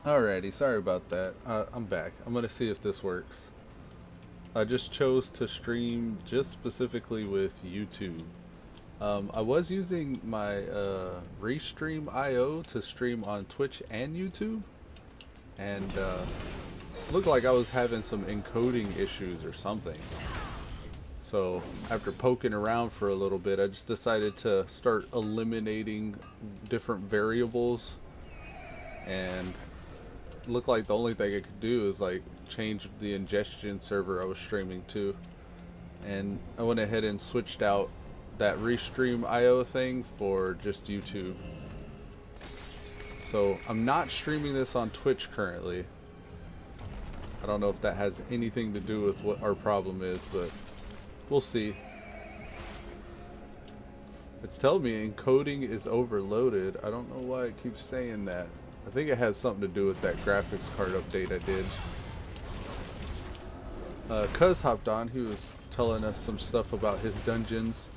Alrighty, sorry about that. I'm back. I'm gonna see if this works. I just chose to stream just specifically with YouTube. I was using my Restream IO to stream on Twitch and YouTube, and looked like I was having some encoding issues or something. So after poking around for a little bit, I just decided to start eliminating different variables, and looked like the only thing I could do is like change the ingestion server I was streaming to, and I went ahead and switched out that Restream IO thing for just YouTube. So I'm not streaming this on Twitch currently. I don't know if that has anything to do with what our problem is, but we'll see. It's telling me encoding is overloaded. I don't know why it keeps saying that. I think it has something to do with that graphics card update I did. Cuz hopped on. He was telling us some stuff about his dungeons.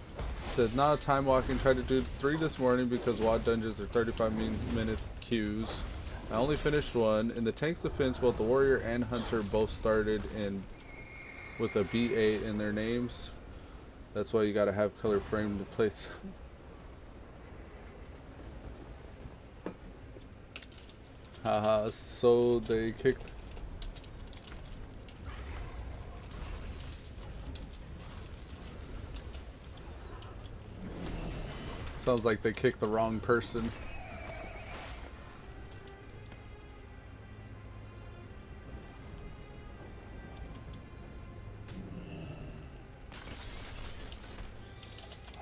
Said, not a time walking. Tried to do 3 this morning because WoD dungeons are 35-minute queues. I only finished 1. In the tank's defense, both the warrior and hunter both started in with a B8 in their names. That's why you gotta have color framed plates. Haha, so they kicked. Sounds like they kicked the wrong person.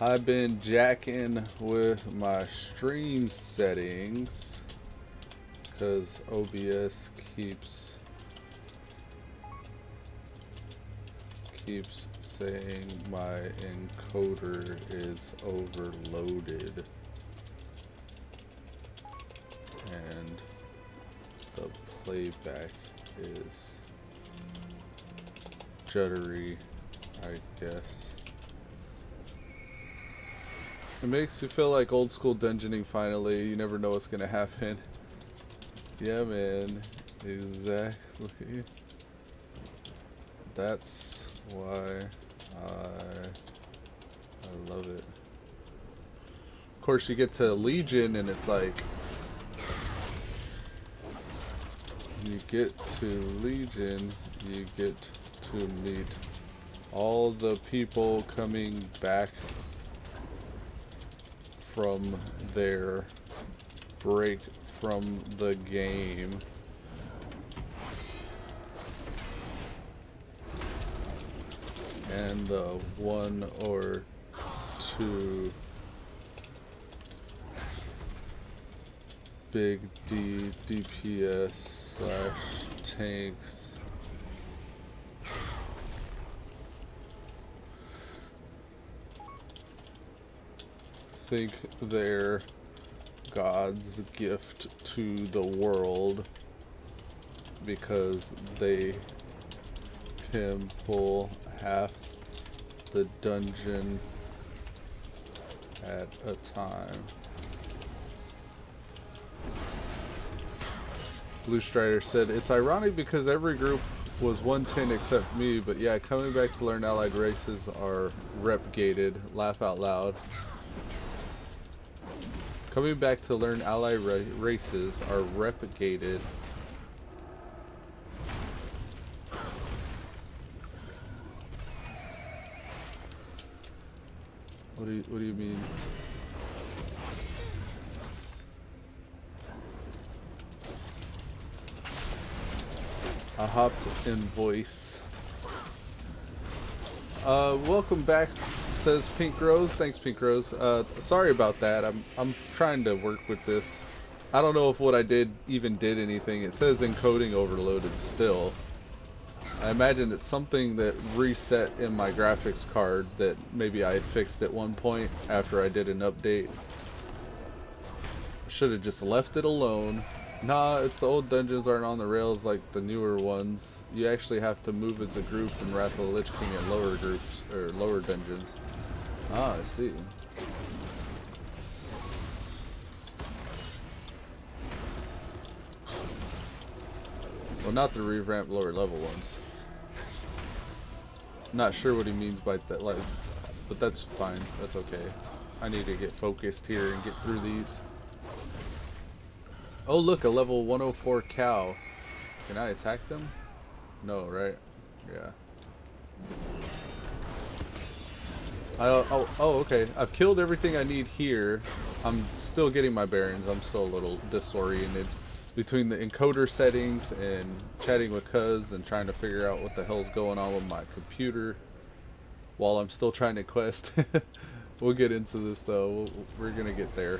I've been jacking with my stream settings because OBS keeps saying my encoder is overloaded and the playback is juddery, I guess. It makes you feel like old school dungeoning finally. You never know what's gonna happen. Yeah, man. Exactly. That's why I love it. Of course, you get to Legion and it's like you get to Legion, you get to meet all the people coming back from their break from the game. And the 1 or 2 big D DPS / tanks think they're God's gift to the world because they can pull half the dungeon at a time. Blue Strider said, it's ironic because every group was 110 except me, but yeah, coming back to learn allied races are rep gated. Laugh out loud. Coming back to learn ally races are replicated. What do you mean? I hopped in voice. Welcome back, says Pink Rose. Thanks, Pink Rose. Sorry about that. I'm trying to work with this. I don't know if what I did even did anything. It says encoding overloaded still. I imagine it's something that reset in my graphics card that maybe I had fixed at one point after I did an update. Should have just left it alone. Nah, it's the old dungeons aren't on the rails like the newer ones. You actually have to move as a group in Wrath of the Lich King in lower groups, or lower dungeons. Ah, I see. Well, not the revamp lower level ones. Not sure what he means by that, like, but that's fine. That's okay. I need to get focused here and get through these. Oh, look, a level 104 cow. Can I attack them? No, right? Yeah. Oh, okay. I've killed everything I need here. I'm still getting my bearings. I'm still a little disoriented between the encoder settings and chatting with Cuz and trying to figure out what the hell's going on with my computer while I'm still trying to quest. We'll get into this though. We're gonna get there.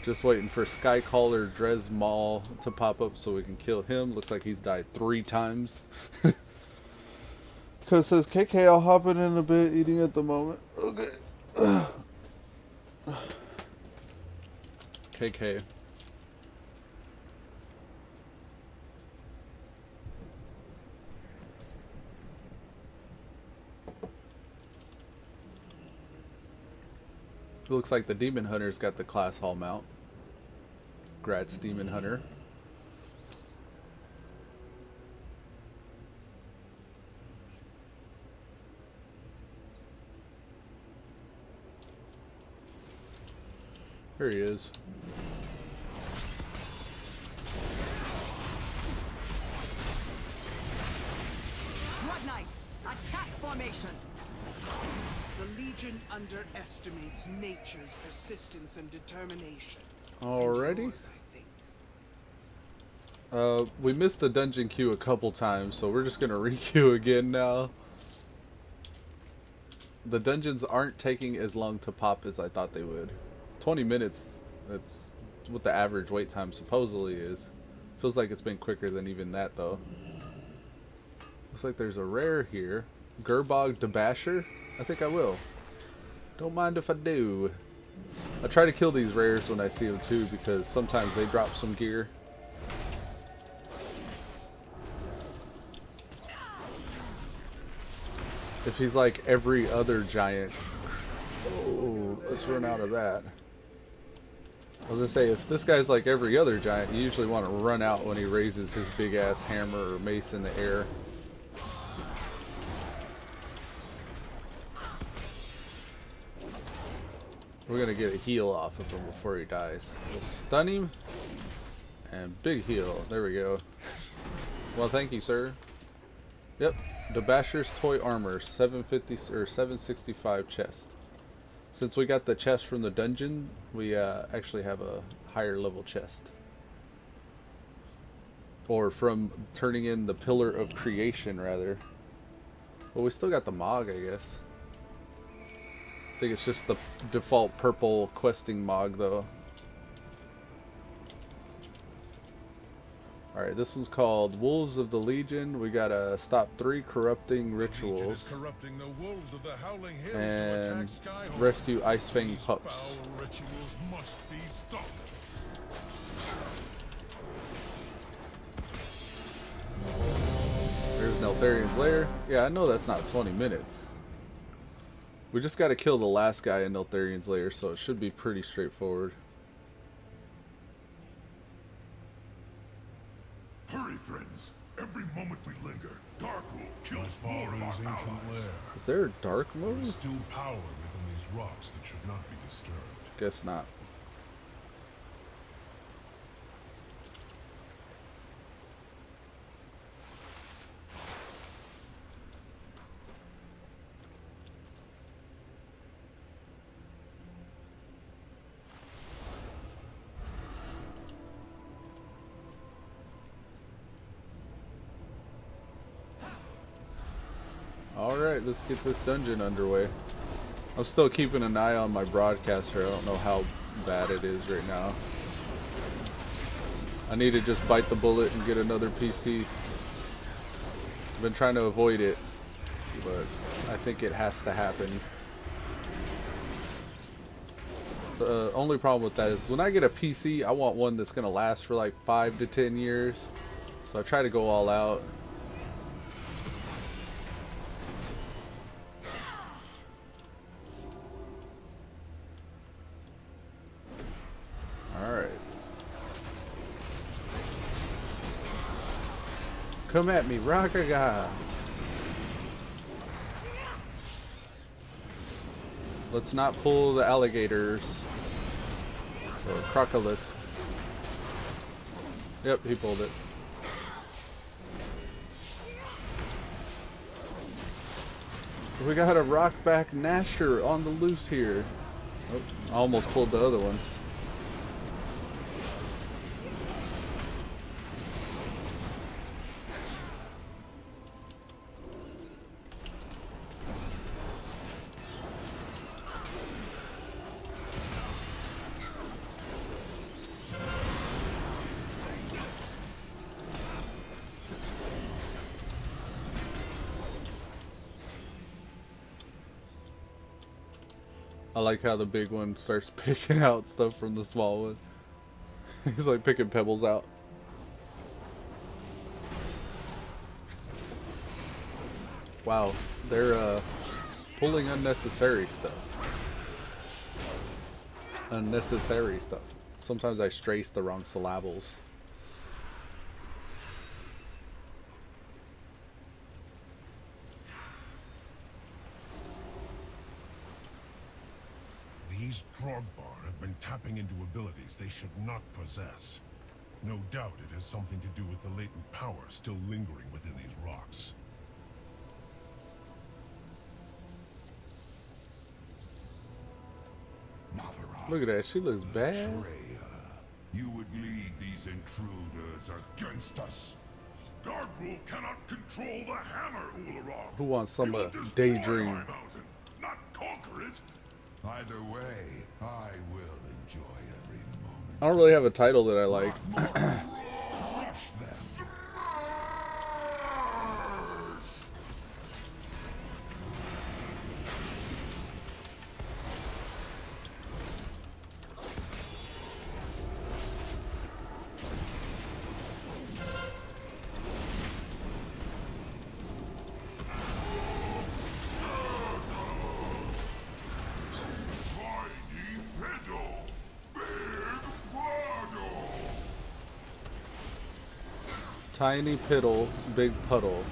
Just waiting for Skycaller Drez Maul to pop up so we can kill him. Looks like he's died 3 times. Cuz says, KK, I'll hop in a bit, eating at the moment. Okay. KK. It looks like the Demon Hunter's got the class hall mount. Grats, Demon Hunter. Here he is. Blood Knights, attack formation! The Legion underestimates nature's persistence and determination. Already? And yours, I think. We missed the dungeon queue a couple times, so we're just gonna re-queue again now. The dungeons aren't taking as long to pop as I thought they would. 20 minutes, that's what the average wait time supposedly is. Feels like it's been quicker than even that though. Looks like there's a rare here. Gerbog Debasher? I think I will. Don't mind if I do. I try to kill these rares when I see them too, because sometimes they drop some gear. If he's like every other giant. Oh, let's run out of that. I was gonna say, if this guy's like every other giant, you usually want to run out when he raises his big ass hammer or mace in the air. We're gonna get a heal off of him before he dies. We'll stun him. And big heal. There we go. Well, thank you, sir. Yep. Debasher's Toy Armor, 750 or 765 chest. Since we got the chest from the dungeon, we actually have a higher level chest. Or from turning in the Pillar of Creation, rather. But we still got the Mog, I guess. I think it's just the default purple questing Mog, though. Alright, this one's called Wolves of the Legion. We gotta stop 3 corrupting rituals. Corrupting the wolves of the Howling Hills And to attack Skyhold. rescue Icefang These pups. foul rituals must be stopped. There's Neltharian's Lair. Yeah, I know that's not 20 minutes. We just gotta kill the last guy in Neltharian's Lair, so it should be pretty straightforward. Hurry, friends. Every moment we linger, Darkwood kills more of our allies. Is there a dark There is mode? still power within these rocks that should not be disturbed. Guess not. Alright, let's get this dungeon underway. I'm still keeping an eye on my broadcaster. I don't know how bad it is right now. I need to just bite the bullet and get another PC. I've been trying to avoid it, but I think it has to happen. The only problem with that is when I get a PC, I want one that's going to last for like 5 to 10 years. So I try to go all out. Come at me, Rakaga! Let's not pull the alligators. Or crocolists. Yep, he pulled it. We got a rockback Gnasher on the loose here. Oh, I almost pulled the other one. I like how the big one starts picking out stuff from the small one. He's like picking pebbles out. Wow, they're pulling unnecessary stuff. Unnecessary stuff. Sometimes I trace the wrong syllables. These Drogbar have been tapping into abilities they should not possess. No doubt it has something to do with the latent power still lingering within these rocks. Look at that, she looks bad. You would lead these intruders against us. Darkrule cannot control the hammer, Ularog. Who wants some Daydream? Not conquer it. Either way, I will enjoy every moment. I don't really have a title that I like. Tiny piddle, big puddle.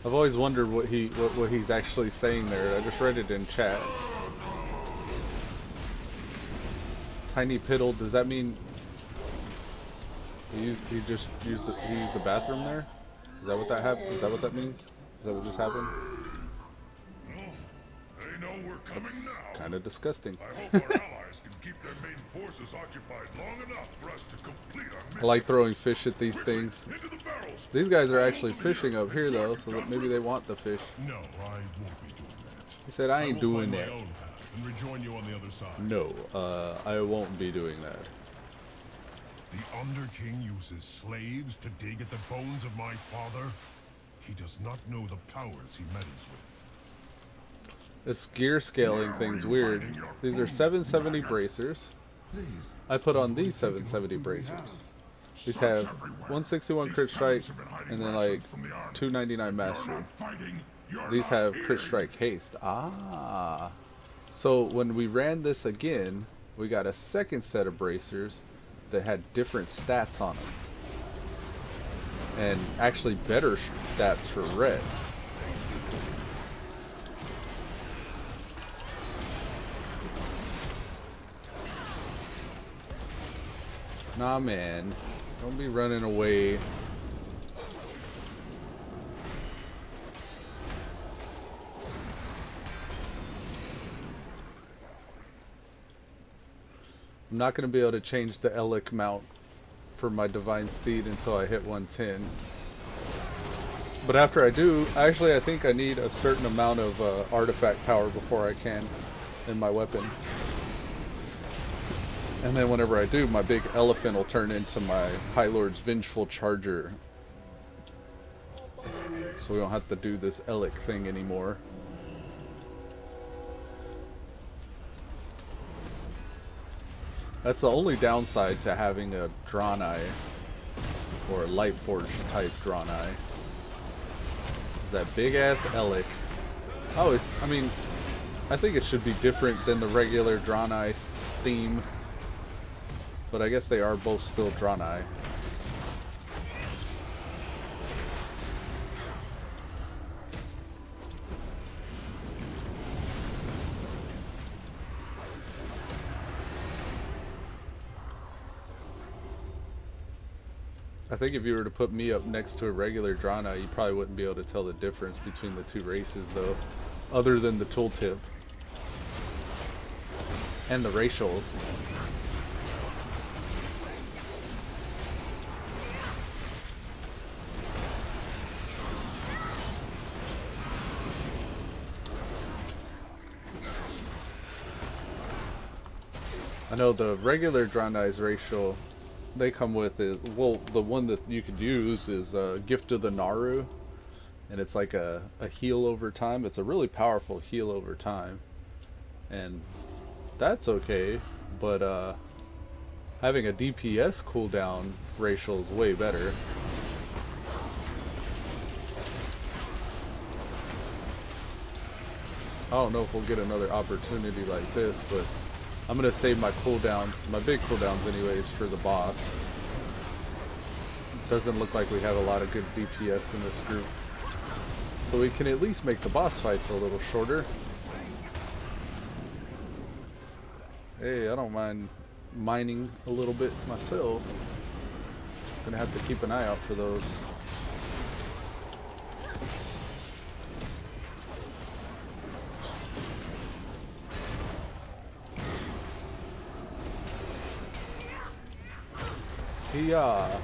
I've always wondered what he's actually saying there. I just read it in chat. Tiny piddle, does that mean he used the bathroom there? Is that what that happened? Is that what that means? Is that what just happened? That's kind of disgusting. I hope our allies can keep their main forces occupied long enough for us to complete our mission. I like throwing fish at these things. These guys are actually fishing up here though, so that maybe they want the fish. No, I won't be doing that. He said, I ain't doing that. My own path and rejoin you on the other side. No, I won't be doing that. The Underking uses slaves to dig at the bones of my father. He does not know the powers he meddles with. This gear scaling thing's weird. These are 770 bracers. I put on these 770 bracers. These have 161 crit strike and then like 299 mastery. These have crit strike haste. Ah. So when we ran this again, we got a second set of bracers that had different stats on them. And actually better stats for red. Nah, man. Don't be running away. I'm not going to be able to change the Elic mount for my Divine Steed until I hit 110. But after I do, actually I think I need a certain amount of artifact power before I can in my weapon. And then whenever I do, my big elephant will turn into my High Lord's Vengeful Charger. So we don't have to do this Elic thing anymore. That's the only downside to having a Drawn Eye, or a Lightforged type Drawn Eye. That big ass Elic. I mean, I think it should be different than the regular Draenei theme. But I guess they are both still Draenei. I think if you were to put me up next to a regular Draenei, you probably wouldn't be able to tell the difference between the two races, though, other than the tooltip and the racials. I know the regular Draenei's racial they come with is, well, the one that you could use is Gift of the Naru, and it's like a heal over time. It's a really powerful heal over time, and that's okay, but having a DPS cooldown racial is way better. I don't know if we'll get another opportunity like this, but I'm going to save my cooldowns, my big cooldowns anyways, for the boss. Doesn't look like we have a lot of good DPS in this group. So we can at least make the boss fights a little shorter. Hey, I don't mind mining a little bit myself. Gonna have to keep an eye out for those. Yeah.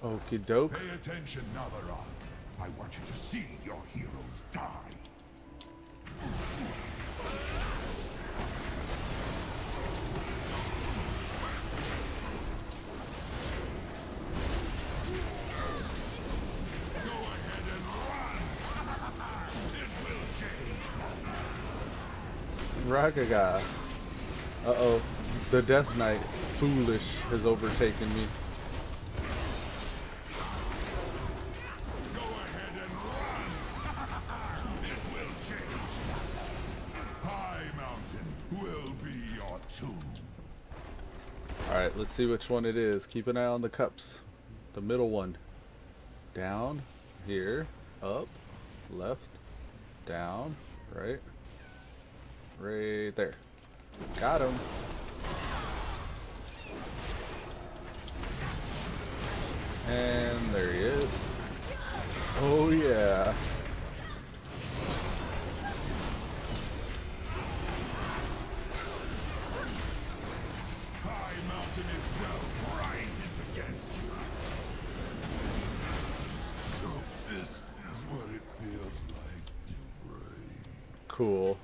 Okie doke. Pay attention, Navarra. I want you to see your heroes die. Ragaga. Uh-oh. The Death Knight, foolish, has overtaken me. Go ahead and run! It will change. High Mountain will be your tomb. Alright, let's see which one it is. Keep an eye on the cups. The middle one. Down, here, up, left, down, right. Right there. Got him. And there he is. Oh yeah. High Mountain itself rises against you. So this is what it feels like to reign. Cool.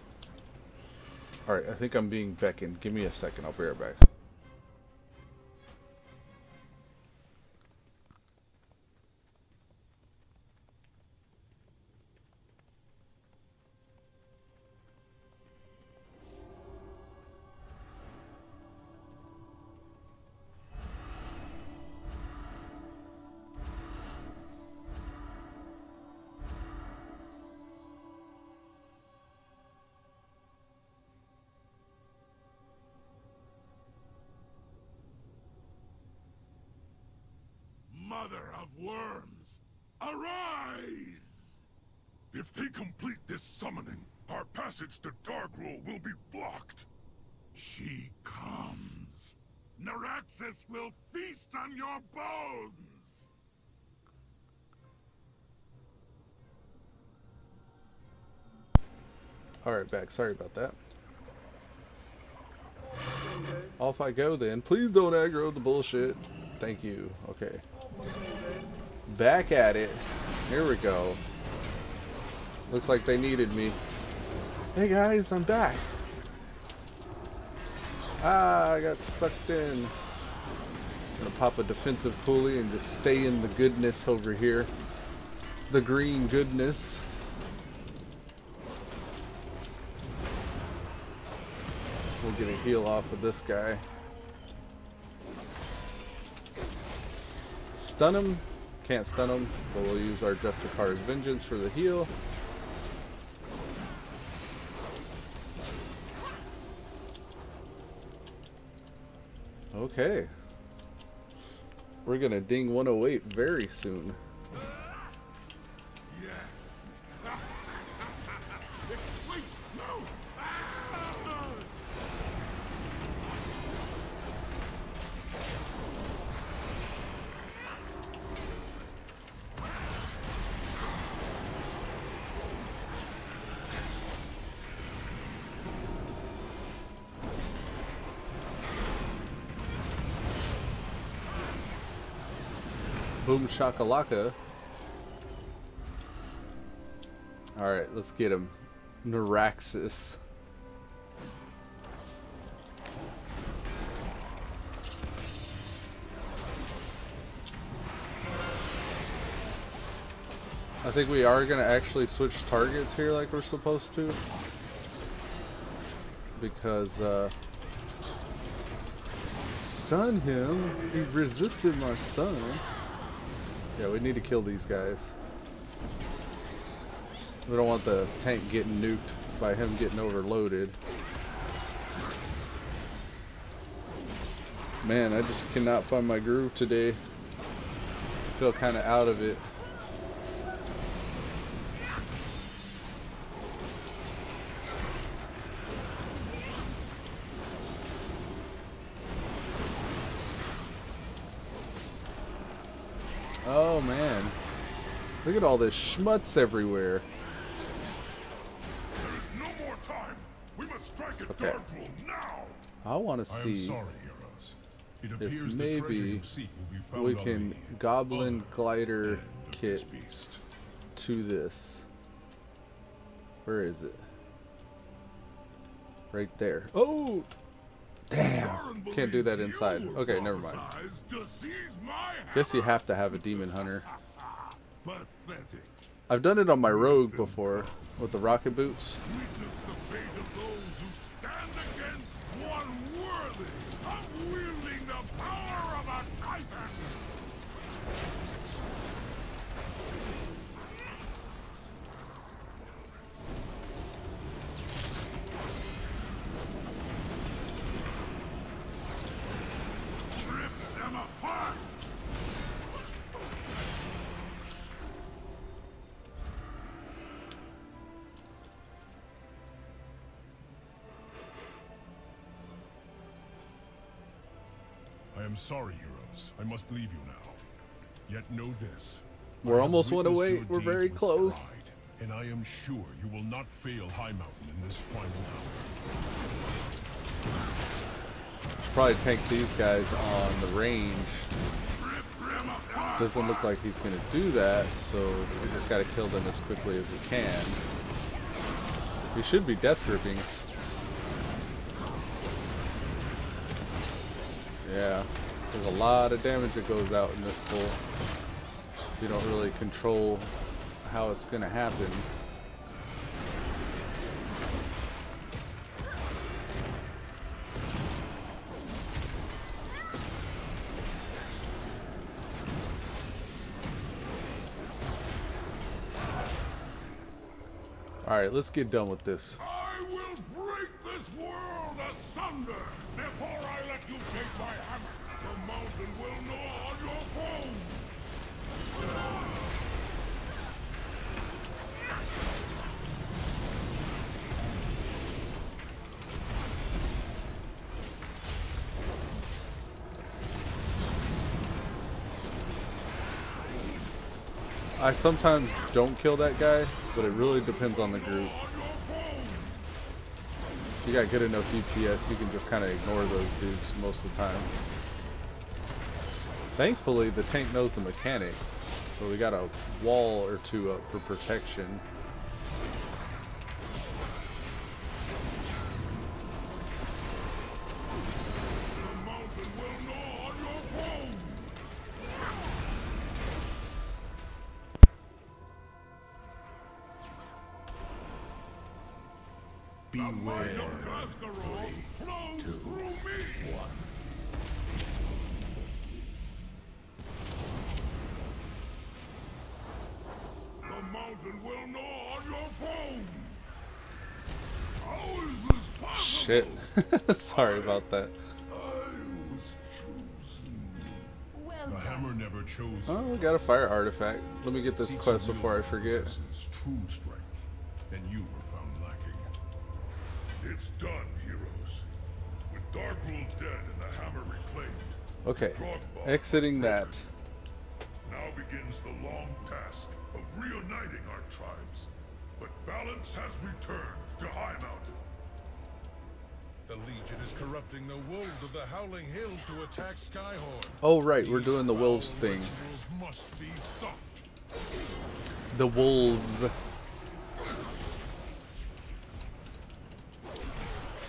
Alright, I think I'm being beckoned. Give me a second, I'll be right back. Mother of worms, arise! If they complete this summoning, our passage to Darkrule will be blocked. She comes. Naraxis will feast on your bones! Alright, back. Sorry about that. Off I go then. Please don't aggro the bullshit. Thank you. Okay. Back at it. Here we go. Looks like they needed me. Hey guys, I'm back. Ah, I got sucked in. Gonna pop a defensive pulley and just stay in the goodness over here. The green goodness. get a heal off of this guy. Stun him. Can't stun him, but we'll use our Justicar's Vengeance for the heal. Okay. We're gonna ding 108 very soon. Yes. Wait, no. Boom shakalaka. Alright, let's get him. Neuraxis. I think we are going to actually switch targets here like we're supposed to. Because, stun him. He resisted my stun. Yeah, we need to kill these guys. We don't want the tank getting nuked by him getting overloaded. Man, I just cannot find my groove today. I feel kind of out of it. Oh man, look at all this schmutz everywhere. There is no more time. We must strike at Okay. Darkroom now. I want to I am see sorry, heroes. It if appears the treasure maybe you seek will be found we on can the goblin other glider end of this kit beast. to this. Where is it? Right there. Oh! Damn! Can't do that inside. Okay, never mind. Guess you have to have a demon hunter. Pathetic. I've done it on my rogue before with the rocket boots. Witness the fate of those who stand against one worthy of wielding the power of a titan. Rip them apart. I am sorry, heroes. I must leave you now. Yet know this. We're I have almost witnessed 108. your We're deeds very with close. pride, and I am sure you will not fail High Mountain in this final hour. Should probably tank these guys on the range. Doesn't look like he's going to do that, so we just got to kill them as quickly as we can. He should be death gripping. Yeah, there's a lot of damage that goes out in this pull. You don't really control how it's going to happen. Alright, let's get done with this. I will break this world asunder before I let you take my hammer. The mountain will gnaw on your bones. I sometimes don't kill that guy, but it really depends on the group. If you got good enough DPS, you can just kind of ignore those dudes most of the time. Thankfully, the tank knows the mechanics, so we got a wall or two up for protection. The mountain will gnaw on your bones. Beware. Flows through me. The mountain will gnaw on your bones. How is this possible? Shit. Sorry about that. The hammer never chose. Oh, we got a fire artifact. Let me get this quest before I forget. True strength, and you were found lacking. It's done, heroes. With Darkrul dead and the hammer reclaimed. Okay, exiting that. Now begins the long task of reuniting our tribes. But balance has returned to High Mountain. The Legion is corrupting the wolves of the Howling Hills to attack Skyhorn. Oh right, we're doing the wolves thing. Must be stopped. The wolves.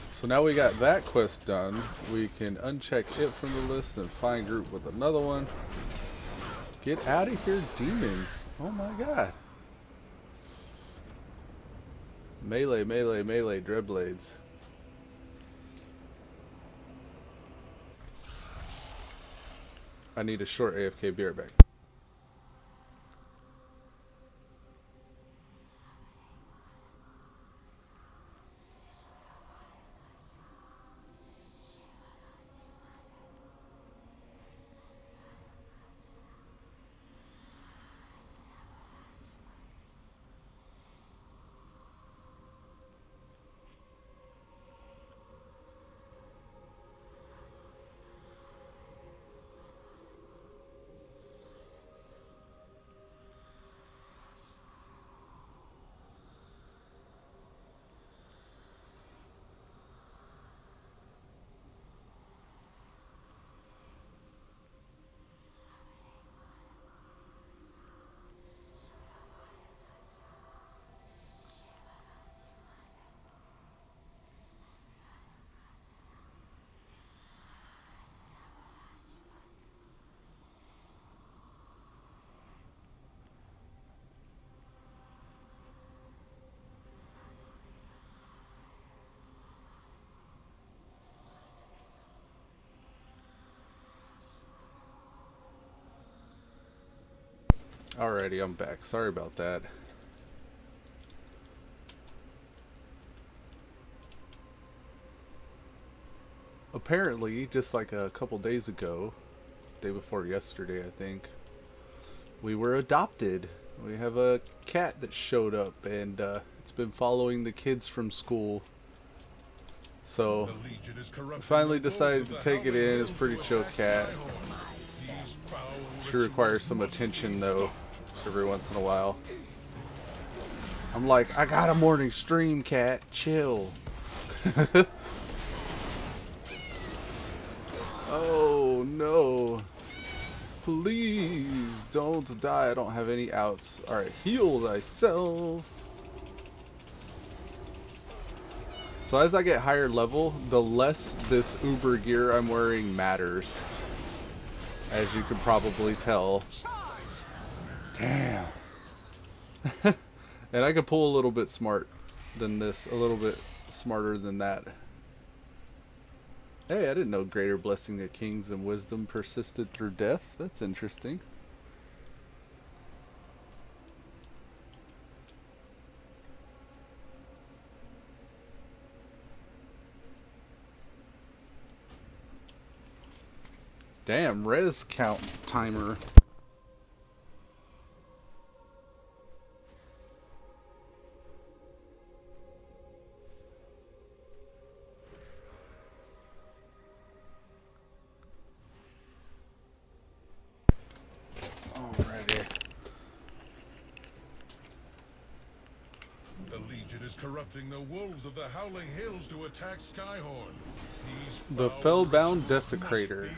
So now we got that quest done. We can uncheck it from the list and find group with another one. Get out of here, demons. Oh my god. Melee, melee, melee, Dreadblades. I need a short AFK, be right back. Alrighty, I'm back. Sorry about that. Apparently, just like a couple days ago, day before yesterday I think, we were adopted. We have a cat that showed up and it's been following the kids from school. So, I finally decided to take it in. It's a pretty chill cat. She requires some attention though, every once in a while. I'm like, I got a morning stream, cat. Chill. Oh no. Please don't die. I don't have any outs. Alright, heal thyself. So as I get higher level, the less this Uber gear I'm wearing matters. As you can probably tell. Damn. And I could pull a little bit smart than this. A little bit smarter than that. Hey, I didn't know greater blessing of kings and wisdom persisted through death. That's interesting. Damn, res count timer. Alrighty. The Legion is corrupting the wolves of the Howling Hills to attack Skyhorn. The Fellbound Desecrator.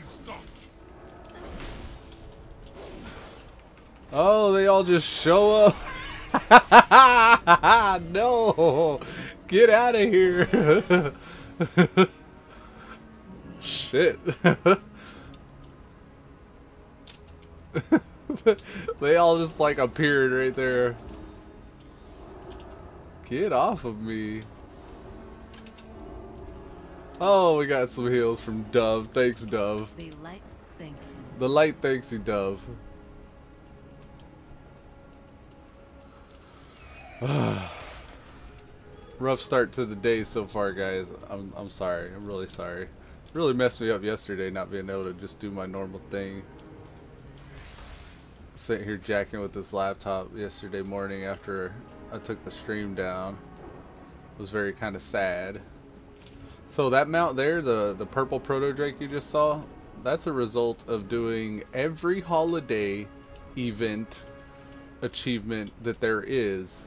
Oh, they all just show up. No, get out of here. Shit. They all just like appeared right there. Get off of me. Oh, we got some heals from Dove. Thanks, Dove. The light thanks you. The light thanks you, Dove. Rough start to the day so far, guys. I'm sorry. I'm really sorry. It really messed me up yesterday not being able to just do my normal thing. Sitting here jacking with this laptop yesterday morning after I took the stream down. It was very kind of sad. So that mount there, the purple proto drake you just saw, that's a result of doing every holiday event achievement that there is.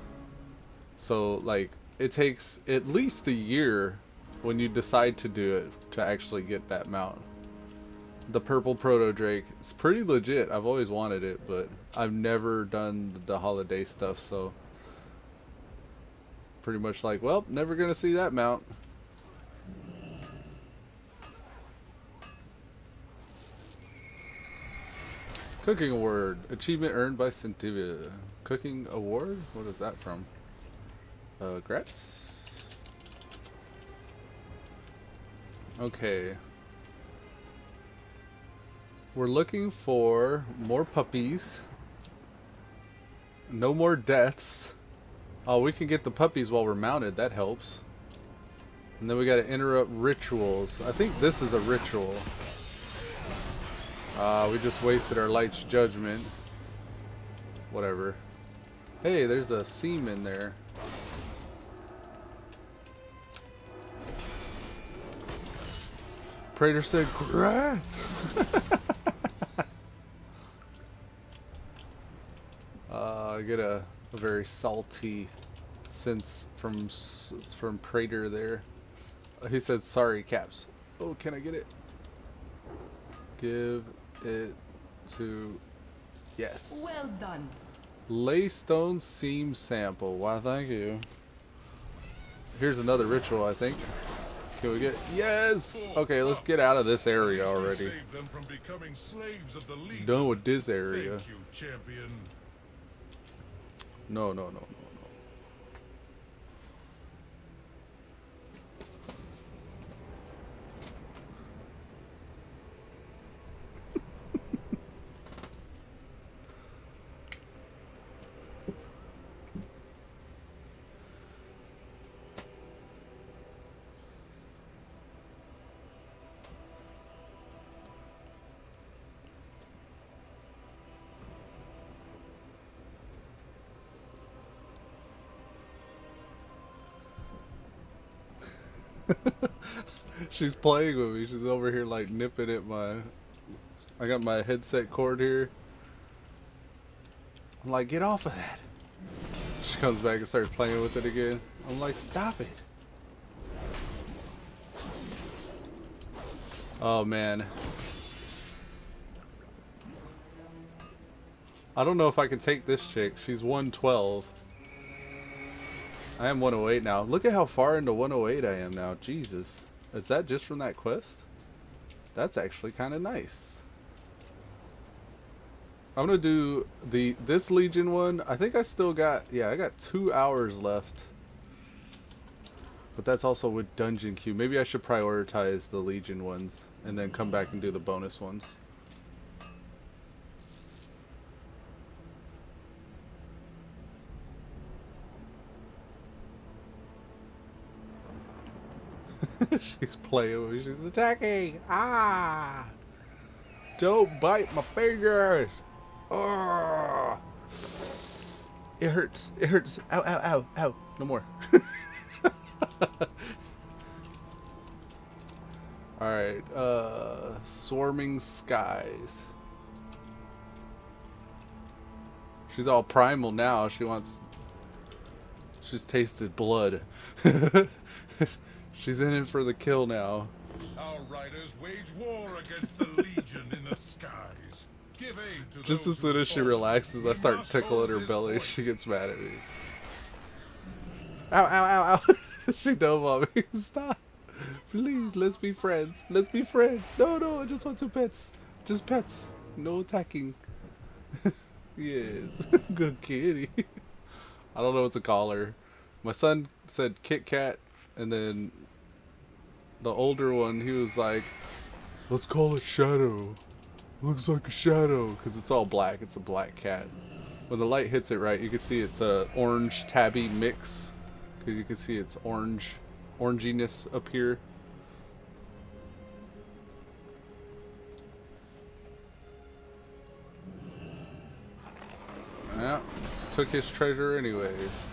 So like it takes at least a year when you decide to do it to actually get that mount. The purple proto drake, it's pretty legit. I've always wanted it, but I've never done the holiday stuff, so pretty much like, well, never gonna see that mount. Cooking award. Achievement earned by Centivia. Cooking award? What is that from? Grats? Okay. We're looking for more puppies. No more deaths. Oh, we can get the puppies while we're mounted. That helps. And then we gotta interrupt rituals. I think this is a ritual. We just wasted our light's judgment. Whatever. Hey, there's a seam in there. Praetor said, "Grats." I get a very salty sense from Praetor there. He said, "Sorry, Caps." Oh, can I get it? Give it to... Yes. Well done. Laystone seam sample. Why, thank you. Here's another ritual, I think. Can we get... Yes! Okay, let's get out of this area already. Save them from becoming slaves of the Legion. Done with this area. Thank you, champion. No, no, no, no, no. She's playing with me. She's over here like nipping at my... I got my headset cord here. I'm like, get off of that. She comes back and starts playing with it again. I'm like, stop it. Oh man. I don't know if I can take this chick. She's 112. I am 108 now. Look at how far into 108 I am now. Jesus. Is that just from that quest? That's actually kind of nice. I'm gonna do this Legion one. I think I still got, yeah, I got 2 hours left. But that's also with Dungeon Queue. Maybe I should prioritize the Legion ones and then come back and do the bonus ones. She's playing with me. She's attacking. Ah! Don't bite my fingers. Oh! It hurts. It hurts. Ow, ow, ow, ow. No more. Alright. Swarming Skies. She's all primal now. She wants... She's tasted blood. She's in it for the kill now. Our riders wage war against the Legion in the skies. Give aid to Just those as soon who as she fall. relaxes, I We start must tickling hold her this belly. point. She gets mad at me. Ow, ow, ow, ow. She dove on me. Stop. Please, let's be friends. Let's be friends. No, no, I just want 2 pets. Just pets. No attacking. Yes. Good kitty. I don't know what to call her. My son said Kit Kat, and then the older one, he was like, let's call it Shadow. Looks like a shadow, because it's all black. It's a black cat. When the light hits it right, you can see it's a orange tabby mix, because you can see its oranginess up here. Yeah, took his treasure anyways.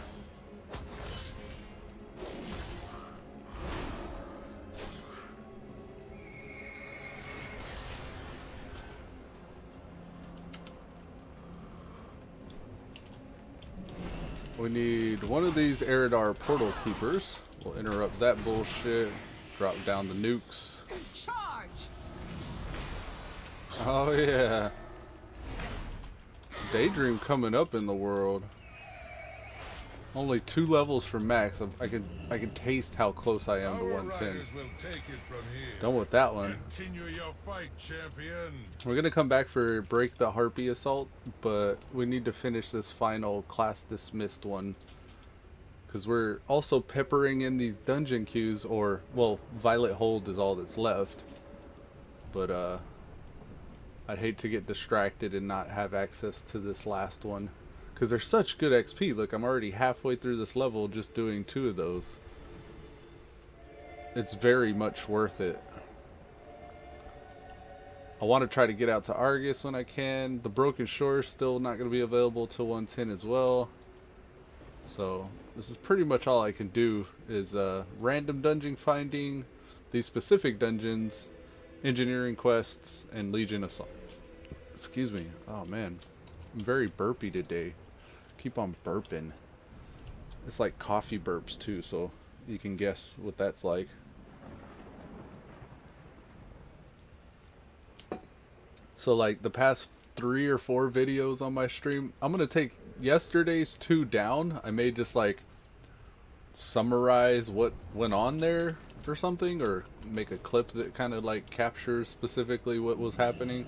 We need one of these Eridar portal keepers. We'll interrupt that bullshit. Drop down the nukes. Charge! Oh yeah. Daydream coming up in the world. Only 2 levels from max. I can taste how close I am to 110. Done with that one. Continue your fight, champion. We're gonna come back for Break the Harpy Assault, but we need to finish this final class dismissed one, because we're also peppering in these dungeon queues, or well, Violet Hold is all that's left. But I'd hate to get distracted and not have access to this last one, because they're such good XP. Look, I'm already halfway through this level just doing 2 of those. It's very much worth it. I want to try to get out to Argus when I can. The Broken Shore is still not going to be available till 110 as well. So this is pretty much all I can do, is random dungeon finding, these specific dungeons, engineering quests, and Legion Assault. Excuse me. Oh man, I'm very burpy today. Keep on burping. It's like coffee burps too, so you can guess what that's like. So like the past 3 or 4 videos on my stream, I'm gonna take yesterday's 2 down. I may just like summarize what went on there or something, or make a clip that kind of like captures specifically what was happening.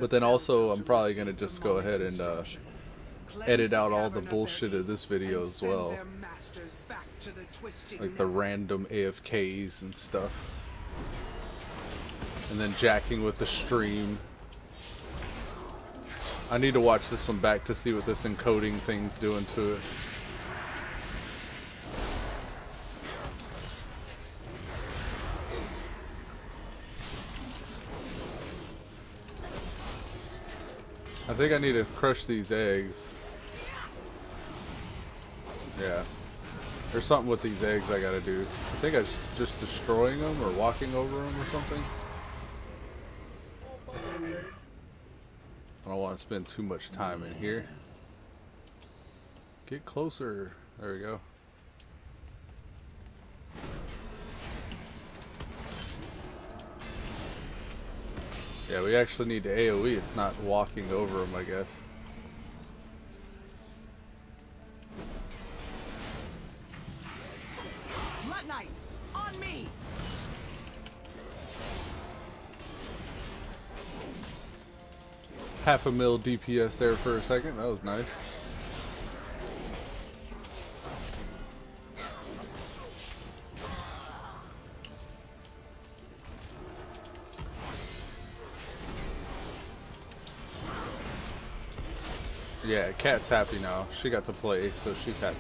But then also I'm probably gonna just go ahead and edit out all the bullshit of this video as well, like the random AFKs and stuff, and then jacking with the stream. I need to watch this one back to see what this encoding thing's doing to it. I think I need to crush these eggs. Yeah. There's something with these eggs I gotta do. I think I was just destroying them or walking over them or something. I don't want to spend too much time in here. Get closer. There we go. Yeah, we actually need to AoE. It's not walking over them, I guess. Blood Knights, on me! Half a mil DPS there for a second. That was nice. Yeah, Kat's happy now. She got to play, so she's happy.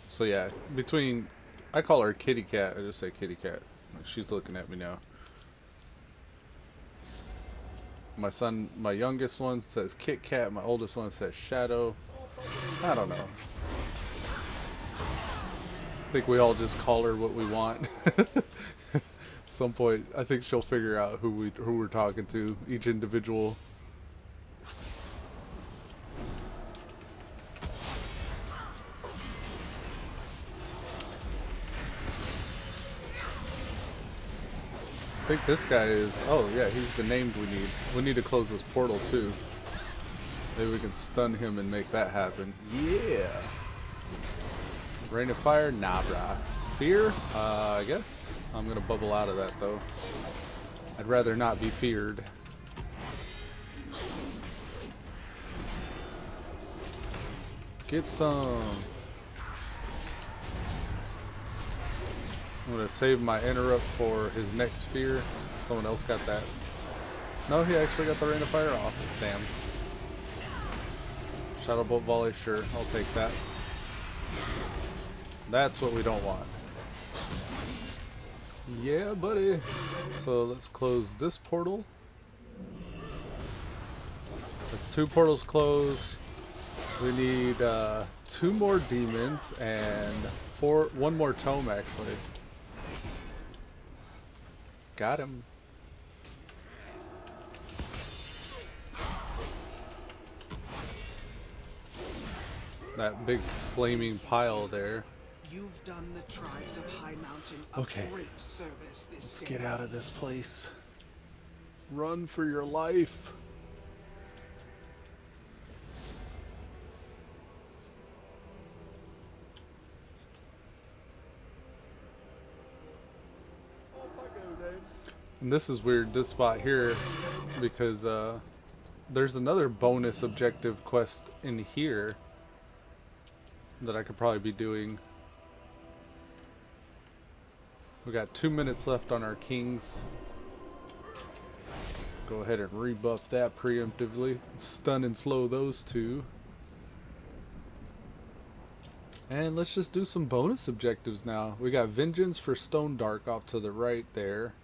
So yeah, between, I call her Kitty Cat. I just say Kitty Cat. She's looking at me now. My son, my youngest one says Kit Kat. My oldest one says Shadow. I don't know. I think we all just call her what we want. At some point, I think she'll figure out who we're talking to, each individual. I think this guy is, oh yeah, he's the named we need. We need to close this portal too. Maybe we can stun him and make that happen. Yeah! Rain of Fire? Nah, brah. Fear? I guess. I'm gonna bubble out of that though. I'd rather not be feared. Get some. I'm gonna save my interrupt for his next sphere. Someone else got that. No, he actually got the rain of fire off. Damn. Shadow bolt volley, sure, I'll take that. That's what we don't want. Yeah, buddy. So let's close this portal. That's 2 portals closed. We need 2 more demons and 1 more tome actually. Got him. That big flaming pile there. You've done the tribes of High Mountain a Okay. great service this Let's day. get out of this place. Run for your life. And this is weird, this spot here, because there's another bonus objective quest in here that I could probably be doing. We got 2 minutes left on our kings. Go ahead and rebuff that preemptively. Stun and slow those 2. And let's just do some bonus objectives now. We got Vengeance for Stone Dark off to the right there.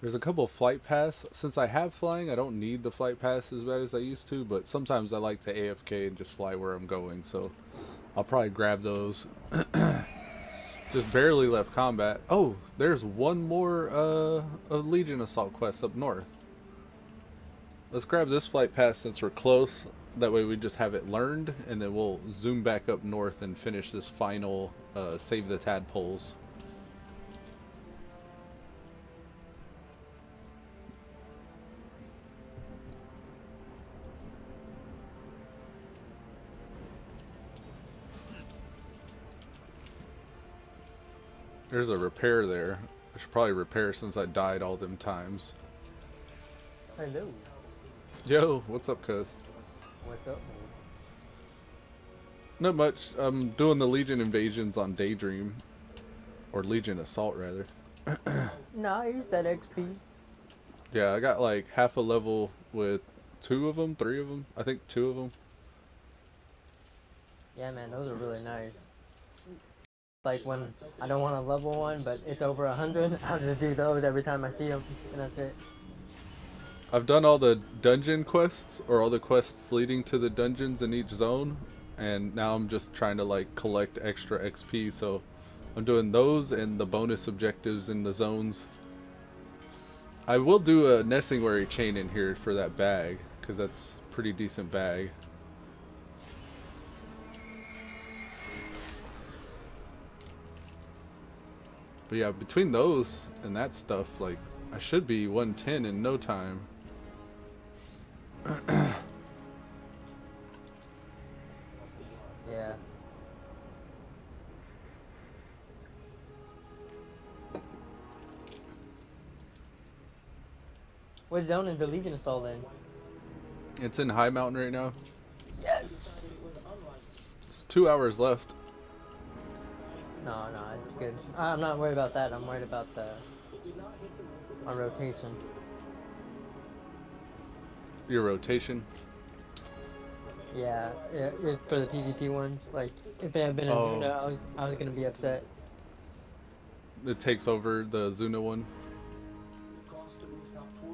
There's a couple of flight paths. Since I have flying, I don't need the flight pass as bad as I used to, but sometimes I like to AFK and just fly where I'm going, so I'll probably grab those. Just barely left combat. Oh, there's one more a Legion Assault quest up north. Let's grab this flight pass since we're close. That way we just have it learned, and then we'll zoom back up north and finish this final Save the Tadpoles. There's a repair there. I should probably repair since I died all them times. Hello. Yo, what's up, cuz? What's up, man? Not much. I'm doing the Legion invasions on Daydream. Or Legion Assault, rather. Nice, that XP. Yeah, I got like half a level with 2 of them, 3 of them. I think 2 of them. Yeah, man, those are really nice. Like when I don't want to level one, but it's over 100, I'll just do those every time I see them, and that's it. I've done all the dungeon quests, or all the quests leading to the dungeons in each zone, and now I'm just trying to like collect extra XP, so I'm doing those and the bonus objectives in the zones. I will do a Nestingwary chain in here for that bag, because that's a pretty decent bag. But yeah, between those and that stuff, like, I should be 110 in no time. Yeah. What zone is the Legion Assault in? It's in High Mountain right now. Yes! It's 2 hours left. No, it's good. I'm not worried about that. I'm worried about my rotation. Your rotation. Yeah, for the PvP ones. Like, if they had been in Azsuna, I was gonna be upset. It takes over the Azsuna one.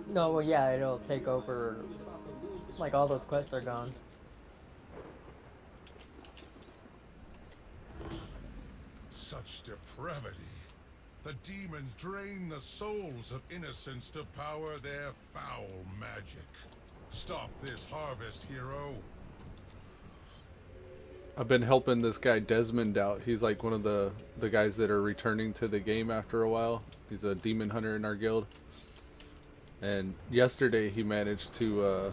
No, well, yeah, it'll take over. Like, all those quests are gone. Such depravity. The demons drain the souls of innocents to power their foul magic. Stop this harvest, hero. I've been helping this guy Desmond out. He's like one of the guys that are returning to the game after a while. He's a demon hunter in our guild. And yesterday he managed to,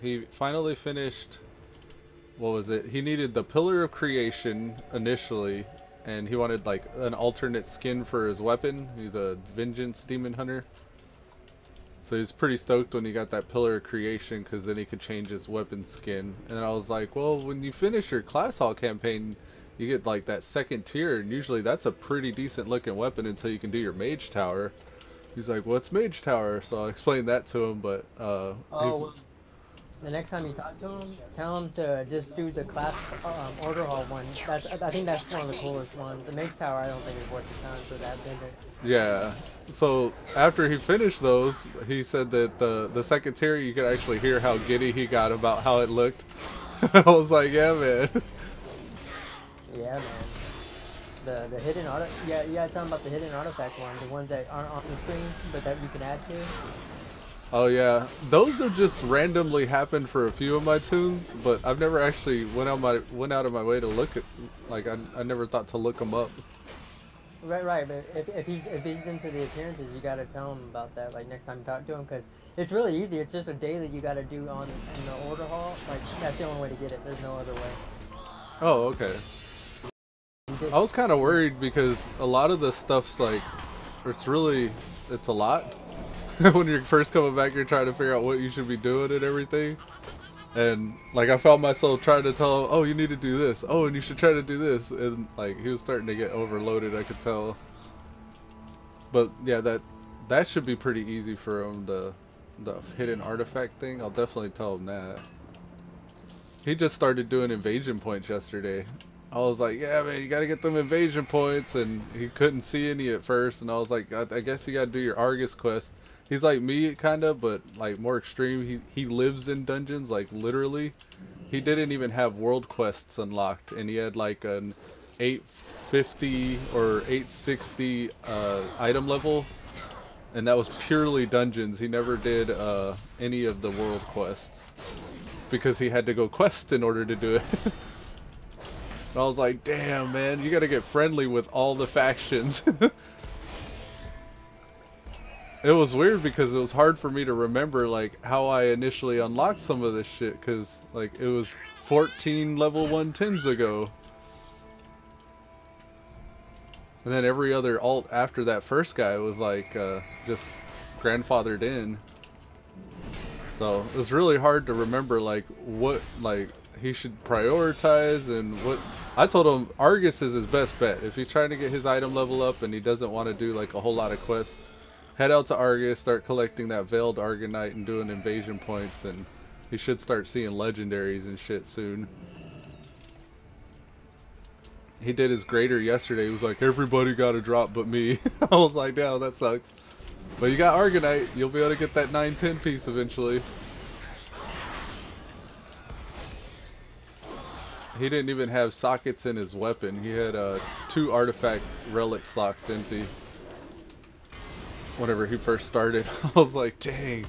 he finally finished, what was it? He needed the Pillar of Creation initially, and he wanted like an alternate skin for his weapon. He's a Vengeance demon hunter. So he's pretty stoked when he got that Pillar of Creation, because then he could change his weapon skin. And I was like, well, when you finish your Class Hall campaign, you get like that second tier, and usually that's a pretty decent looking weapon until you can do your Mage Tower. He's like, what's Mage Tower? So I explained that to him, but well, the next time you talk to him, tell him to just do the class order hall one. I think that's one of the coolest ones. The Mage Tower I don't think is worth the time for that vendor. yeah. So after he finished those, he said that the second tier you could actually hear how giddy he got about how it looked. I was like, yeah, man. Yeah, man. The hidden yeah, you gotta tell him about the hidden artifact one, the ones that aren't on the screen but that you can add to. Oh yeah, those have just randomly happened for a few of my tunes, but I've never actually went out of my way to look at, like I never thought to look them up. Right, but if he's into the appearances, you gotta tell him about that, like next time you talk to him, because it's really easy. It's just a daily you gotta do in the order hall. Like that's the only way to get it. There's no other way. Oh, okay. I was kind of worried because a lot of the stuff's like, it's a lot. When you're first coming back, you're trying to figure out what you should be doing and everything. And like I found myself trying to tell him, oh, you need to do this. Oh, and you should try to do this. And like he was starting to get overloaded, I could tell. But yeah, that should be pretty easy for him, the hidden artifact thing. I'll definitely tell him that. He just started doing invasion points yesterday. I was like, yeah, man, you gotta get them invasion points, and he couldn't see any at first, and I was like, I guess you gotta do your Argus quest. He's like me, kinda, but like more extreme. He lives in dungeons, like literally. He didn't even have world quests unlocked, and he had like an 850 or 860 item level, and that was purely dungeons. He never did any of the world quests because he had to go quest in order to do it. And I was like, damn, man, you gotta get friendly with all the factions. It was weird because it was hard for me to remember like how I initially unlocked some of this shit, because like it was 14 level 110s ago. And then every other alt after that first guy was like just grandfathered in. So it was really hard to remember like what like he should prioritize and what. I told him Argus is his best bet. If he's trying to get his item level up and he doesn't want to do like a whole lot of quests, head out to Argus, start collecting that Veiled Argonite and doing invasion points, and he should start seeing legendaries and shit soon. He did his greater yesterday. He was like, everybody got a drop but me. I was like, damn, that sucks. But you got Argonite. You'll be able to get that 910 piece eventually. He didn't even have sockets in his weapon. He had 2 artifact relic slots empty whenever he first started. I was like, dang.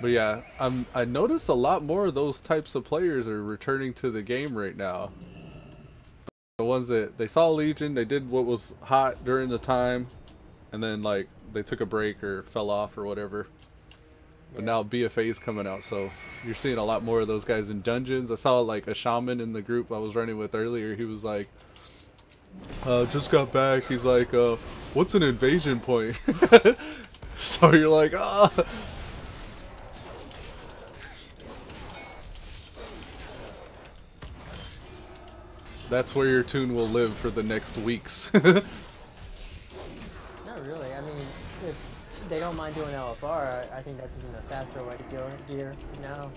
But yeah, I noticed a lot more of those types of players are returning to the game right now. The ones that they saw Legion, they did what was hot during the time, and then like they took a break or fell off or whatever. But now BFA is coming out, so you're seeing a lot more of those guys in dungeons. I saw like a shaman in the group I was running with earlier. He was like, just got back. He's like, what's an invasion point? So you're like, ah. That's where your tune will live for the next weeks. Not really. I mean, if they don't mind doing LFR, I think that's even a faster way to go here now.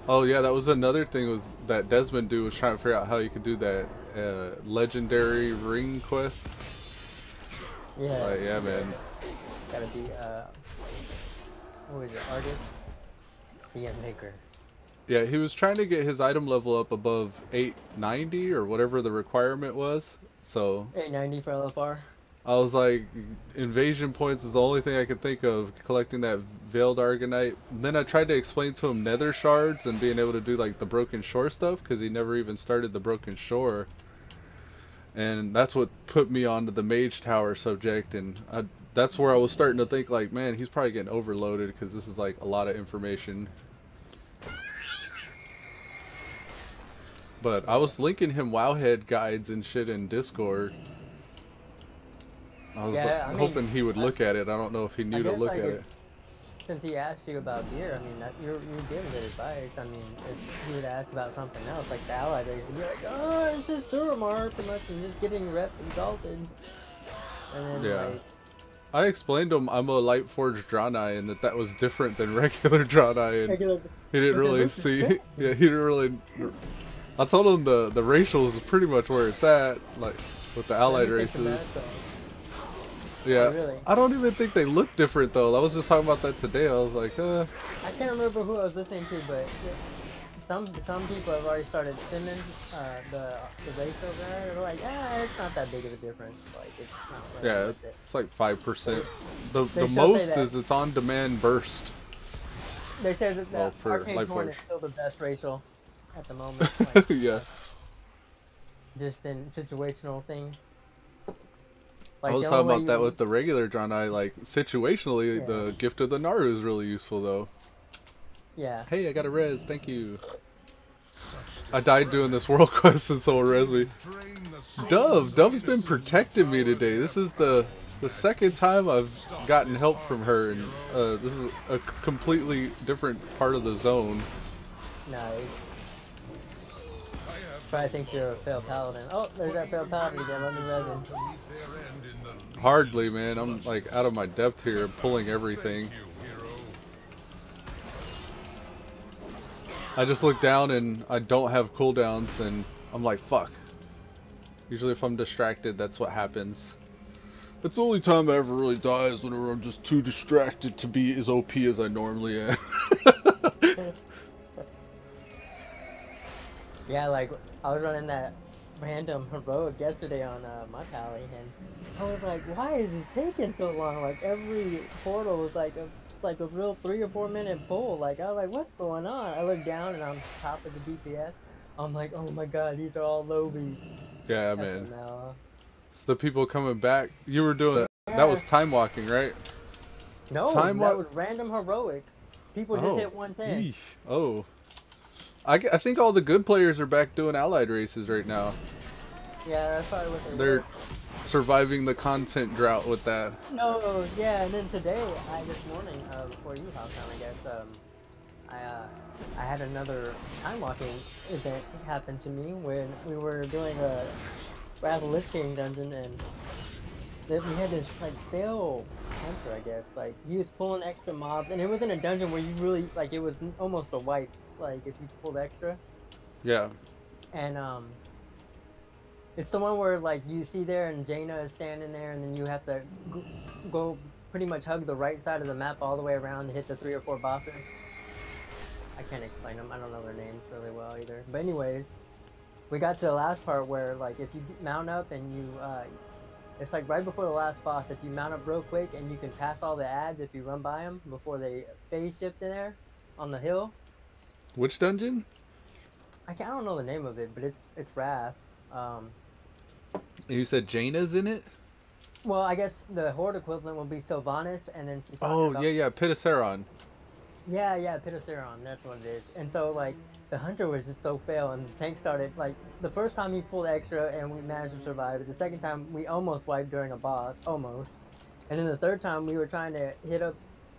Oh yeah, that was another thing was that Desmond dude was trying to figure out how you could do that legendary ring quest. Yeah. Yeah, man. Gotta be what was it, artist? Yeah, maker. Yeah, he was trying to get his item level up above 890 or whatever the requirement was. So 890 for LFR. I was like, invasion points is the only thing I could think of, collecting that Veiled Argonite. And then I tried to explain to him nether shards and being able to do like the Broken Shore stuff, because he never even started the Broken Shore. And that's what put me onto the Mage Tower subject, and that's where I was starting to think like, man, he's probably getting overloaded because this is like a lot of information. But I was linking him Wowhead guides and shit in Discord. I was Yeah, I mean, hoping he would look at it. I don't know if he knew to guess, look like, at it. since he asked you about gear, I mean, you're giving good advice. I mean, if he would ask about something else, like the allied race, you'd be like, oh, it's just Duramar, pretty much, and just getting rep exalted. And then, Yeah. like, I explained to him I'm a Lightforged Draenei and that was different than regular Draenei, and regular, he didn't really see. Yeah, he didn't really. I told him the racials is pretty much where it's at, like with the allied races. Yeah, oh, really? I don't even think they look different though. I was just talking about that today. I was like, I can't remember who I was listening to, but some people have already started simming the race over there. They're like, it's not that big of a difference. Like, it's not really yeah, worth it. it's like 5%. The still most say that. is it's on demand burst. They say that the for Arcane Horn is Lightforged. still the best racial at the moment. Like, Yeah. just in situational things. I was the talking only about way that you- with the regular Draenei. Like situationally, Yeah. the gift of the Naru is really useful though. Yeah. Hey, I got a res. Thank you. I died doing this world quest and someone res me. Dove's been protecting me today. This is the second time I've gotten help from her, and this is a completely different part of the zone. Nice. Probably think you're a failed paladin. Oh, there's that failed paladin again. Let me res him. Hardly, man. I'm like out of my depth here, pulling everything. I just look down and I don't have cooldowns, and I'm like, fuck. Usually if I'm distracted, that's what happens. It's the only time I ever really die is whenever I'm just too distracted to be as OP as I normally am. Yeah, like, I was running that random heroic yesterday on my pally, and I was like, why is it taking so long? Like, every portal was like a real 3 or 4 minute pull. Like, I was like, what's going on? I look down and I'm top of the DPS. I'm like, oh my god, these are all lobies. Yeah, man. FML. It's the people coming back. You were doing that was time walking, right? No, Time that wa- was random heroic. People just hit 110. Yeesh. Oh. I think all the good players are back doing allied races right now. Yeah, that's probably what They're surviving the content drought with that. No, yeah, and then today, this morning, before you hopped on, I guess, I had another time walking event happen to me when we were doing a Wrath of Lich King dungeon, and we had this like fail hunter, I guess. Like, he was pulling extra mobs, and it was in a dungeon where you really like it was almost a wipe. Like, if you pulled extra. Yeah. And it's the one where like you see there and Jaina is standing there, and then you have to go pretty much hug the right side of the map all the way around to hit the 3 or 4 bosses. I can't explain them. I don't know their names really well either. But anyways, we got to the last part where like if you mount up and you it's like right before the last boss. If you mount up real quick and you can pass all the ads if you run by them before they phase shift in there on the hill. Which dungeon? I don't know the name of it, but it's Wrath. You said Jaina's in it? Well, I guess the Horde equivalent will be Sylvanas, and then she's talking Oh, about... yeah, Pitaceron. Yeah, Pitaceron, that's what it is. And so, like, the hunter was just so fail, and the tank started, like, the first time he pulled extra, and we managed to survive it. The second time, we almost wiped during a boss, almost. And then the third time, we were trying to hit up,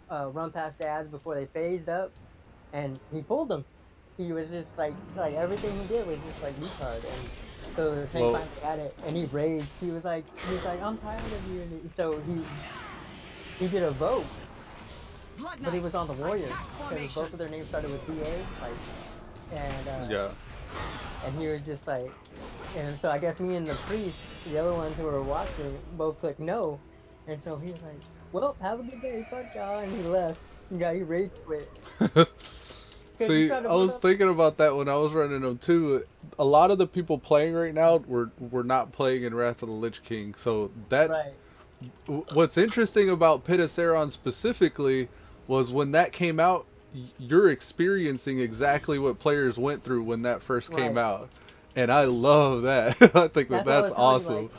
run past the ads before they phased up, and he pulled them. He was just, like everything he did was just, like, retard, and... So the tank finally got it, and he raged. He was like, I'm tired of you. And so he did a vote, but he was on the Warriors because both of their names started with BA, like, and Yeah. and he was just like, and so I guess me and the priest, the other ones who were watching, both clicked no, and so he was like, well, have a good day, fuck y'all, and he left. Yeah, he rage quit. See, I was thinking about that when I was running them too. A lot of the people playing right now were not playing in Wrath of the Lich King. So that what's interesting about Pitaceron specifically was when that came out, you're experiencing exactly what players went through when that first came out, and I love that. I think that's awesome.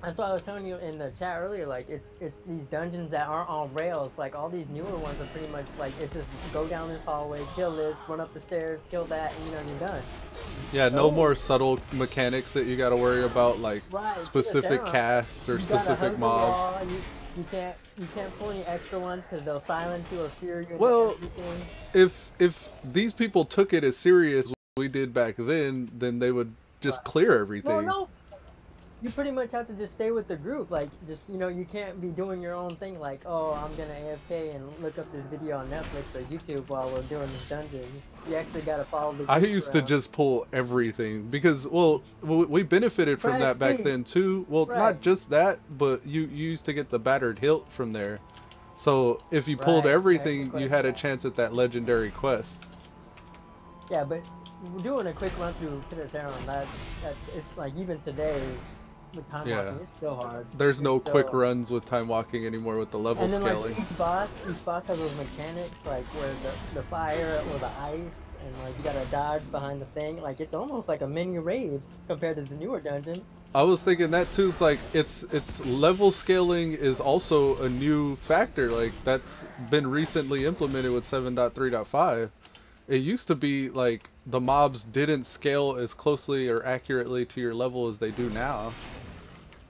That's what I was telling you in the chat earlier. Like it's these dungeons that aren't on rails. Like all these newer ones are pretty much like it's just go down this hallway, kill this, run up the stairs, kill that, and you're done. Yeah, no more subtle mechanics that you got to worry about, like Right, specific casts or you gotta specific hug the mobs. wall, you can't pull any extra ones because they'll silence you or fear you. Well, if these people took it as serious as we did back then they would just clear everything. Well, no. You pretty much have to just stay with the group, like, just, you can't be doing your own thing, like, oh, I'm gonna AFK and look up this video on Netflix or YouTube while we're doing this dungeon. You actually gotta follow the group I used to around. just pull everything, because, well, we benefited from that back then, too. Well, not just that, but you used to get the battered hilt from there. So, if you pulled everything, you had a chance at that legendary quest. Yeah, but doing a quick run through Pit on that, it's like, even today, with time walking, it's still hard. There's no quick runs with time walking anymore with the level and then, scaling. Like, each boss has those mechanics, like where the fire or the ice, and like you gotta dodge behind the thing. Like it's almost like a mini raid compared to the newer dungeon. I was thinking that too. It's like it's level scaling is also a new factor. Like that's been recently implemented with 7.3.5. It used to be like the mobs didn't scale as closely or accurately to your level as they do now.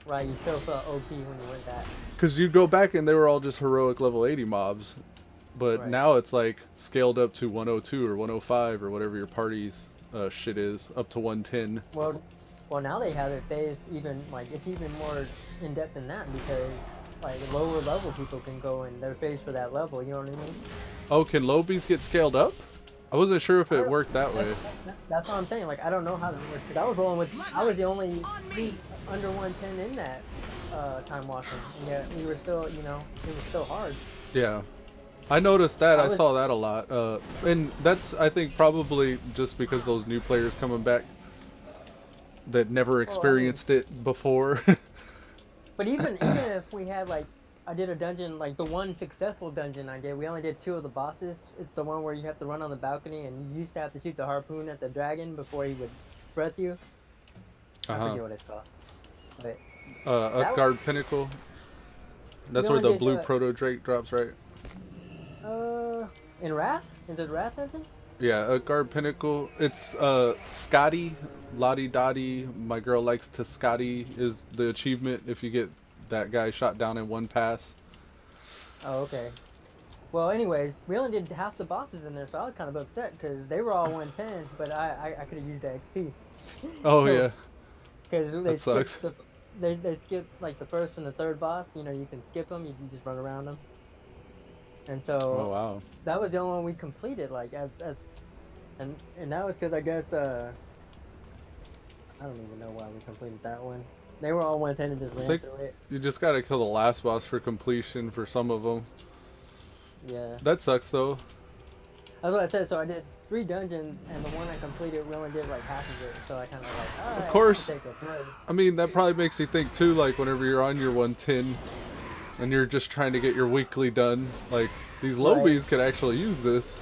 Right, you still felt OP when you went that. Because you go back and they were all just heroic level 80 mobs. But now it's like scaled up to 102 or 105 or whatever your party's shit is, up to 110. Well, now they have it phased even, like, it's even more in depth than that because, like, lower level people can go and they're phased for that level, you know what I mean? Oh, can lobies get scaled up? I wasn't sure if it worked that way. That's what I'm saying. Like, I don't know how this works. Cause I was rolling with, I was the only under 110 in that time walking, and yet we were still, it was still hard. Yeah, I noticed that. I saw that a lot, and that's I think probably just because those new players coming back that never experienced it before. But even if we had like. I did a dungeon, like the one successful dungeon I did, we only did 2 of the bosses. It's the one where you have to run on the balcony and you used to have to shoot the harpoon at the dragon before he would breath you. I forget what it's called. But Utgard Pinnacle. That's where the blue proto drake drops, right? In Wrath? Is it Wrath dungeon? Yeah, Utgard Pinnacle. It's Scotty, Lottie Dottie, my girl likes to Scotty is the achievement if you get that guy shot down in one pass. Oh, okay. Well, anyways, we only did half the bosses in there, so I was kind of upset because they were all 110, but I could have used the XP. Oh, so, yeah. Because they sucks. They skip like the first and the third boss. You can skip them. You can just run around them. And so that was the only one we completed. Like and that was because I guess I don't even know why we completed that one. They were all 110 and just ran through it. You just gotta kill the last boss for completion for some of them. Yeah. That sucks though. That's what I said. So I did 3 dungeons, and the one I completed, we only did like half of it. So I kind of like, all right. Of course. I mean, that probably makes you think too. Like whenever you're on your 110, and you're just trying to get your weekly done, like these lobies could actually use this.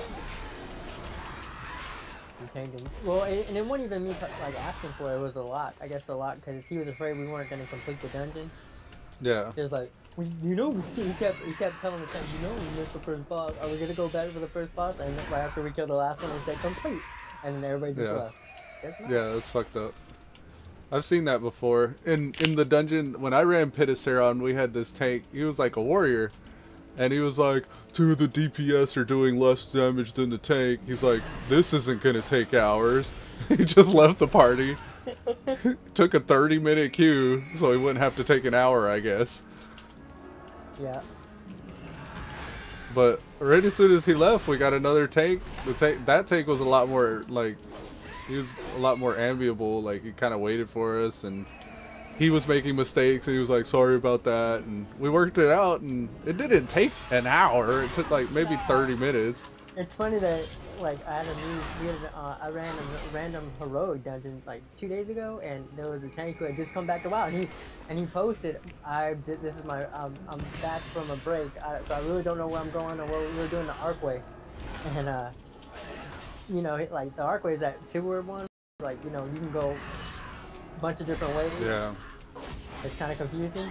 Well, and it wasn't even me like asking for it. It was a lot. I guess a lot because he was afraid we weren't going to complete the dungeon. Yeah. He was like, he kept telling us, we missed the first boss. Are we going to go back for the first boss? And right after we killed the last one, we said complete. And then everybody just left. Yeah, that's fucked up. I've seen that before. In the dungeon, when I ran Pitaceron, we had this tank. He was like a warrior. And he was like, 2 of the DPS are doing less damage than the tank. He's like, this isn't going to take hours. He just left the party. Took a 30-minute queue, so he wouldn't have to take an hour, I guess. Yeah. But right as soon as he left, we got another tank. That tank was a lot more, like, he was a lot more amiable. Like, he kind of waited for us, and he was making mistakes, and he was like, sorry about that, and we worked it out, and it didn't take an hour. It took like maybe 30 minutes. It's funny that like I ran a random heroic dungeon like 2 days ago, and there was a tank who had just come back to WoW, and he posted, I'm back from a break, so I really don't know where I'm going or what we're doing the Archway, and like the Archway is that sewer one, like you can go bunch of different ways. Yeah. it's kind of confusing.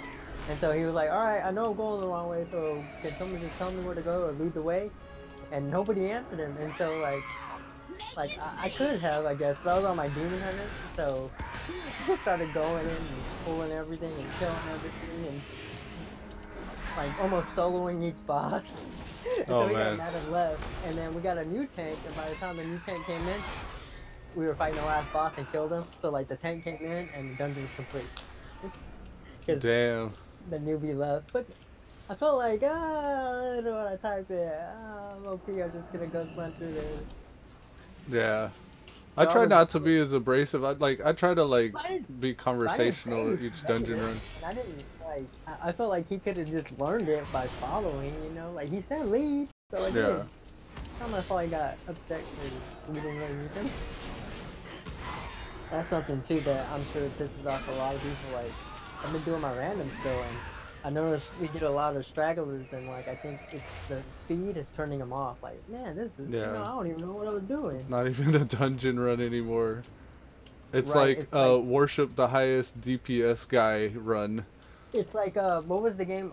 And so he was like, all right, I know I'm going the wrong way, so can someone just tell me where to go or lead the way? And nobody answered him. And so I could have, I guess, but I was on my demon hunter, so I just started going in and pulling everything and killing everything and like almost soloing each boss. Oh, so we man. got mad and left, and then we got a new tank, and by the time the new tank came in, we were fighting the last boss and killed him. So like the tank came in and the dungeon was complete. 'Cause Damn. the newbie left, but I felt like I don't know what I typed it. I'm okay. I'm just gonna go run through this. Yeah. I So try was- not to be as abrasive. I try to like I didn't- be I didn't conversational say each he dungeon said it, run. and I didn't like. I felt like he could have just learned it by following. You know, like he said lead, so I did. Yeah. I'm not probably got upset because we didn't really use him. That's something too that I'm sure pisses off a lot of people. Like I've been doing my random still, and I noticed we get a lot of stragglers, and like I think it's the speed is turning them off. Like man, this is Yeah. you know I don't even know what I was doing. Not even a dungeon run anymore. It's Right, like it's like- worship the highest DPS guy run. It's like what was the game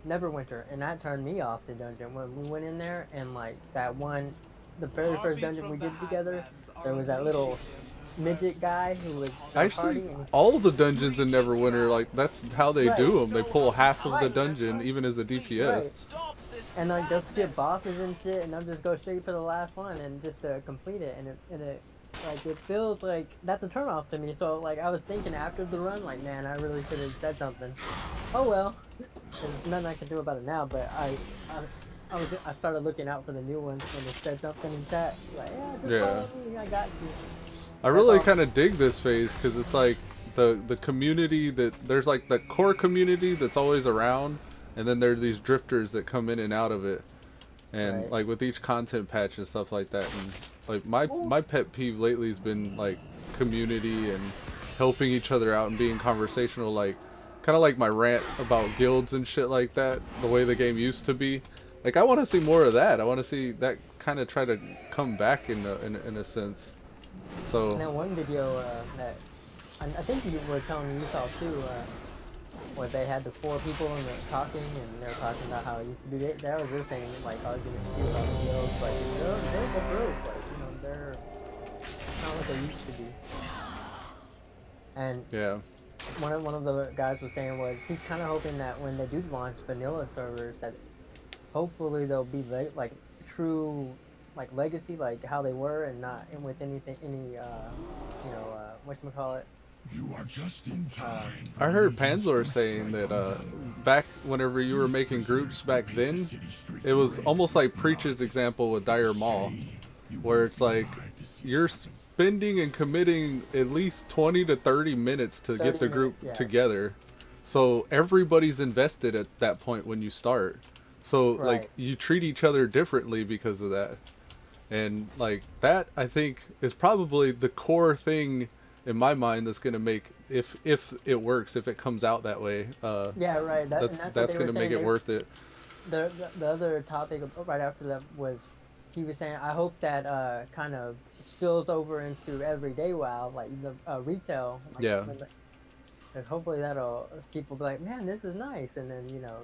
Neverwinter, and that turned me off the dungeon when we went in there and like that one, the very first dungeon we did together, there was that little midget guy who was Actually, party and all the dungeons in Neverwinter, like that's how they Right. do them. They pull half of the dungeon, even as a DPS. and like they'll skip bosses and shit, and they'll just go straight for the last one and just complete it, and it like it feels like that's a turn off to me. So like I was thinking after the run, like man, I really should have said something. Oh well, there's nothing I can do about it now. But I started looking out for the new ones when they said something in chat. Like yeah, just Yeah. follow me, I got you. I really all. kind of dig this phase because it's like the community that there's like the core community that's always around, and then there's these drifters that come in and out of it, and Right. like with each content patch and stuff like that. And like my pet peeve lately has been like community and helping each other out and being conversational, like kind of like my rant about guilds and shit like that, the way the game used to be. Like I want to see more of that. I want to see that kind of try to come back in a sense. So And that one video that I think you were telling me you saw too, where they had the 4 people and they're talking and they're talking about how it used to be. That was their thing, like arguing about the guilds, like they're the girls, like you know they're not what they used to be. And yeah. one of the guys was saying was he's kind of hoping that when they do launch vanilla servers, that hopefully they'll be like true like legacy, like how they were, and not with any whatchamacallit. You are just in time. I heard Panzor saying that back whenever you were making groups back then, it was almost like Preach's example with Dire Maul, where it's like you're spending and committing at least 20 to 30 minutes to get the 30 group minutes, yeah. together. So everybody's invested at that point when you start. So like Right. you treat each other differently because of that. And like that I think is probably the core thing in my mind that's gonna make if it works, if it comes out that way, Yeah, right. that's gonna make it worth it. The other topic right after that was he was saying I hope that kind of spills over into everyday WoW, like the retail. Like, Yeah. Because hopefully that'll people be like, man, this is nice, and then you know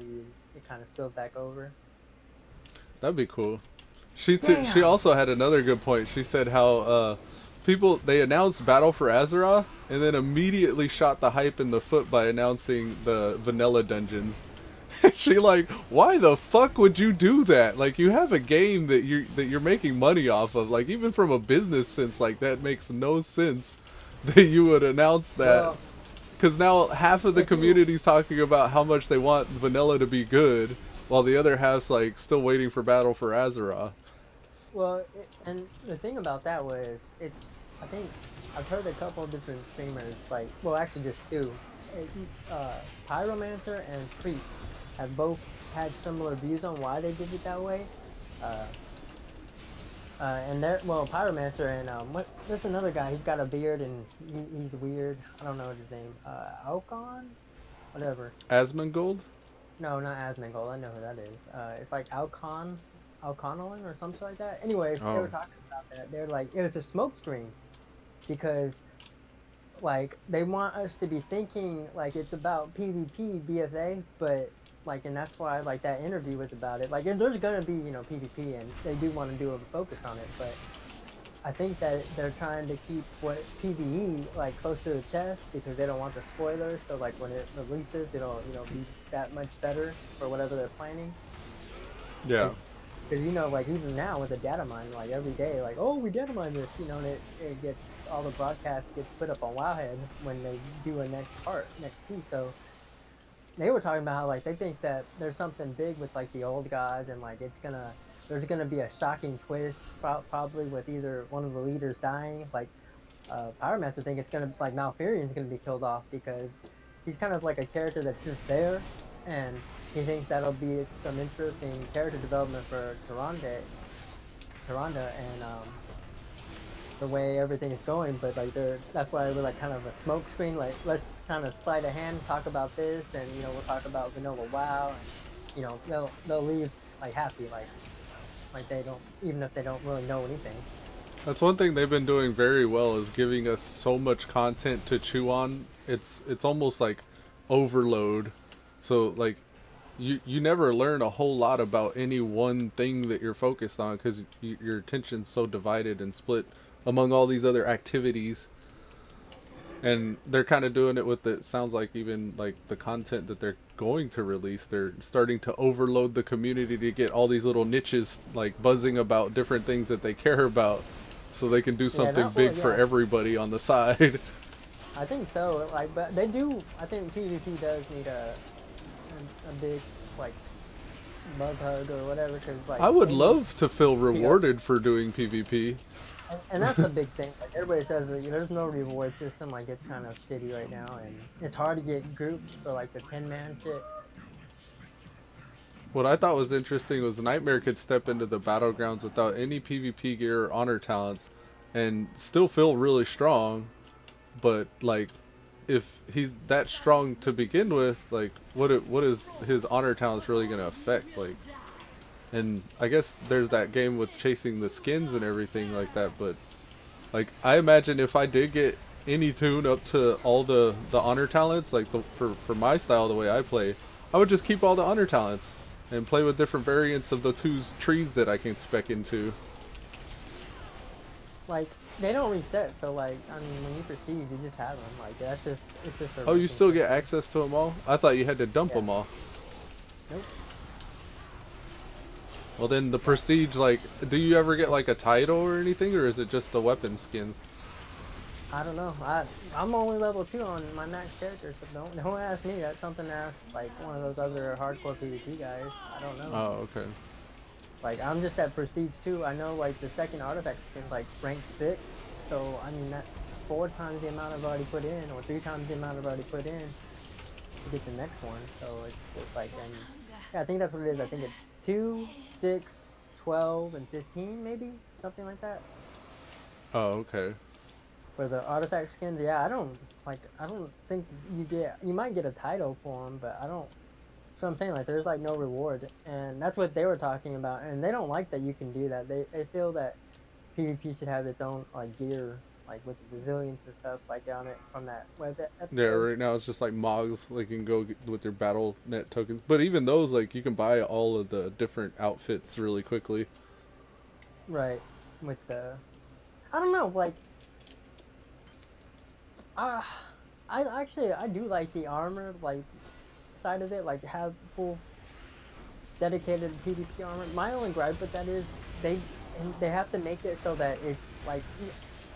it kind of spills back over. That'd be cool. She also had another good point. She said how they announced Battle for Azeroth and then immediately shot the hype in the foot by announcing the vanilla dungeons. She like, why the fuck would you do that? Like you have a game that you're making money off of. Like even from a business sense, like that makes no sense that you would announce that. Well, Because now half of the community's talking about how much they want vanilla to be good, while the other half's like still waiting for Battle for Azeroth. Well, and the thing about that was, I think I've heard a couple of different streamers, like, well, actually just 2. Pyromancer and Priest have both had similar views on why they did it that way. And Pyromancer and there's another guy. He's got a beard and he's weird. I don't know his name. Alcon, whatever. Asmongold? No, not Asmongold. I know who that is. It's like Alconolin or something like that. Anyways, they were talking about that. They're like, it was a smoke screen because like they want us to be thinking like it's about PvP BSA, but like, and that's why like that interview was about it. Like, and there's gonna be, you know, PvP, and they do want to do a focus on it, but I think that they're trying to keep what PvE like close to the chest because they don't want the spoilers. So like when it releases, it'll, you know, be that much better for whatever they're planning. Yeah. Because, you know, like even now with the data mine, like every day, like, oh, we data mine this, you know, and it gets, all the broadcasts gets put up on Wowhead when they do a next piece. So they were talking about how like they think that there's something big with like the old guys, and like there's gonna be a shocking twist probably with either one of the leaders dying. Like Pyromancer think it's gonna, like, Malfurion's gonna be killed off because he's kind of like a character that's just there, and he thinks that'll be some interesting character development for Tyrande and the way everything is going. But like that's why we're like kind of a smoke screen, like let's kind of slide a hand, talk about this, and you know, we'll talk about vanilla WoW, and you know, they'll leave like happy, like they don't, even if they don't really know anything. That's one thing they've been doing very well, is giving us so much content to chew on. It's almost like overload. So like you never learn a whole lot about any one thing that you're focused on because your attention's so divided and split among all these other activities. And they're kind of doing it with the, it sounds like even like the content that they're going to release, they're starting to overload the community to get all these little niches like buzzing about different things that they care about, so they can do something big for everybody on the side. I think so. Like, but they do. I think PvP does need a big like bug hug or whatever. Cause like I would love to feel rewarded for doing PvP. And that's a big thing. Like everybody says that, you know, there's no reward system. Like it's kind of shitty right now, and it's hard to get groups for like the 10-man shit. What I thought was interesting was Nightmare could step into the battlegrounds without any PvP gear or honor talents and still feel really strong. But like, if he's that strong to begin with, like what is his honor talents really gonna affect? Like, and I guess there's that game with chasing the skins and everything like that, but like I imagine if I did get any toon up to all the honor talents, like for my style, the way I play, I would just keep all the honor talents and play with different variants of the trees that I can spec into. Like, they don't reset, so like, I mean, when you prestige, you just have them. Like, that's just, it's just a... Oh, you still get access to them all? I thought you had to dump them all. Nope. Well then, the prestige, like, do you ever get like a title or anything, or is it just the weapon skins? I don't know. I'm only level 2 on my max character, so don't ask me. That's something to ask like one of those other hardcore PvP guys. I don't know. Oh, okay. Like, I'm just at prestige 2. I know like the second artifact skin's like rank 6, so I mean that's 4 times the amount I've already put in, or 3 times the amount I've already put in to get the next one. So it's just like, and yeah, I think that's what it is. I think it's 2, 6, 12, and 15, maybe something like that. Oh, okay. For the artifact skins, yeah, I don't think you might get a title for them, but I don't. So I'm saying, like, there's like no reward, and that's what they were talking about, and they don't like that you can do that. They feel that PvP should have its own like gear, like with the resilience and stuff like on it from that web episode. Yeah, right now it's just like Mogs, like you can go get with your battle net tokens, but even those, like, you can buy all of the different outfits really quickly. Right, with the, I don't know, like. I do like the armor, like, side of it, like have full dedicated PvP armor. My only gripe with that is they have to make it so that it's like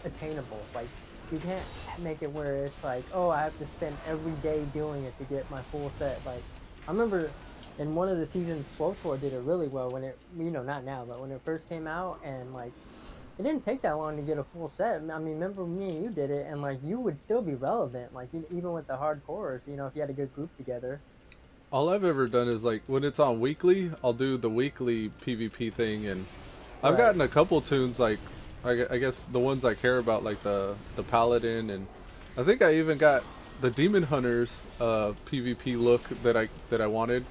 attainable. Like, you can't make it where it's like, oh, I have to spend every day doing it to get my full set. Like, I remember in one of the seasons, SWTOR did it really well when it, you know, not now, but when it first came out, and like, it didn't take that long to get a full set. I mean, remember me and you did it, and like, you would still be relevant, like, even with the hardcores, you know, if you had a good group together. All I've ever done is, like, when it's on weekly, I'll do the weekly PvP thing, and I've gotten a couple tunes, like, I guess the ones I care about, like the Paladin, and I think I even got the Demon Hunters PvP look that I wanted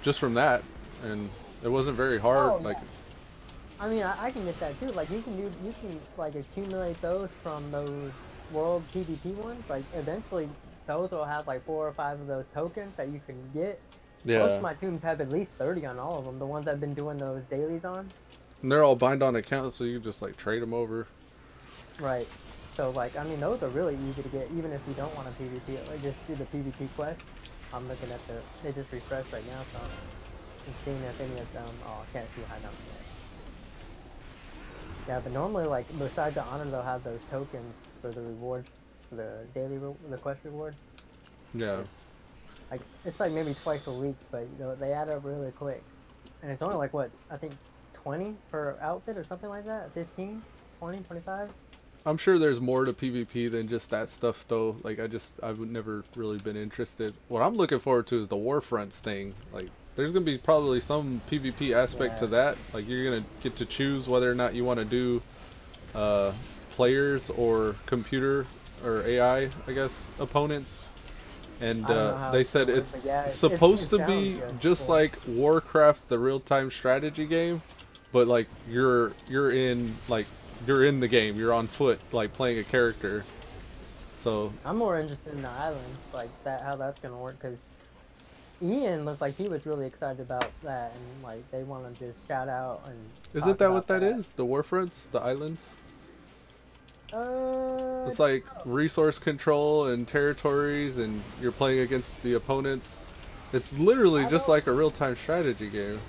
just from that, and it wasn't very hard. Oh, yeah. Like, I mean, I can get that too. Like, you can like accumulate those from those world PvP ones, like eventually those will have like 4 or 5 of those tokens that you can get. Most Yeah. of my toons have at least 30 on all of them. The ones I've been doing those dailies on. And they're all bind on accounts, so you can just like trade them over. Right. So like, I mean, those are really easy to get, even if you don't want to PvP it. Like, just do the PvP quest. I'm looking at they just refreshed right now, so I'm seeing if any of them. Oh, I can't see high numbers yet. Yeah, but normally, like, besides the honor, they'll have those tokens for the rewards, for the daily, the quest reward. Yeah. Like, it's like maybe twice a week, but you know, they add up really quick. And it's only like, what, I think 20 per outfit or something like that? 15, 20, 25? I'm sure there's more to PvP than just that stuff, though. Like, I've never really been interested. What I'm looking forward to is the Warfronts thing. Like, there's gonna be probably some PvP aspect to that. Like, you're gonna get to choose whether or not you want to do players or computer or AI, I guess, opponents. And they said it's supposed to be just like Warcraft, the real-time strategy game, but like you're in the game. You're on foot, like playing a character. So I'm more interested in the islands, like that, how that's gonna work. Cause Ian looked like he was really excited about that, and like they want to just shout out and. Isn't that what that is? The Warfronts, the islands. It's like resource control and territories, and you're playing against the opponents. It's literally just like a real-time strategy game.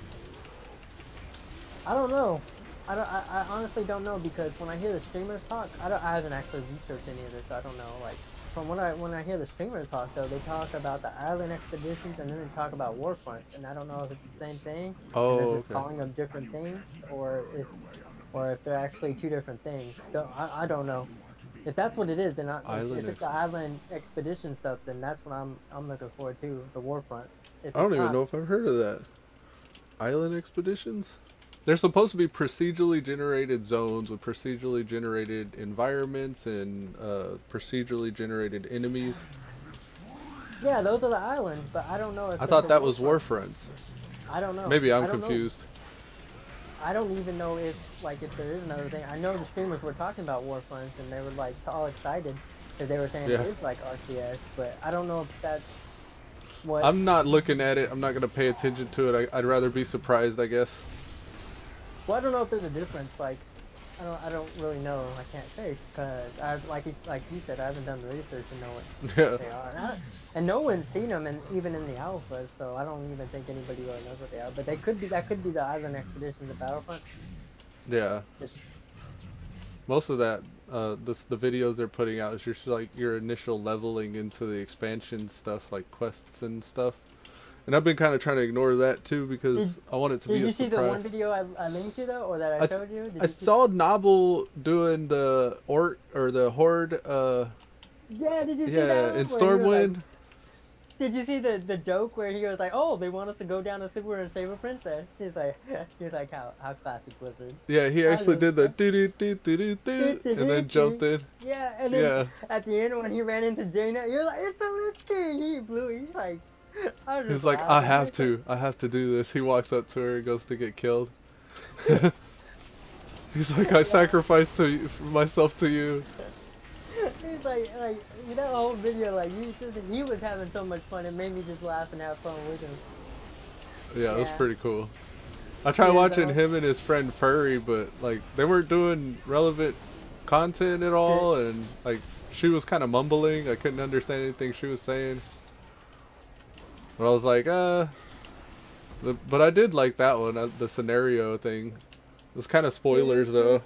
I don't know. I honestly don't know, because when I hear the streamers talk, I haven't actually researched any of this, so I don't know. Like, from when I hear the streamers talk, though, they talk about the island expeditions and then they talk about Warfronts, and I don't know if it's the same thing. Oh, and they're just calling them different things, or if they're actually two different things. So I don't know. If that's what it is, then if it's the island expedition stuff, then that's what I'm looking forward to, the Warfront. I don't even know if I've heard of that. Island expeditions? They're supposed to be procedurally generated zones with procedurally generated environments and procedurally generated enemies. Yeah, those are the islands, but I don't know if... I thought that was Warfronts. I don't know. Maybe I'm confused. I don't even know if there is another thing. I know the streamers were talking about Warfronts, and they were like all excited because they were saying it is like RTS, but I don't know if that's what... I'm not looking at it. I'm not going to pay attention to it. I'd rather be surprised, I guess. Well, I don't know if there's a difference. Like, I don't really know. I can't say, because like you said, I haven't done the research to know what they are. And no one's seen them, even in the alpha, so I don't even think anybody really knows what they are. But that could be the island expeditions of Battlefront. Yeah. Most of that, the videos they're putting out is just like your initial leveling into the expansion stuff, like quests and stuff. And I've been kind of trying to ignore that too, because I want it to be a surprise. Did you see the one video I linked you, though, or that I showed you? I saw Nobble doing the Horde. Yeah, did you see that? In Stormwind. Did you see the joke where he was like, "Oh, they want us to go down a sewer and save a princess"? He's like how classic Blizzard. Yeah, he actually did the do and then jumped in. Yeah, and then at the end when he ran into Jaina, you're like, "It's the Lich King!" He blew. He's like. He's like, I have to do this. He walks up to her and goes to get killed. He's like, I sacrificed myself to you. He's like that whole video, like he was having so much fun. It made me just laugh and have fun with him. Yeah, it was pretty cool. I tried watching him and his friend Furry, but like they weren't doing relevant content at all, and like she was kind of mumbling. I couldn't understand anything she was saying. But I was like, but I did like that one, the scenario thing. It was kind of spoilers, though.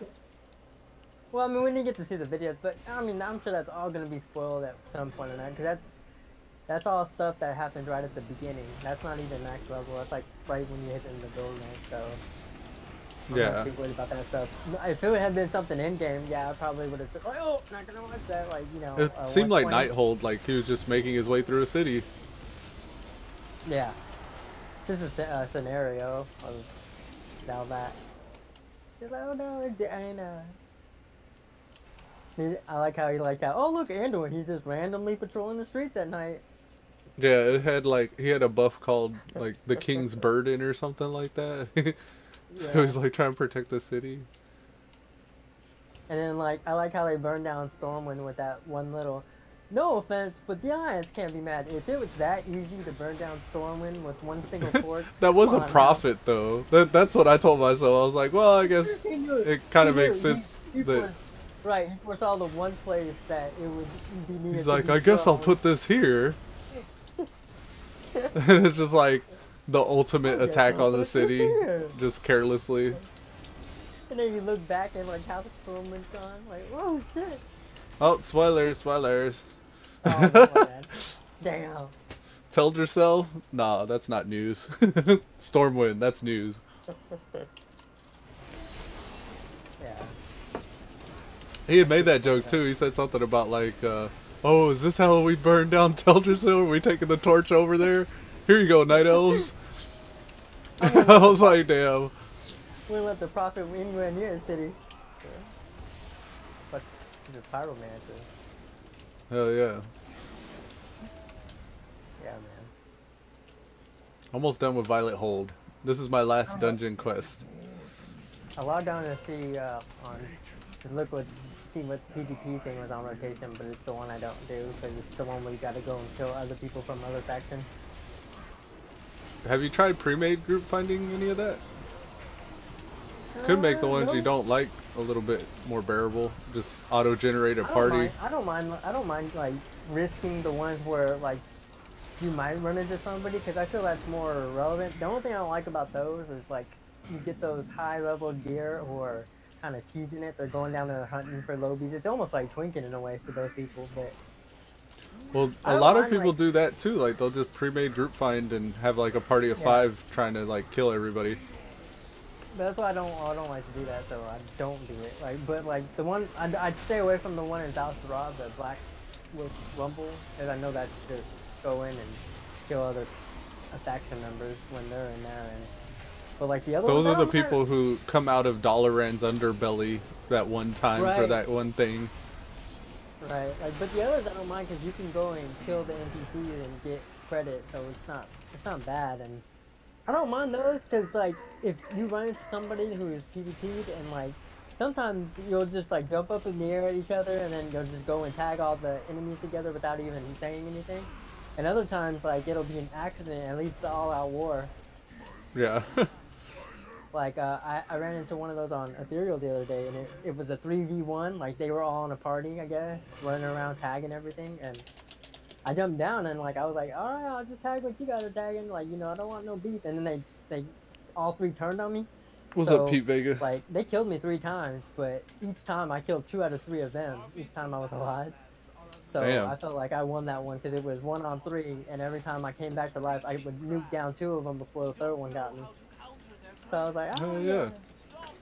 Well, I mean, we didn't get to see the videos, but I mean, I'm sure that's all gonna be spoiled at some point in that, because that's all stuff that happened right at the beginning. That's not even max level. That's like right when you hit in the building. So I'm not too worried about that stuff. If it had been something in game, yeah, I probably would have said, "Oh, not gonna watch that." Like, you know. It seemed like Nighthold, like he was just making his way through a city. Yeah, this is a scenario of now that. He's like, "Oh no, Diana." I like how he oh look, Anduin, he's just randomly patrolling the streets at night. Yeah, it had he had a buff called like the King's Burden or something like that. So he's like trying to protect the city. And then like I like how they burned down Stormwind with that one little. No offense, but the Alliance can't be mad. If it was that easy to burn down Stormwind with one single torch, That come was a on now. profit though. That's what I told myself. I was like, well, I guess He knew it. it kind He of knew makes it. sense He that forced, right. He foresaw the one place that it would be he's needed to like, be I guess I'll thrown. put this here. And it's just like the ultimate I guess attack I'll on the put this city, here. just carelessly. And then you look back and like how the Stormwind's gone. Like, whoa, shit. Oh, spoilers, spoilers. Oh, no, my bad. Damn. Teldrassil? Nah, that's not news. Stormwind, that's news. Yeah. He had made that joke too. He said something about like, oh, is this how we burn down Teldrassil? Are we taking the torch over there? Here you go, Night Elves. I was like, damn. We let the prophet anywhere near the city. Yeah. But he's a pyromancer. Hell yeah. Yeah, man. Almost done with Violet Hold. This is my last dungeon quest. I logged on to see to look see what PvP thing was on rotation, but it's the one I don't do because it's the one where you got to go and kill other people from other factions. Have you tried pre-made group finding any of that? Could make the ones No. you don't like a little bit more bearable. Just auto-generate a party. I don't mind like risking the ones where like you might run into somebody because I feel that's more relevant. The only thing I don't like about those is like you get those high level gear or kind of teasing it. They're going down there hunting for lobies. It's almost like twinking in a way for those people. But Well, I a don't lot of mind, people like- do that too. Like they'll just pre-made group find and have like a party of 5 trying to like kill everybody. that's why I don't like to do that. So I don't do it. Like, but like the one I'd stay away from the one in Azsuna, the Black with Rumble, because I know that's just go in and kill other faction members when they're in there. And but like the other Those ones, I are the don't mind. people who come out of Dalaran's underbelly that one time for Right. that one thing. Right, like, but the others I don't mind because you can go and kill the NPCs and get credit, so it's not bad, and I don't mind those because like if you run into somebody who is PvP'd and like sometimes you'll just like jump up in the air at each other and then you'll just go and tag all the enemies together without even saying anything, and other times like it'll be an accident, at least the all-out war. Yeah. Like, I ran into one of those on Ethereal the other day, and it was a 3v1, like, they were all in a party, I guess, running around tagging everything, and I jumped down, and, like, I was like, alright, I'll just tag what you guys are tagging, like, you know, I don't want no beef, and then they all 3 turned on me. What's So, up, Pete Vega? like, they killed me 3 times, but each time I killed 2 out of 3 of them, each time I was alive. So Damn. I felt like I won that one, because it was 1 on 3, and every time I came back to life, I would nuke down 2 of them before the 3rd one got me. So I was like, oh, Hell yeah.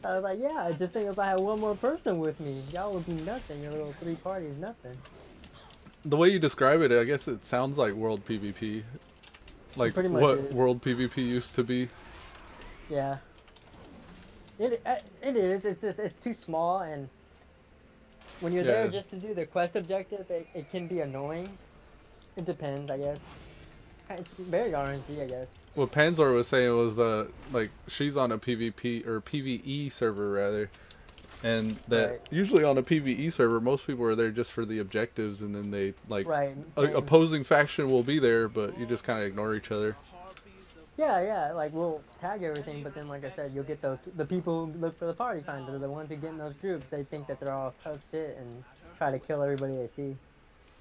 I was like, yeah, I just think if I had one more person with me, y'all would be nothing. Your little 3 parties, nothing. The way you describe it, I guess it sounds like World PvP. Like pretty much what is. World PvP used to be. Yeah. It is. It's just it's too small, and when you're there Yeah. just to do the quest objective, it can be annoying. It depends, I guess. It's very RNG, I guess. What Panzor was saying was like she's on a PvP or PvE server rather, and that Right. usually on a PvE server most people are there just for the objectives, and then they like Right. opposing faction will be there, but you just kind of ignore each other. Yeah, like we'll tag everything, but then like I said, you'll get the people who look for the party finder, the ones who get in those groups, they think that they're all tough shit and try to kill everybody they see.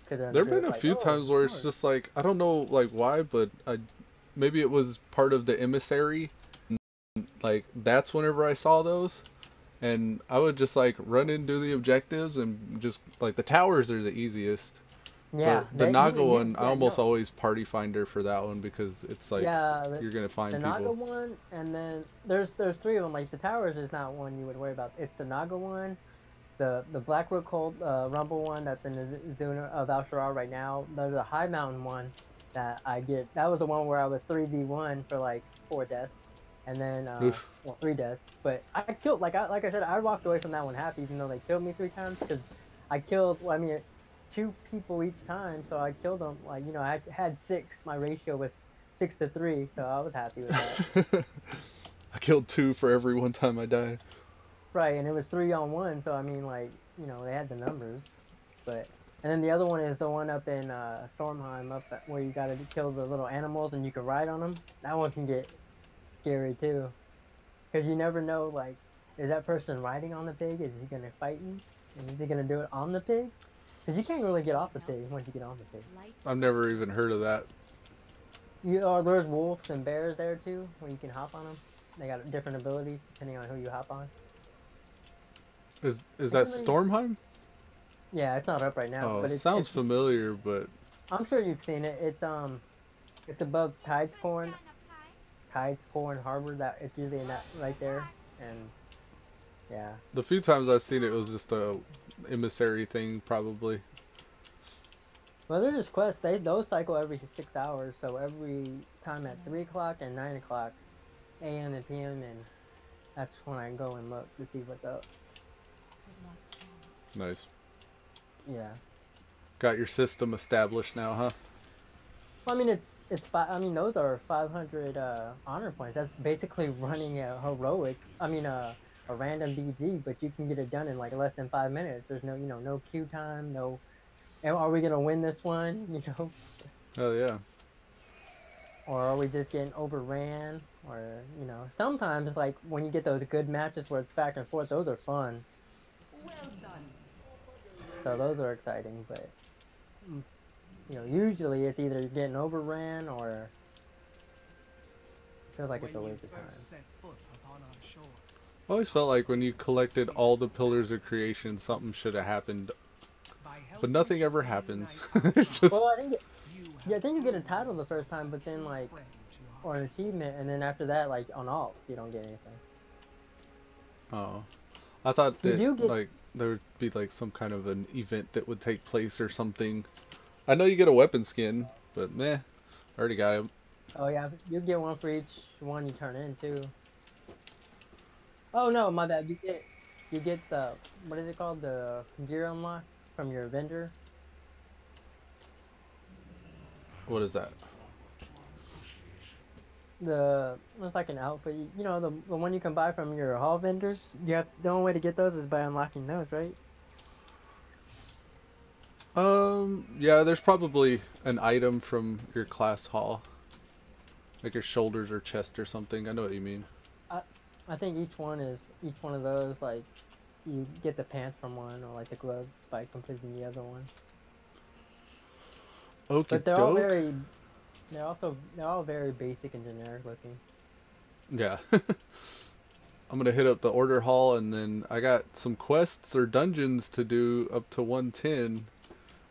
There've been a few times where it's just like I don't know like why, but maybe it was part of the emissary. Like that's whenever I saw those, and I would just like run and do the objectives and just like the towers are the easiest. Yeah, But the Naga one, I yeah, almost no. always party finder for that one because it's like Yeah, you're gonna find the Naga people. one, and then there's 3 of them. Like the towers is not one you would worry about. It's the Naga one, the Blackroot Cold Rumble one that's in the Azsuna of Azsuna right now. There's a High Mountain one that I get. That was the one where I was 3v1 for like 4 deaths, and then Oof. well 3 deaths. But I killed like I said, I walked away from that one happy, even though they killed me 3 times because I killed. Well, I mean, 2 people each time, so I killed them. Like, you know, I had 6. My ratio was 6 to 3, so I was happy with that. I killed 2 for every one time I died. Right, and it was 3-on-1, so I mean, like, you know, they had the numbers. But and then the other one is the one up in Stormheim, where you gotta kill the little animals and you can ride on them. That one can get scary too, because you never know, like, is that person riding on the pig? Is he gonna fight you? And is he gonna do it on the pig? Because you can't really get off the pig once you get on the pig. I've never even heard of that. There's wolves and bears there too, where you can hop on them. They got different abilities depending on who you hop on. Is that Stormheim? Yeah, it's not up right now, Oh, but sounds familiar, but I'm sure you've seen it. It's above Tidesporn Harbor. That it's usually in that right there, and yeah. the few times I've seen it, it was just a emissary thing, probably. Well, they're just quests. Those cycle every 6 hours, so every time at 3 o'clock and 9 o'clock, a.m. and p.m. and that's when I go and look to see what's up. Nice. Yeah. Got your system established now, huh? Well, I mean, I mean, those are 500 honor points. That's basically running a heroic. I mean, a random BG, but you can get it done in like less than 5 minutes. There's no, no queue time. No, are we gonna win this one? You know. Oh yeah. Or are we just getting overran? Or sometimes like when you get those good matches where it's back and forth, those are fun. Well done. So those are exciting, but usually it's either getting overran or feels like it's a waste of time. Set foot upon our shores, I always felt like when you collected all the pillars of creation, something should have happened, but nothing ever happens. Just Well, I think you get a title the first time, but then like, or an achievement, and then after that, like on alt, you don't get anything. oh, I thought that You do get- like there would be like some kind of an event that would take place or something. I know you get a weapon skin, but meh, already got him. Oh yeah, you get one for each one you turn in too. Oh no, my bad. You get the, what is it called, the gear unlock from your vendor. What is that? It's like an outfit. The one you can buy from your hall vendors. The only way to get those is by unlocking those, right? Yeah, there's probably an item from your class hall, like your shoulders or chest or something. I know what you mean. I think each one of those, like, you get the pants from one, or like the gloves by completing the other one. Okie But they're doke. all very basic and generic looking. Yeah. I'm gonna hit up the order hall, and then I got some quests or dungeons to do up to 110.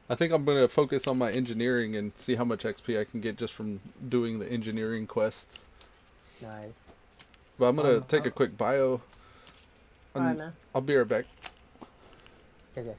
I think I'm gonna focus on my engineering and see how much XP I can get just from doing the engineering quests. Nice. But I'm gonna take a quick bio. Alright, man. I'll be right back. Okay.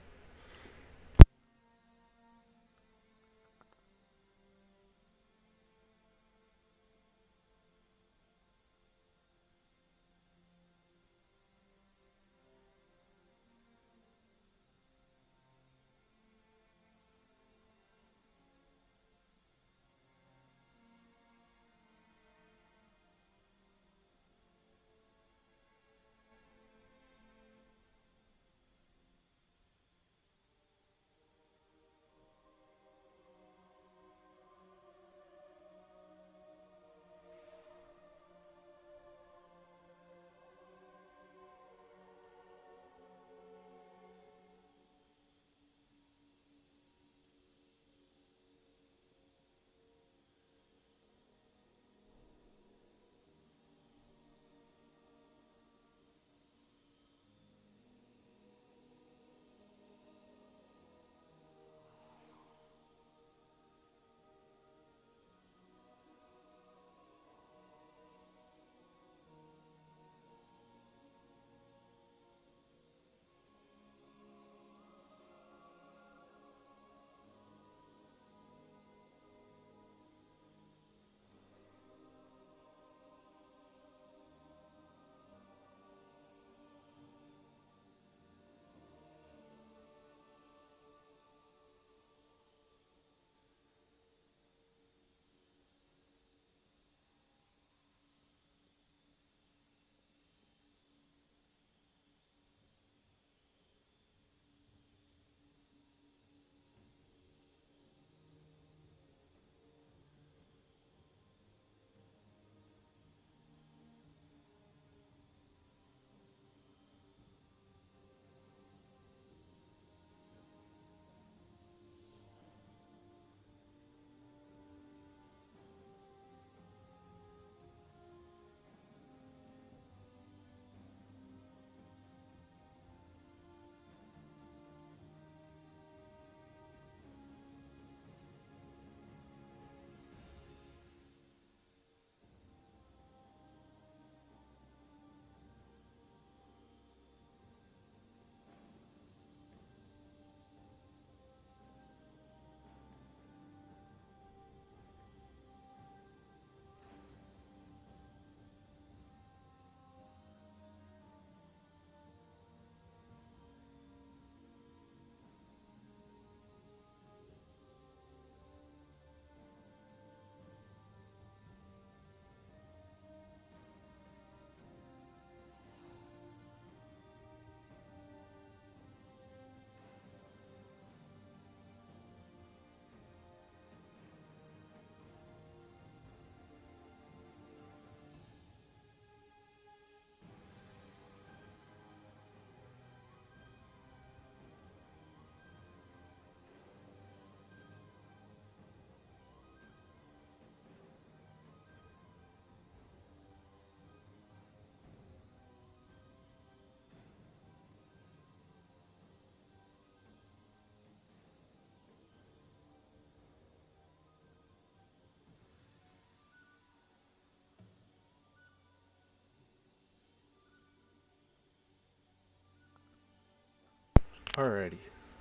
Alrighty,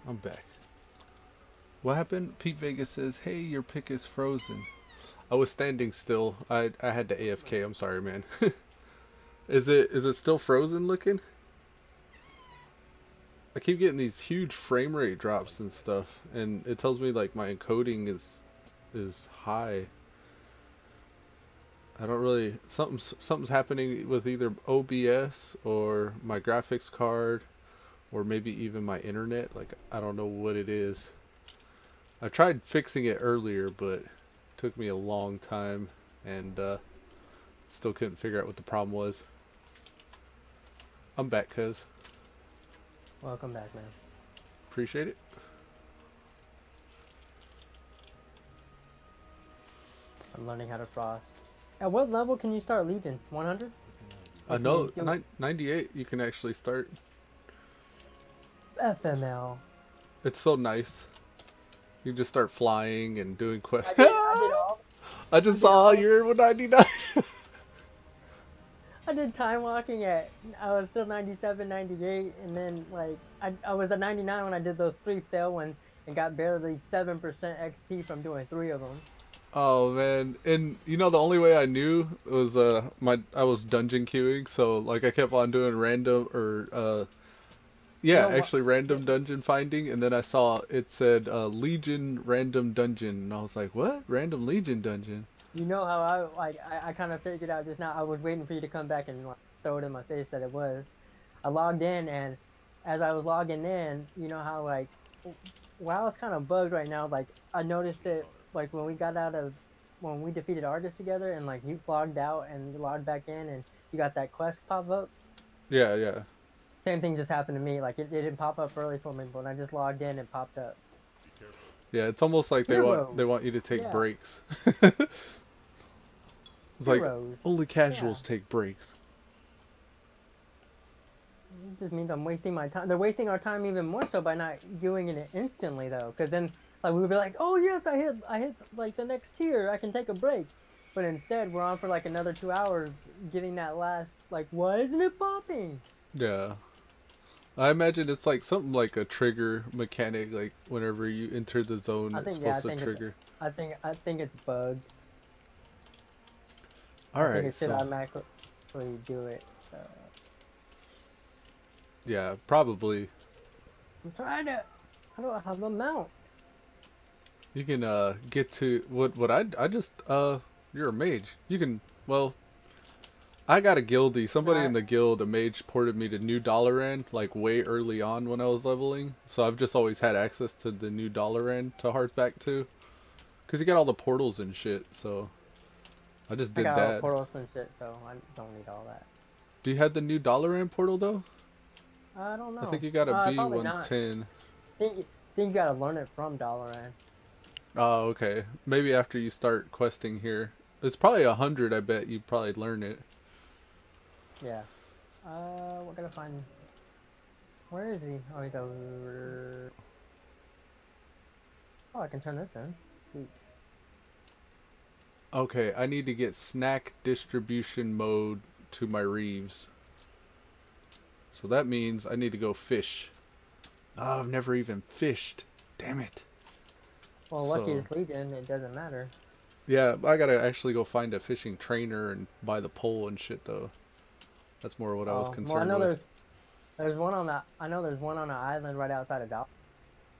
I'm back. What happened? Pete Vegas says, "Hey, your pick is frozen." I was standing still. I had to AFK. I'm sorry, man. Is it still frozen looking? I keep getting these huge frame rate drops and stuff, and it tells me like my encoding is high. I don't really something's happening with either OBS or my graphics card or maybe even my internet. Like I don't know what it is. I tried fixing it earlier, but it took me a long time and still couldn't figure out what the problem was. I'm back, cuz. Welcome back, man. Appreciate it. I'm learning how to frost. At what level can you start Legion? 100? No, 98 you can actually start. FML. It's so nice. You just start flying and doing quests. I did all. I just saw you're 99. I did time walking I was still 97, 98, and then like I was at 99 when I did those 3 fail ones and got barely 7% XP from doing 3 of them. Oh man, and you know the only way I knew was I was dungeon queuing, so like I kept on doing random or yeah, actually random dungeon finding, and then I saw it said Legion random dungeon, and I was like, what? Random Legion dungeon? You know how I kind of figured out just now. I was waiting for you to come back and like, throw it in my face that it was. I logged in, and as I was logging in, you know how like WoW is kind of bugged right now. Like I noticed it like when we defeated Argus together, and like you logged out and logged back in, and you got that quest pop up. Yeah, yeah. Same thing just happened to me. Like it didn't pop up early for me, but when I just logged in, it popped up. Yeah, it's almost like they want you to take breaks. It's like only casuals take breaks. It just means I'm wasting my time. They're wasting our time even more so by not doing it instantly though, because then like we would be like, oh yes, I hit like the next tier, I can take a break. But instead, we're on for like another 2 hours, getting that last like, why isn't it popping? Yeah. I imagine it's like something like a trigger mechanic, like whenever you enter the zone, it's supposed to trigger. I think it's bugged. All right, I think it should automatically do it. Yeah, probably. I'm trying to. I don't have a mount. You can get to what I just you're a mage. You can I got a guildie. Somebody in the guild, a mage, ported me to New Dalaran like way early on when I was leveling. So I've just always had access to the New Dalaran to hark back to. Cause you got all the portals and shit. So I just did I got that. all the portals and shit, so I don't need all that. Do you have the New Dalaran portal though? I don't know. I think you got a B110. Think you gotta learn it from Dalaran. Oh, okay. Maybe after you start questing here. It's probably 100, I bet you'd probably learn it. Yeah. We're gonna find... Where is he? Oh, he's over... Oh, I can turn this in. Sweet. Okay, I need to get snack distribution mode to my Reeves. So that means I need to go fish. Oh, I've never even fished. Damn it. Well, lucky it's Legion, it doesn't matter. Yeah, I gotta actually go find a fishing trainer and buy the pole and shit though. That's more what I was concerned well, I know with. there's one on the island right outside of Dal.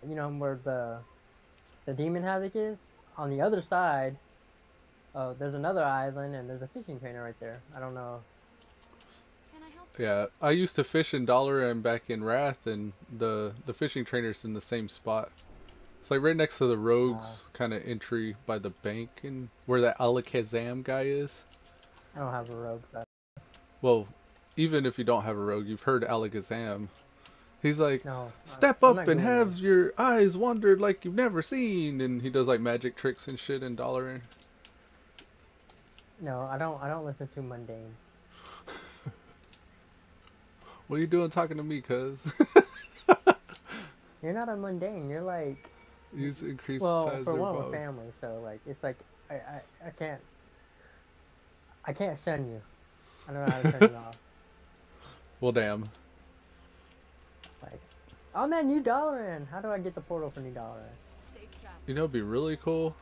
You know where the demon havoc is? On the other side, there's another island and there's a fishing trainer right there. I don't know. Can I help? Yeah, I used to fish in Dalaran back in Wrath, and the fishing trainer's in the same spot. It's like right next to the rogues kind of entry by the bank and where that Alakazam guy is. I don't have a rogue. Well, even if you don't have a rogue, you've heard Alakazam. He's like, no, step up and have your eyes wandered like you've never seen, and he does like magic tricks and shit in Dalaran. No, I don't listen to mundane. What are you doing talking to me, cuz? You're not a mundane. You're like. He's increased well, size for of one with family, so like it's like I can't shun you. I don't know how to turn you off. Well, damn. Like Oh man, New Dalaran! How do I get the portal for New Dalaran? Safe travel. You know, it'd be really cool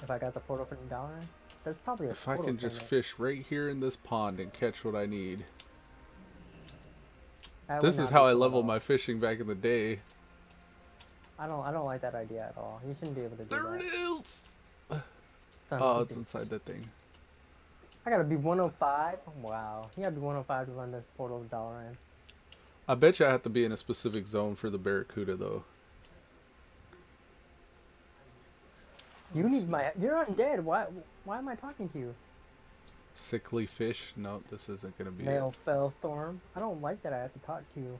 If I got the portal for New Dalaran? There's probably a if I portal can just thing fish right here in this pond and catch what I need. that would This is not be how I cool at leveled all. my fishing back in the day. I don't like that idea at all. You shouldn't be able to do There that. it is! It's Oh, it's amazing. inside that thing. I gotta be 105? Wow. You gotta be 105 to run this portal to Dalaran. I bet you I have to be in a specific zone for the Barracuda, though. You need my... You're undead. Why am I talking to you? Sickly fish? No, this isn't gonna be it. Male fell storm. I don't like that I have to talk to you.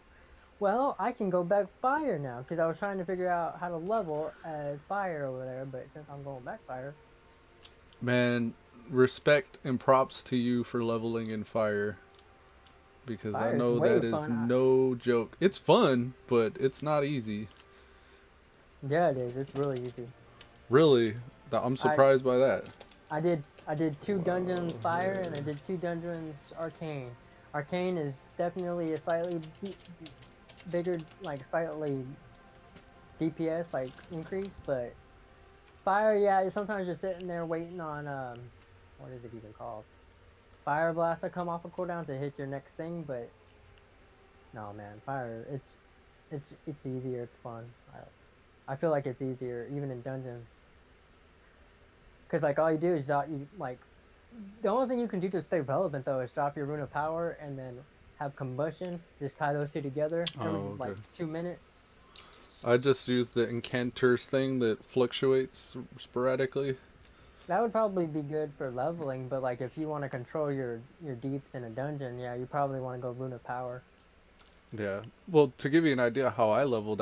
Well, I can go back fire now, because I was trying to figure out how to level as fire over there, but since I'm going back fire... Man, respect and props to you for leveling in fire. Because I Fire's know way that is fun. no joke. It's fun, but it's not easy. Yeah, it is. It's really easy. Really, I'm surprised by that. I did 2 dungeons fire, and I did 2 dungeons arcane. Arcane is definitely a slightly bigger, like slightly DPS like increase, but fire, yeah, sometimes you're sitting there waiting on what is it even called? Fire blast to come off a cooldown to hit your next thing, but no man, fire, it's easier, it's fun. I feel like it's easier even in dungeons. Cause like all you do is the only thing you can do to stay relevant though is drop your rune of power and then have combustion. Just tie those two together every like 2 minutes. I just use the incanters thing that fluctuates sporadically. That would probably be good for leveling, but like if you want to control your deeps in a dungeon, yeah, you probably want to go rune of power. Yeah. Well, to give you an idea how I leveled,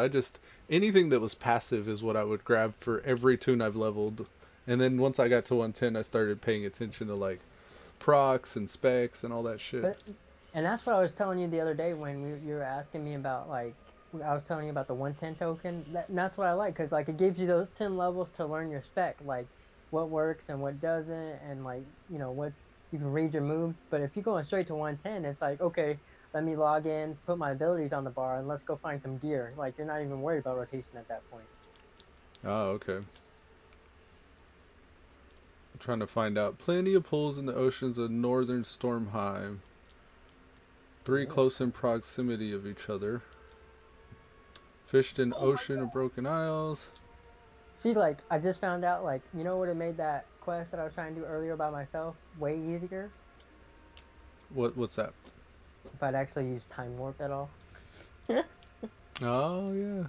anything that was passive is what I would grab for every toon I've leveled. And then once I got to 110, I started paying attention to like procs and specs and all that shit. And that's what I was telling you the other day when you were asking me about like I was telling you about the 110 token. And that's what I like because like it gives you those 10 levels to learn your spec, like what works and what doesn't, and like you know what you can read your moves. But if you're going straight to 110, it's like okay, let me log in, put my abilities on the bar, and let's go find some gear. Like you're not even worried about rotation at that point. Oh, okay. I'm trying to find out. Plenty of pools in the oceans of northern Stormheim. 3 close in proximity of each other. Fished in ocean of broken isles. See, like, I just found out, like, you know what it made that quest that I was trying to do earlier by myself way easier? What's that? If I'd actually used Time Warp at all. Oh, yeah.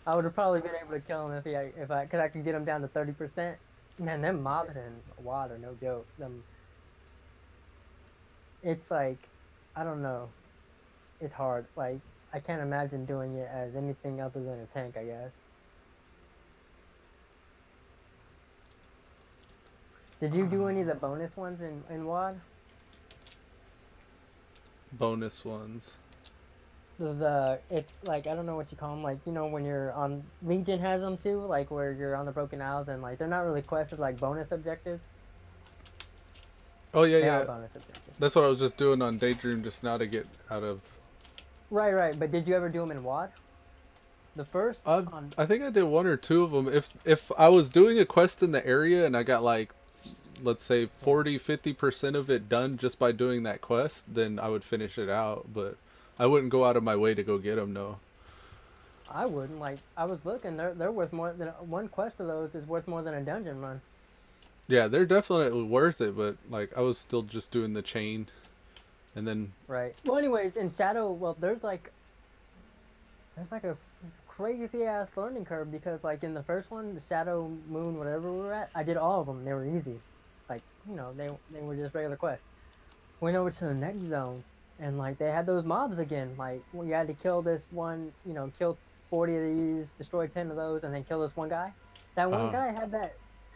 I would have probably been able to kill him if I could get him down to 30%. Man, them mobs in water, no joke. It's like, I don't know. It's hard. Like, I can't imagine doing it as anything other than a tank, I guess. Did you do any of the bonus ones in WoD? Bonus ones. It's like, I don't know what you call them, like, you know, when you're on, Legion has them too, like, where you're on the Broken Isles, and, like, they're not really quests, like, bonus objectives. Oh, yeah, They yeah. are bonus objectives. That's what I was just doing on Daydream just now to get out of... Right, but did you ever do them in WoD? The first? I think I did 1 or 2 of them. If I was doing a quest in the area and I got, like, let's say 40-50% of it done just by doing that quest, then I would finish it out, but I wouldn't go out of my way to go get them, no. I wouldn't. Like, I was looking, they're worth more than, one quest of those is worth more than a dungeon run. Yeah, they're definitely worth it, but, like, I was still just doing the chain, and then... Right. Well, anyways, in Shadow, well, there's like a crazy-ass learning curve, because, like, in the first one, the Shadow, Moon, whatever we were at, I did all of them. They were easy. Like, you know, they were just regular quests. Went over to the next zone, and, like, they had those mobs again. Like, you had to kill this one, you know, kill 40 of these, destroy 10 of those, and then kill this one guy. That one guy had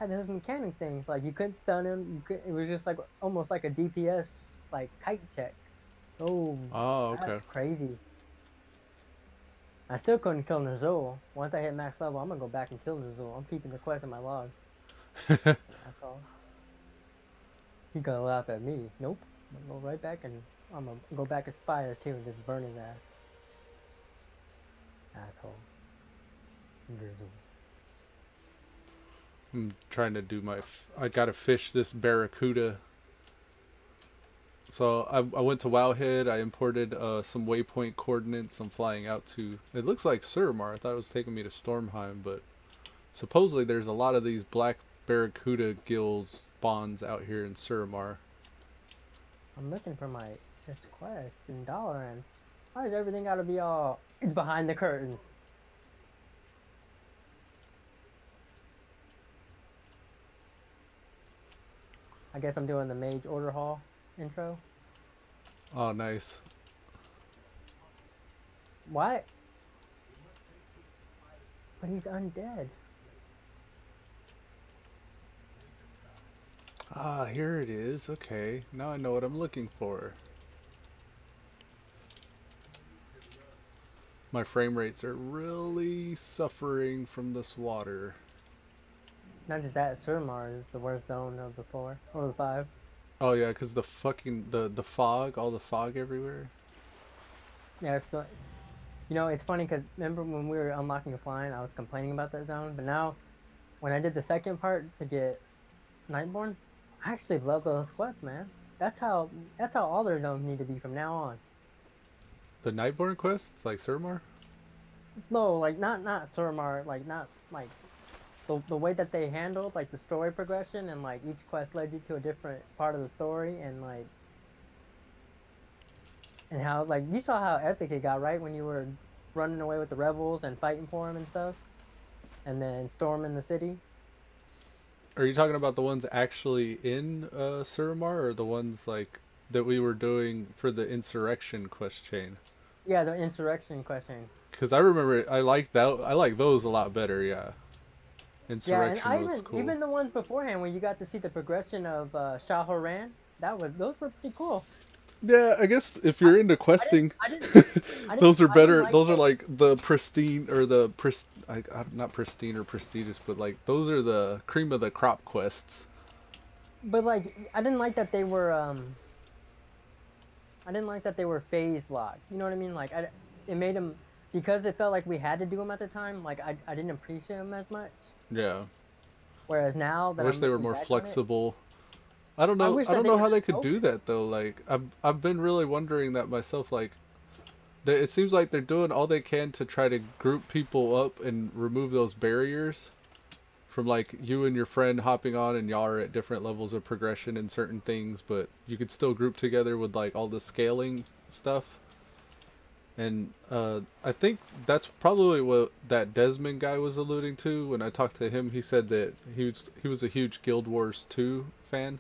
those mechanic things. Like, you couldn't stun him. It was just, like, almost like a DPS, like, kite check. Oh, okay. That's crazy. I still couldn't kill Nazul. Once I hit max level, I'm gonna go back and kill Nazul. I'm keeping the quest in my log. That's all. He's gonna laugh at me. Nope. I'm gonna go right back and I'm gonna go back as fire too and just burn his ass. Asshole. Grizzle. I'm trying to do I gotta fish this barracuda. So I went to Wowhead. I imported some waypoint coordinates. I'm flying out to. It looks like Suramar. I thought it was taking me to Stormheim, but supposedly there's a lot of these black barracuda gills spawns out here in Suramar. I'm looking for this quest in Dalaran. Why does everything gotta be all behind the curtain? I guess I'm doing the Mage Order Hall intro. Oh, nice. What? But he's undead. Ah, here it is. Okay, now I know what I'm looking for. My frame rates are really suffering from this water. Not just that, Suramar is the worst zone of the 4 or the 5. Oh yeah, because the fucking the fog, all the fog everywhere. Yeah, it's like, you know, it's funny because remember when we were unlocking the flying, I was complaining about that zone, but now when I did the second part to get Nightborn, I actually love those quests, man. That's how all their zones need to be from now on. The Nightborn quests, like Suramar? No, like not Suramar, like not like the way that they handled like the story progression, and like each quest led you to a different part of the story, and like and how like you saw how epic it got, right, when you were running away with the rebels and fighting for them and stuff, and then storming the city. Are you talking about the ones actually in Suramar, or the ones like that we were doing for the insurrection quest chain? Yeah, the insurrection question. Because I remember I liked that. I like those a lot better. Yeah, insurrection Yeah, and was cool. even the ones beforehand where you got to see the progression of Shah Horan, those were pretty cool. Yeah, I guess if you're into questing, those are better. Those are like the pristine or the not pristine or prestigious, but like those are the cream of the crop quests. But like, I didn't like that they were phase locked. You know what I mean? Like, it made them, because it felt like we had to do them at the time. Like, I didn't appreciate them as much. Yeah. Whereas now that I wish they were more flexible. I don't know. I don't know how they could do that though. Like I've been really wondering that myself. Like, it seems like they're doing all they can to try to group people up and remove those barriers from like you and your friend hopping on and y'all are at different levels of progression in certain things, but you could still group together with like all the scaling stuff. And I think that's probably what that Desmond guy was alluding to. When I talked to him, he said that he was a huge Guild Wars 2 fan.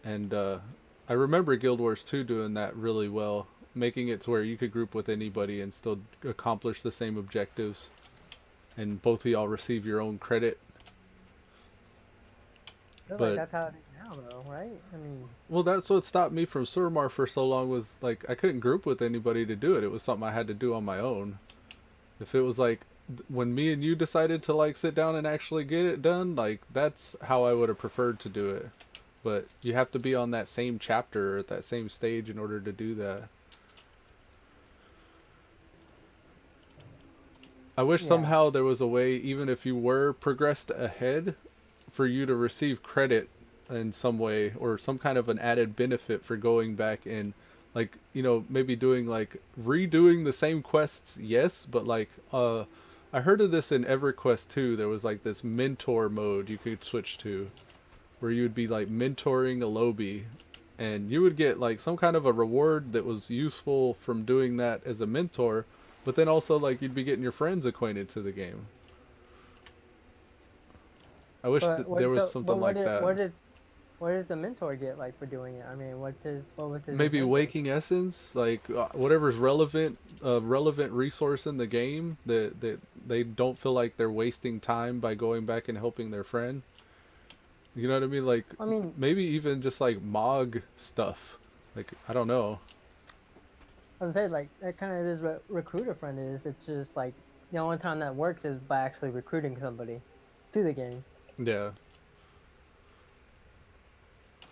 And I remember Guild Wars 2 doing that really well, making it to where you could group with anybody and still accomplish the same objectives. And both of y'all receive your own credit. But like that's how it is now, though, right? I mean, well, that's what stopped me from Suramar for so long, was like I couldn't group with anybody to do it. It was something I had to do on my own. If it was like when me and you decided to like sit down and actually get it done, like that's how I would have preferred to do it. But you have to be on that same chapter or at that same stage in order to do that. I wish somehow there was a way, even if you were progressed ahead, for you to receive credit in some way or some kind of an added benefit for going back and like, you know, maybe doing like redoing the same quests. Yes. But like, I heard of this in EverQuest 2. There was like this mentor mode you could switch to where you would be like mentoring a lobby and you would get like some kind of a reward that was useful from doing that as a mentor, but then also like you'd be getting your friends acquainted to the game. I wish there was something like that. What did the mentor get like for doing it? I mean, what was his maybe incentive? Waking Essence, like whatever's relevant resource in the game that they don't feel like they're wasting time by going back and helping their friend. You know what I mean? Like, I mean, maybe even just like Mog stuff. Like, I don't know. I was saying, like, that kind of is what Recruiter Friend is. It's just like the only time that works is by actually recruiting somebody to the game. Yeah.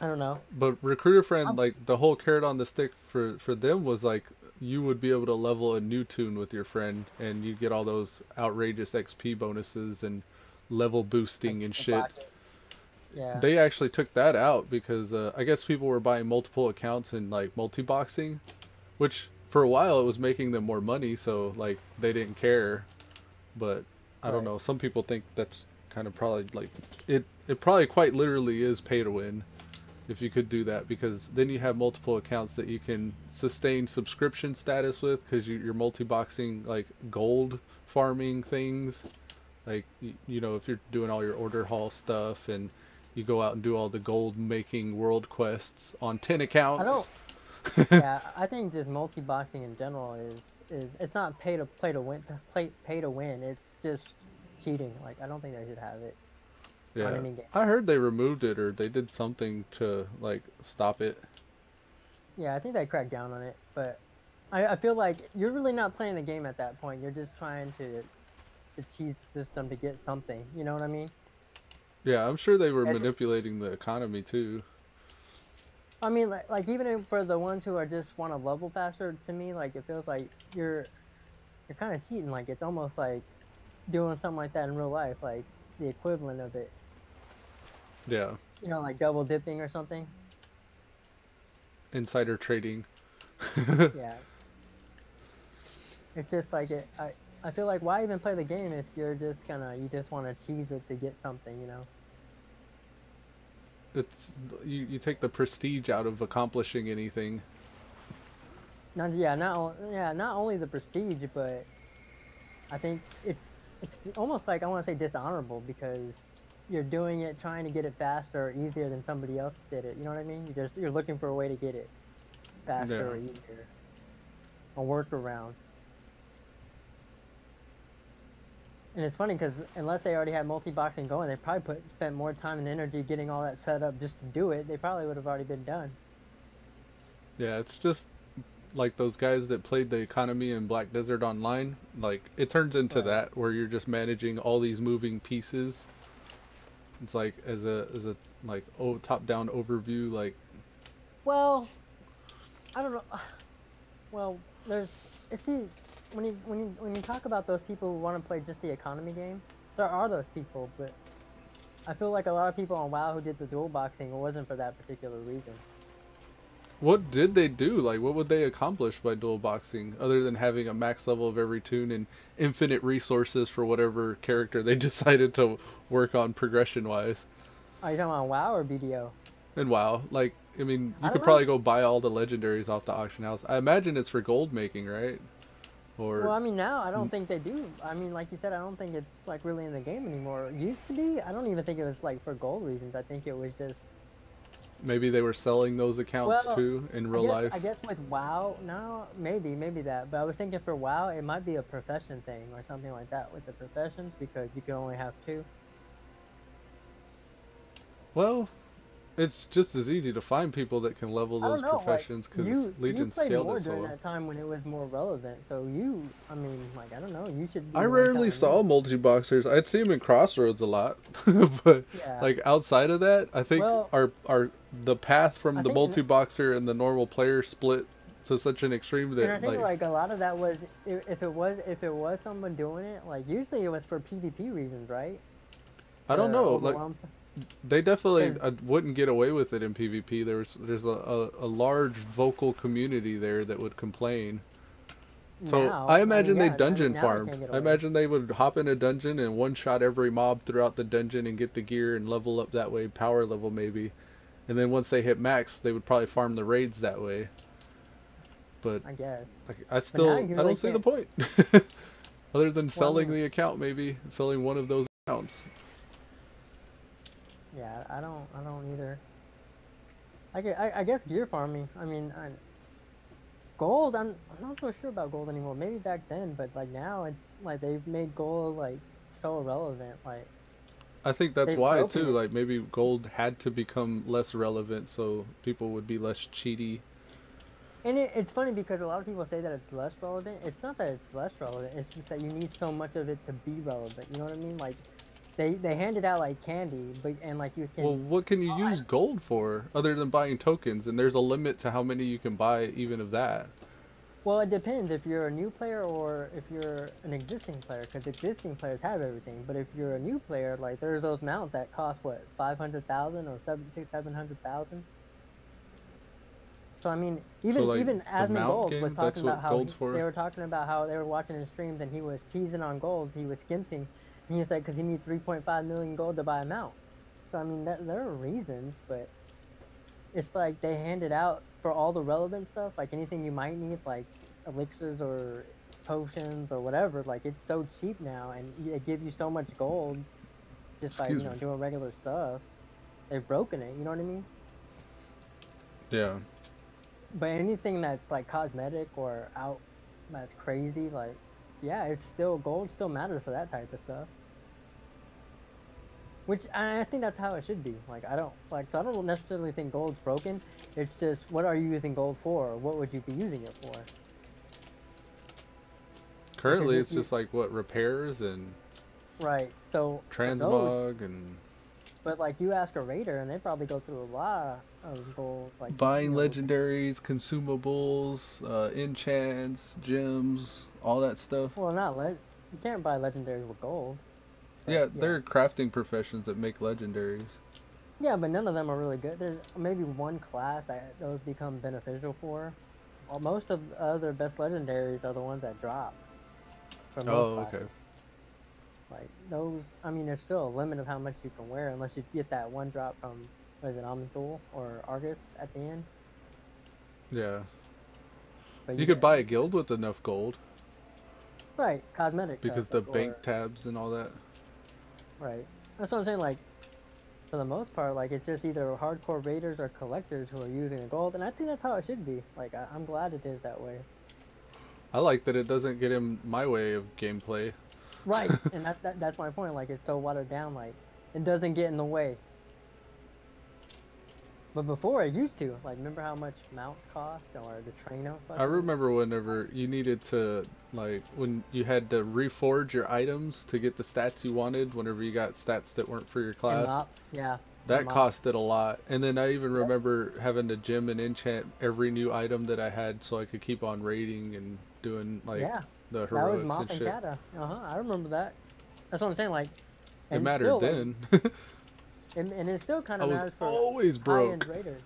I don't know. But recruiter friend, I'm, like the whole carrot on the stick for them was like you would be able to level a new toon with your friend, and you get all those outrageous XP bonuses and level like boosting and the shit. bracket. Yeah. They actually took that out because I guess people were buying multiple accounts and like multi-boxing, which for a while it was making them more money, so like they didn't care. But I don't Right. know. Some people think that's kind of probably like it. It probably quite literally is pay to win if you could do that, because then you have multiple accounts that you can sustain subscription status with, because you're multi-boxing like gold farming things, like you know, if you're doing all your order hall stuff and you go out and do all the gold making world quests on 10 I accounts. don't. Yeah, I think just multi-boxing in general is it's not pay to win pay to win. It's just cheating. Like I don't think they should have it on Yeah, any game. I heard they removed it or they did something to like stop it. Yeah, I think they cracked down on it, but I feel like you're really not playing the game at that point. You're just trying to cheat the system to get something. You know what I mean? Yeah, I'm sure they were It's, manipulating the economy too. I mean, like even for the ones who are just want to level faster, to me, like it feels like you're kind of cheating. Like it's almost like doing something like that in real life, like the equivalent of it. Yeah, You know, like double dipping or something. insider trading. Yeah, it's just like I feel like why even play the game if you're just gonna you just want to cheese it to get something, you know? It's you take the prestige out of accomplishing anything. Not yeah, not only the prestige, but I think it's almost like I want to say dishonorable because you're doing it trying to get it faster or easier than somebody else did it. You know what I mean? You're looking for a way to get it Yeah. faster or easier, a workaround. And it's funny because unless they already had multi-boxing going, they probably spent more time and energy getting all that set up just to do it. They probably would have already been done. Yeah, it's just like those guys that played the economy in Black Desert Online. Like it turns into Right. that where you're just managing all these moving pieces. It's like as a like top down overview. Like Well, I don't know. Well, there's it's the when you talk about those people who want to play just the economy game, there are those people, but I feel like a lot of people on WoW who did the dual boxing it wasn't for that particular reason. what did they do? Like what would they accomplish by dual boxing other than having a max level of every tune and infinite resources for whatever character they decided to work on progression wise? Are you talking about WoW or BDO? And wow, like I mean, you I could don't know. probably go buy all the legendaries off the auction house. I imagine it's for gold making, right? Well, Or I mean now I don't think they do. I mean, like you said, I don't think it's like really in the game anymore. It used to be. I don't even think it was like for gold reasons. I think it was just maybe they were selling those accounts well, too in I real guess life. I guess with WoW, no, maybe that. But I was thinking for WoW, it might be a profession thing or something like that with the professions because you can only have two. Well, it's just as easy to find people that can level I don't those know, like professions because you Legion played scaled more it so during well. that time when it was more relevant. So I mean, like I don't know, you should be I the one rarely telling saw me. multi-boxers. I'd see them in Crossroads a lot, but Yeah. like outside of that, I think Well, our the path from I the think, multi-boxer and the normal player split to such an extreme and I that think like like a lot of that was if it was someone doing it, like usually it was for PvP reasons, right? I To don't know, like overwhelm. they definitely Because wouldn't get away with it in PvP. There's a large vocal community there that would complain. So I now, I mean, imagine they yeah, I mean dungeon now they farmed. can't get I away. imagine they would hop in a dungeon and one shot every mob throughout the dungeon and get the gear and level up that way, power level maybe. And then once they hit max, they would probably farm the raids that way. But I guess. like, I But now still you I really don't see the can't. point. Other than Well, I selling mean, the account, maybe selling one of those accounts. yeah, I don't either. I guess gear farming. I mean, gold. I'm not so sure about gold anymore. Maybe back then, but like now, it's like they've made gold like so irrelevant. Like I think that's they've why broken too. it. Like maybe gold had to become less relevant so people would be less cheaty. And it's funny because a lot of people say that it's less relevant. It's not that it's less relevant. It's just that you need so much of it to be relevant. You know what I mean? Like They hand it out like candy, but and like you can. Well, what can you use gold for other than buying tokens? And there's a limit to how many you can buy even of that. Well, it depends if you're a new player or if you're an existing player, because existing players have everything. But if you're a new player, like there's those mounts that cost what 500,000 or 700,000. So I mean, So like even the Asmon mount Gold was game, that's talking about what how gold's for. they were talking about how they were watching his streams and he was teasing on gold. He was skimping, and he said because he needs 3.5 million gold to buy a mount. So I mean, there are reasons, but it's like they hand it out for all the relevant stuff, like anything you might need, like elixirs or potions or whatever. Like it's so cheap now, and they give you so much gold just by Excuse me. doing regular stuff. They've broken it. You know what I mean? Yeah. But anything that's like cosmetic or out that's crazy, like yeah, it's still gold still matters for that type of stuff. Which I think that's how it should be. Like I don't necessarily think gold's broken. It's just what are you using gold for? What would you be using it for? Currently, Because it's just like what repairs and right. So for those, transmog and but like you ask a raider and they probably go through a lot of gold, like buying legendaries, consumables, enchants, gems, all that stuff. Well, you can't buy legendaries with gold. Yeah, there are crafting professions that make legendaries. Yeah, but none of them are really good. There's maybe one class that those become beneficial for. Well, most of the other best legendaries are the ones that drop. For most classes. Okay. Like those, I mean, there's still a limit of how much you can wear unless you get that one drop from, what is it, Amanthul or Argus at the end. Yeah. But You could buy a guild with enough gold. Right, cosmetic. Because the bank tabs and all that. Right. That's what I'm saying, like, for the most part, like, it's just either hardcore raiders or collectors who are using the gold, and I think that's how it should be. Like, I'm glad it is that way. I like that it doesn't get in my way of gameplay. Right, and that's my point. Like, it's so watered down, like, it doesn't get in the way. But before it used to. Like, remember how much mounts cost or the trainer? I remember whenever you needed to, like, when you had to reforge your items to get the stats you wanted, whenever you got stats that weren't for your class. Yeah. That costed a lot. And then I even remember having to gem and enchant every new item that I had so I could keep on raiding and doing, like, the heroics that was and shit. Kata. I remember that. That's what I'm saying, like... It mattered still, then. Like, and it still kind of matters for always broke. High-end raiders.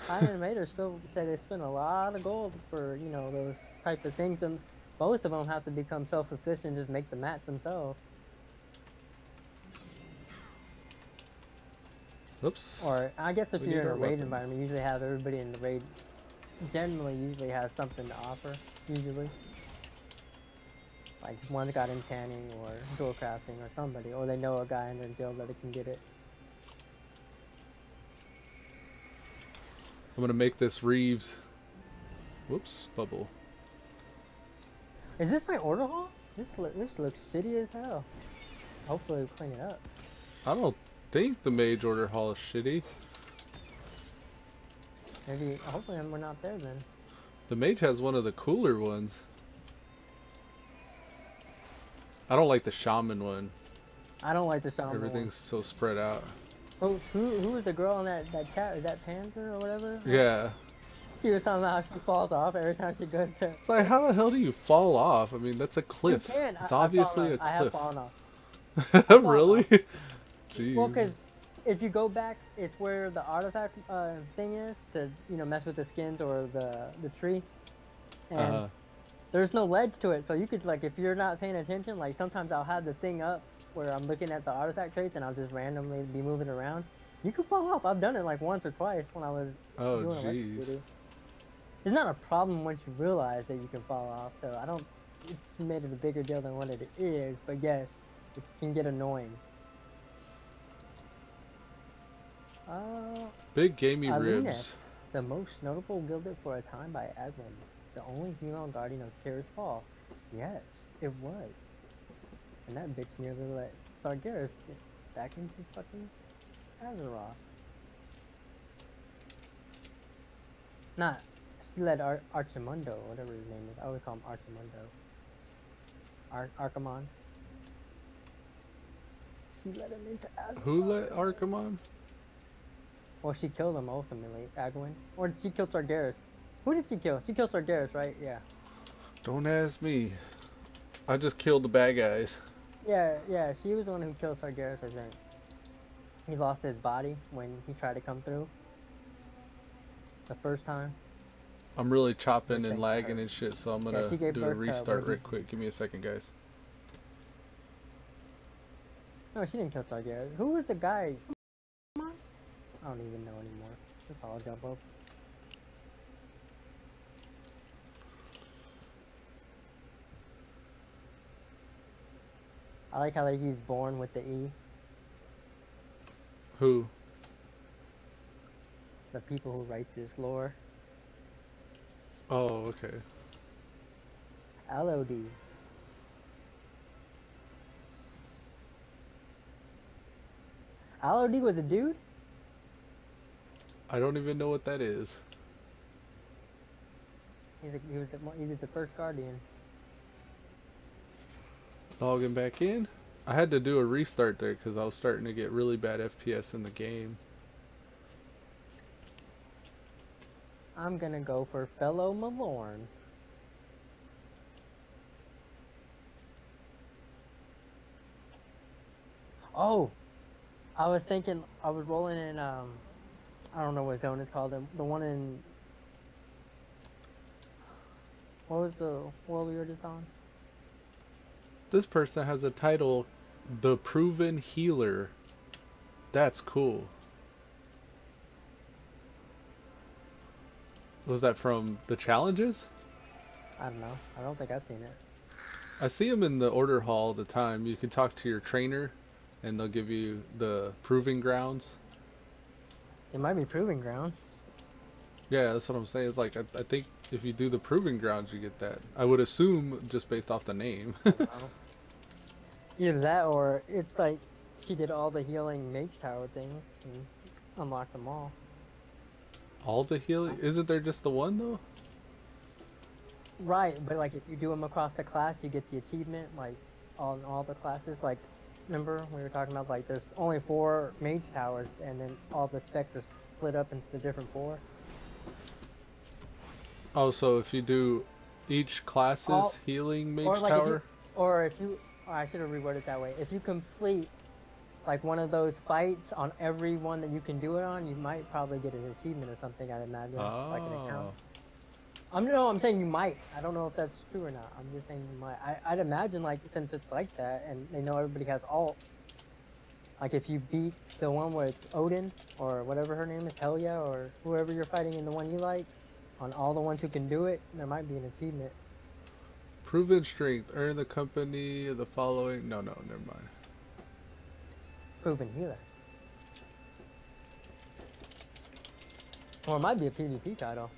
High-end raiders still say they spend a lot of gold for, those type of things, and most of them have to become self-sufficient and just make the mats themselves. Oops. Or, I guess if you're in a raid environment, you usually have everybody in the raid usually has something to offer, usually. Like, one's got enchanting or dual crafting or somebody, or they know a guy in their guild that can get it. I'm gonna make this Reeves. Whoops, bubble. Is this my order hall? This looks shitty as hell. Hopefully we'll clean it up. I don't think the mage order hall is shitty. Maybe, hopefully we're not there then. The mage has one of the cooler ones. I don't like the shaman one. I don't like the shaman Everything's so spread out. Oh, who was the girl in that chat? Is that Panther or whatever? Yeah. She was talking about how she falls off every time she goes to... It's like, how the hell do you fall off? I mean, that's a cliff. You can. It's obviously a cliff. I have fallen off. Really? Jeez. Well, because if you go back, it's where the artifact thing is to, mess with the skins or the tree. And there's no ledge to it, so you could, like, if you're not paying attention, like, sometimes I'll have the thing up where I'm looking at the artifact traits and I'll just randomly be moving around. You can fall off. I've done it like once or twice when I was doing electricity. It's not a problem once you realize that you can fall off, so I don't... It's made it a bigger deal than what it is, but yes, it can get annoying. Big gamey ribs. The most notable gilded for a time by Asmon. The only female guardian of Kira's fall. Yes, it was. And that bitch nearly let Sargeras get back into fucking Azeroth. Not, she led Archimundo, whatever his name is. I always call him Archimundo. Archimon. she let him into Azsuna. Who let Arkham? Well, she killed him ultimately, Agwin. Or she killed Sargeras. Who did she kill? She killed Sargeras, right? Yeah. Don't ask me. I just killed the bad guys. Yeah, she was the one who killed Sargeras, I think. He lost his body when he tried to come through. The first time. I'm really chopping I and think lagging her. and shit, so I'm Yeah, gonna she gave do a birth to restart Woody. right quick. Give me a second, guys. No, she didn't kill Sargeras. Who was the guy? I don't even know anymore. Just all jump up. I like how they use born with the E. Who? The people who write this lore. Oh, okay. Elude. Elude was a dude? I don't even know what that is. He was the first guardian. Logging back in. I had to do a restart there because I was starting to get really bad FPS in the game. I'm gonna go for fellow Malorn. Oh! I was thinking, I was rolling in, I don't know what zone it's called, the one in... What was the world we were just on? This person has a title, The Proven Healer. That's cool. Was that from the challenges? I don't know. I don't think I've seen it. I see them in the order hall all the time. You can talk to your trainer and they'll give you the proving grounds. It might be Proving Ground. Yeah, that's what I'm saying. It's like, I think if you do the proving grounds, you get that. I would assume just based off the name. Either that or it's like she did all the healing mage tower things and unlocked them all. All the healing? Isn't there just the one though? Right, but like if you do them across the class, you get the achievement like on all the classes. Like, remember we were talking about like there's only 4 mage towers and then all the specs are split up into the different 4. Oh, so if you do each class's healing mage tower? I should have reworded it that way. If you complete like one of those fights on every one that you can do it on, you might probably get an achievement or something, I'd imagine. Like an account. I'm saying you might. I don't know if that's true or not. I'm just saying you might. I'd imagine like since it's like that and they know everybody has alts, like if you beat the one where it's Odin or whatever her name is, Helya or whoever you're fighting in the one you like, on all the ones who can do it, there might be an achievement. Proven strength. Earn the company of the following. No, never mind. Proven healer. Or it might be a PvP title.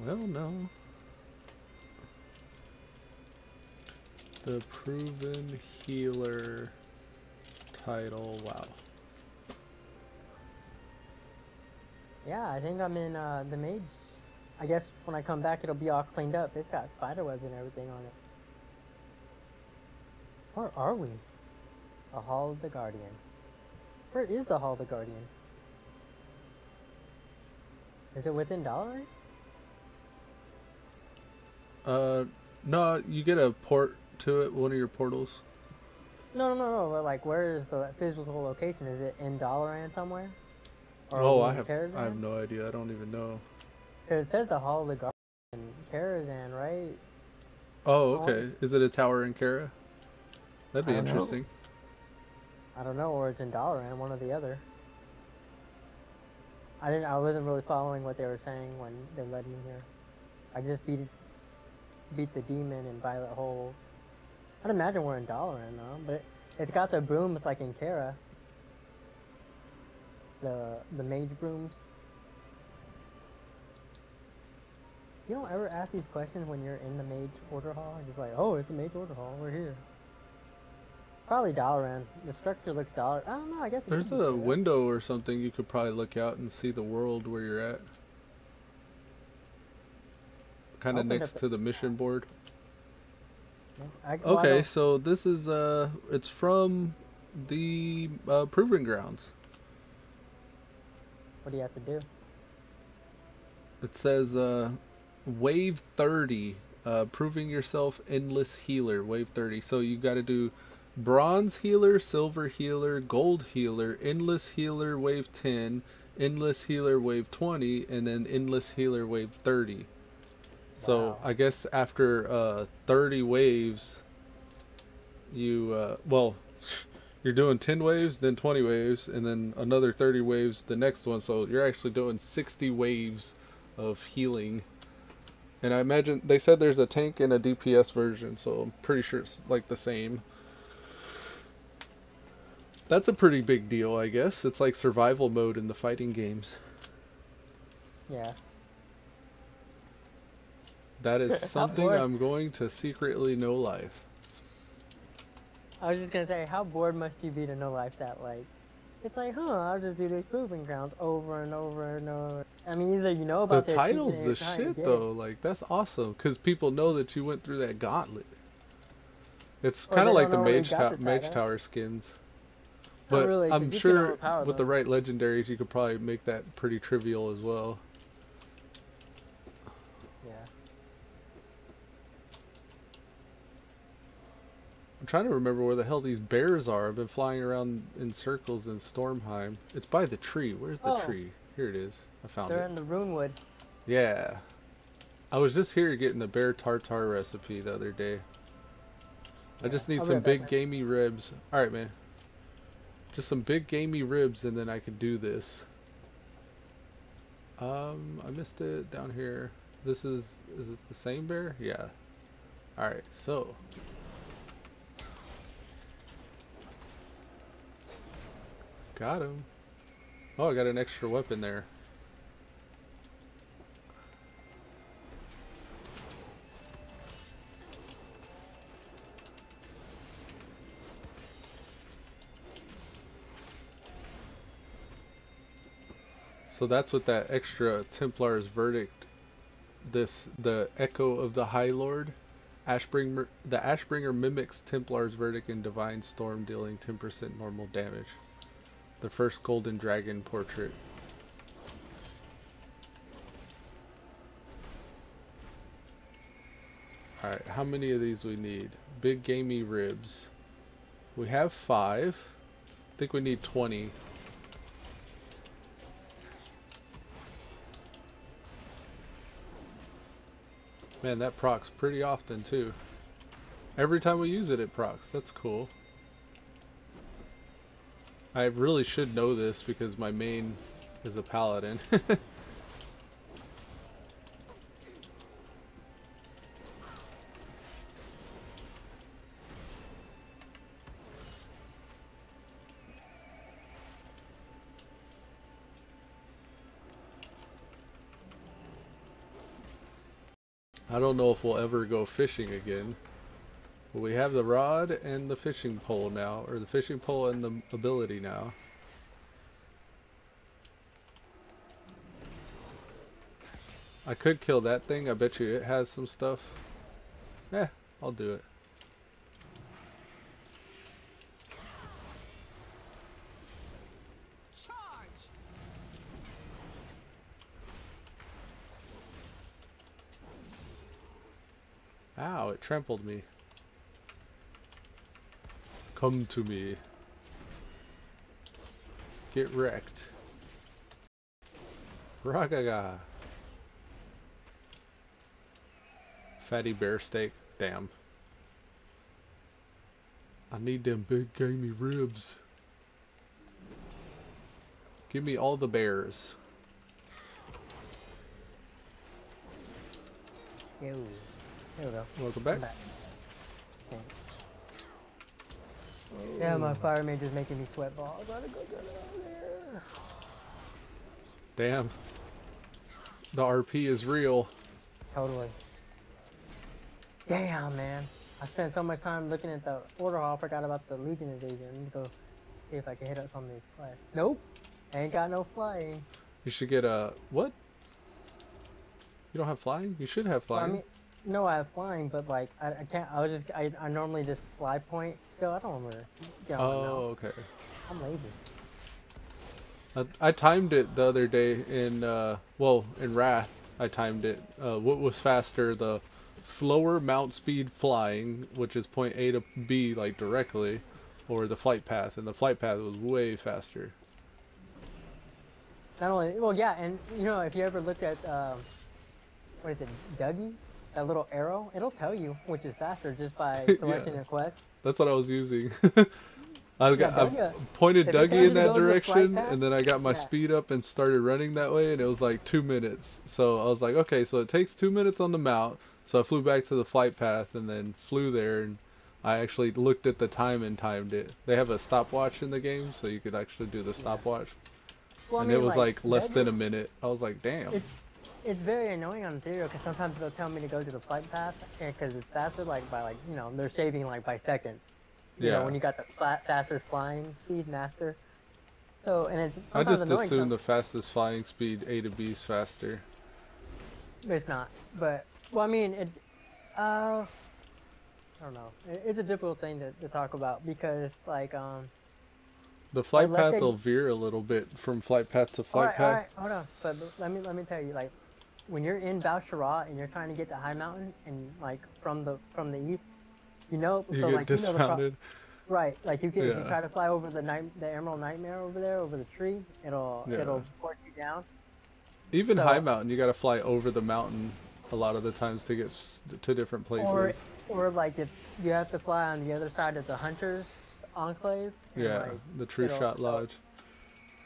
Well, no. The proven healer title. Wow. Yeah, I think I'm in the mage. I guess when I come back it'll be all cleaned up. It's got spider webs and everything on it. Where are we? The Hall of the Guardian. Where is the Hall of the Guardian? Is it within Dalaran? No, you get a port to it, one of your portals. No, but like where is the physical location? Is it in Dalaran somewhere? Or Oh, in I have Karazhan? no idea. I don't even know. It says the Hall of the Guardian in Karazhan, right? Oh, okay. Is it a tower in Kara? That'd be I don't know. interesting. I don't know, or it's in Dalaran, one or the other. I wasn't really following what they were saying when they led me here. I just beat the demon in Violet Hole. I'd imagine we're in Dalaran though, but it's got the brooms like in Kara. The mage brooms. You don't ever ask these questions when you're in the mage order hall? You're just like, oh, it's a mage order hall, we're here. Probably Dalaran. The structure looks Dalaran. I don't know, I guess There's a window or something you could probably look out and see the world where you're at. Kind of next to the mission board. Well, I Okay, don't. so this is it's from the Proving Grounds. What do you have to do? It says Wave 30, proving yourself endless healer. Wave 30. So you got to do bronze healer, silver healer, gold healer, endless healer wave 10, endless healer wave 20, and then endless healer wave 30. So Wow. I guess after 30 waves, well, you're doing 10 waves, then 20 waves, and then another 30 waves the next one. So you're actually doing 60 waves of healing. And I imagine they said there's a tank and a DPS version, so I'm pretty sure it's like the same. That's a pretty big deal, I guess. It's like survival mode in the fighting games. Yeah. That is How something bored? I'm going to secretly know life. I was just gonna say, how bored must you be to know life that like, it's like, I'll just do these proving grounds over and over and over. I mean, either you know The about this, title's you're the trying to shit get it, though. Like that's awesome because people know that you went through that gauntlet. It's or kind they of like don't the know where you got the Mage title. Tower skins. Not But really, I'm because you can sure overpower with the them. right legendaries, you could probably make that pretty trivial as well. Yeah. I'm trying to remember where the hell these bears are. I've been flying around in circles in Stormheim. It's by the tree. Where's the Oh, tree? Here it is. I found they're it. in the Runewood. Yeah. I was just here getting the bear tartare recipe the other day. I Yeah. just need I'll be some right back, big man. gamey ribs. Alright, man. Just some big gamey ribs and then I can do this. I missed it down here. Is it the same bear? Yeah. Alright, so. Got him. Oh, I got an extra weapon there. So that's what that extra Templar's Verdict, the Echo of the High Lord, the Ashbringer mimics Templar's Verdict in Divine Storm, dealing 10% normal damage. The first Golden Dragon portrait. Alright, how many of these we need? Big gamey ribs. We have 5. I think we need 20. Man, that procs pretty often too. Every time we use it, it procs. That's cool. I really should know this because my main is a paladin. I don't know if we'll ever go fishing again. But we have the rod and the fishing pole now, or the fishing pole and the ability now. I could kill that thing. I bet you it has some stuff. Eh, I'll do it. Charge! Ow, it trampled me. Come to me. Get wrecked. Ragaga. Fatty bear steak. Damn. I need them big gamey ribs. Give me all the bears. Ew. There we go. Welcome back. I'm back. Okay. Yeah, my fire mage is making me sweat balls. I gotta go get it out of there. Damn. The RP is real. Totally. Damn, man. I spent so much time looking at the order hall, I forgot about the Legion invasion. I need to go see if I can hit up some of these flags. Nope. Ain't got no flying. You should get a... What? You don't have flying? You should have Well, flying. No, I have flying, but like I can't. I normally just fly point. Still, I don't remember. Get on now. Oh, okay. I'm lazy. I timed it the other day in well, in Wrath. I timed it. What was faster, the slower mount speed flying, which is point A to B like directly, or the flight path, and the flight path was way faster. Not only, well, yeah, and you know, if you ever looked at what is it, Dougie, that little arrow, it'll tell you which is faster just by selecting Yeah. a quest. That's what I was using. I Dougie, pointed if it tells Dougie you in to that go to the flight direction, path, and then I got my yeah. speed up and started running that way, and it was like 2 minutes. So I was like, okay, so it takes 2 minutes on the mount. So I flew back to the flight path and then flew there, and I actually looked at the time and timed it. They have a stopwatch in the game, so you could actually do the stopwatch. Well, I And mean, it was like less than Dougie, a minute. I was like, damn. it's very annoying on Zero because sometimes they'll tell me to go to the flight path because it's faster, like by like, you know, they're saving like by seconds. You know, when you got the fastest flying speed master. So, and it's I sometimes just annoying. assumed the fastest flying speed A to B is faster. It's not, but well, I mean, I don't know. It's a difficult thing to talk about because, like, The flight let's path say- will veer a little bit from flight path to all flight right, path. hold on. But let me tell you, like, when you're in Valshara and you're trying to get to High Mountain and like from the east, you know, You so get like you know dismounted. right, like you can if you Yeah. try to fly over the Emerald Nightmare over there over the tree, it'll Yeah. port you down. Even So- high mountain, you gotta fly over the mountain a lot of the times to get to different places. Or like if you have to fly on the other side of the Hunters Enclave. And Yeah, like, the True it'll- Shot so- Lodge.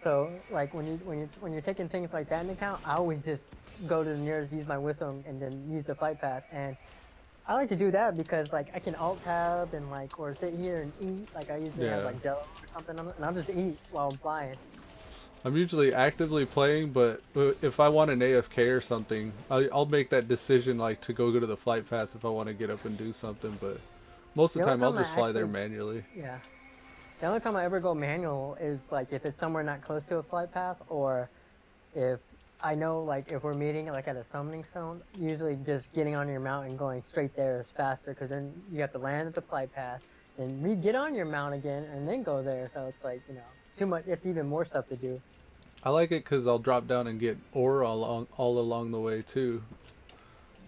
So like when you're taking things like that into account, I always just go to the nearest, use my whistle, and then use the flight path. And I like to do that because like I can alt tab and like or sit here and eat. Like I usually have Yeah. like Jello or something, and I'll just eat while I'm flying. I'm usually actively playing, but if I want an AFK or something, I'll make that decision like to go to the flight path if I want to get up and do something. But most of the The only time, I'll time I just fly there actually- manually. Yeah. The only time I ever go manual is like if it's somewhere not close to a flight path, or if I know like if we're meeting like at a summoning stone. Usually just getting on your mount and going straight there is faster because then you have to land at the flight path, then get on your mount again and then go there. So it's like, you know, too much. It's even more stuff to do. I like it because I'll drop down and get ore all along the way too.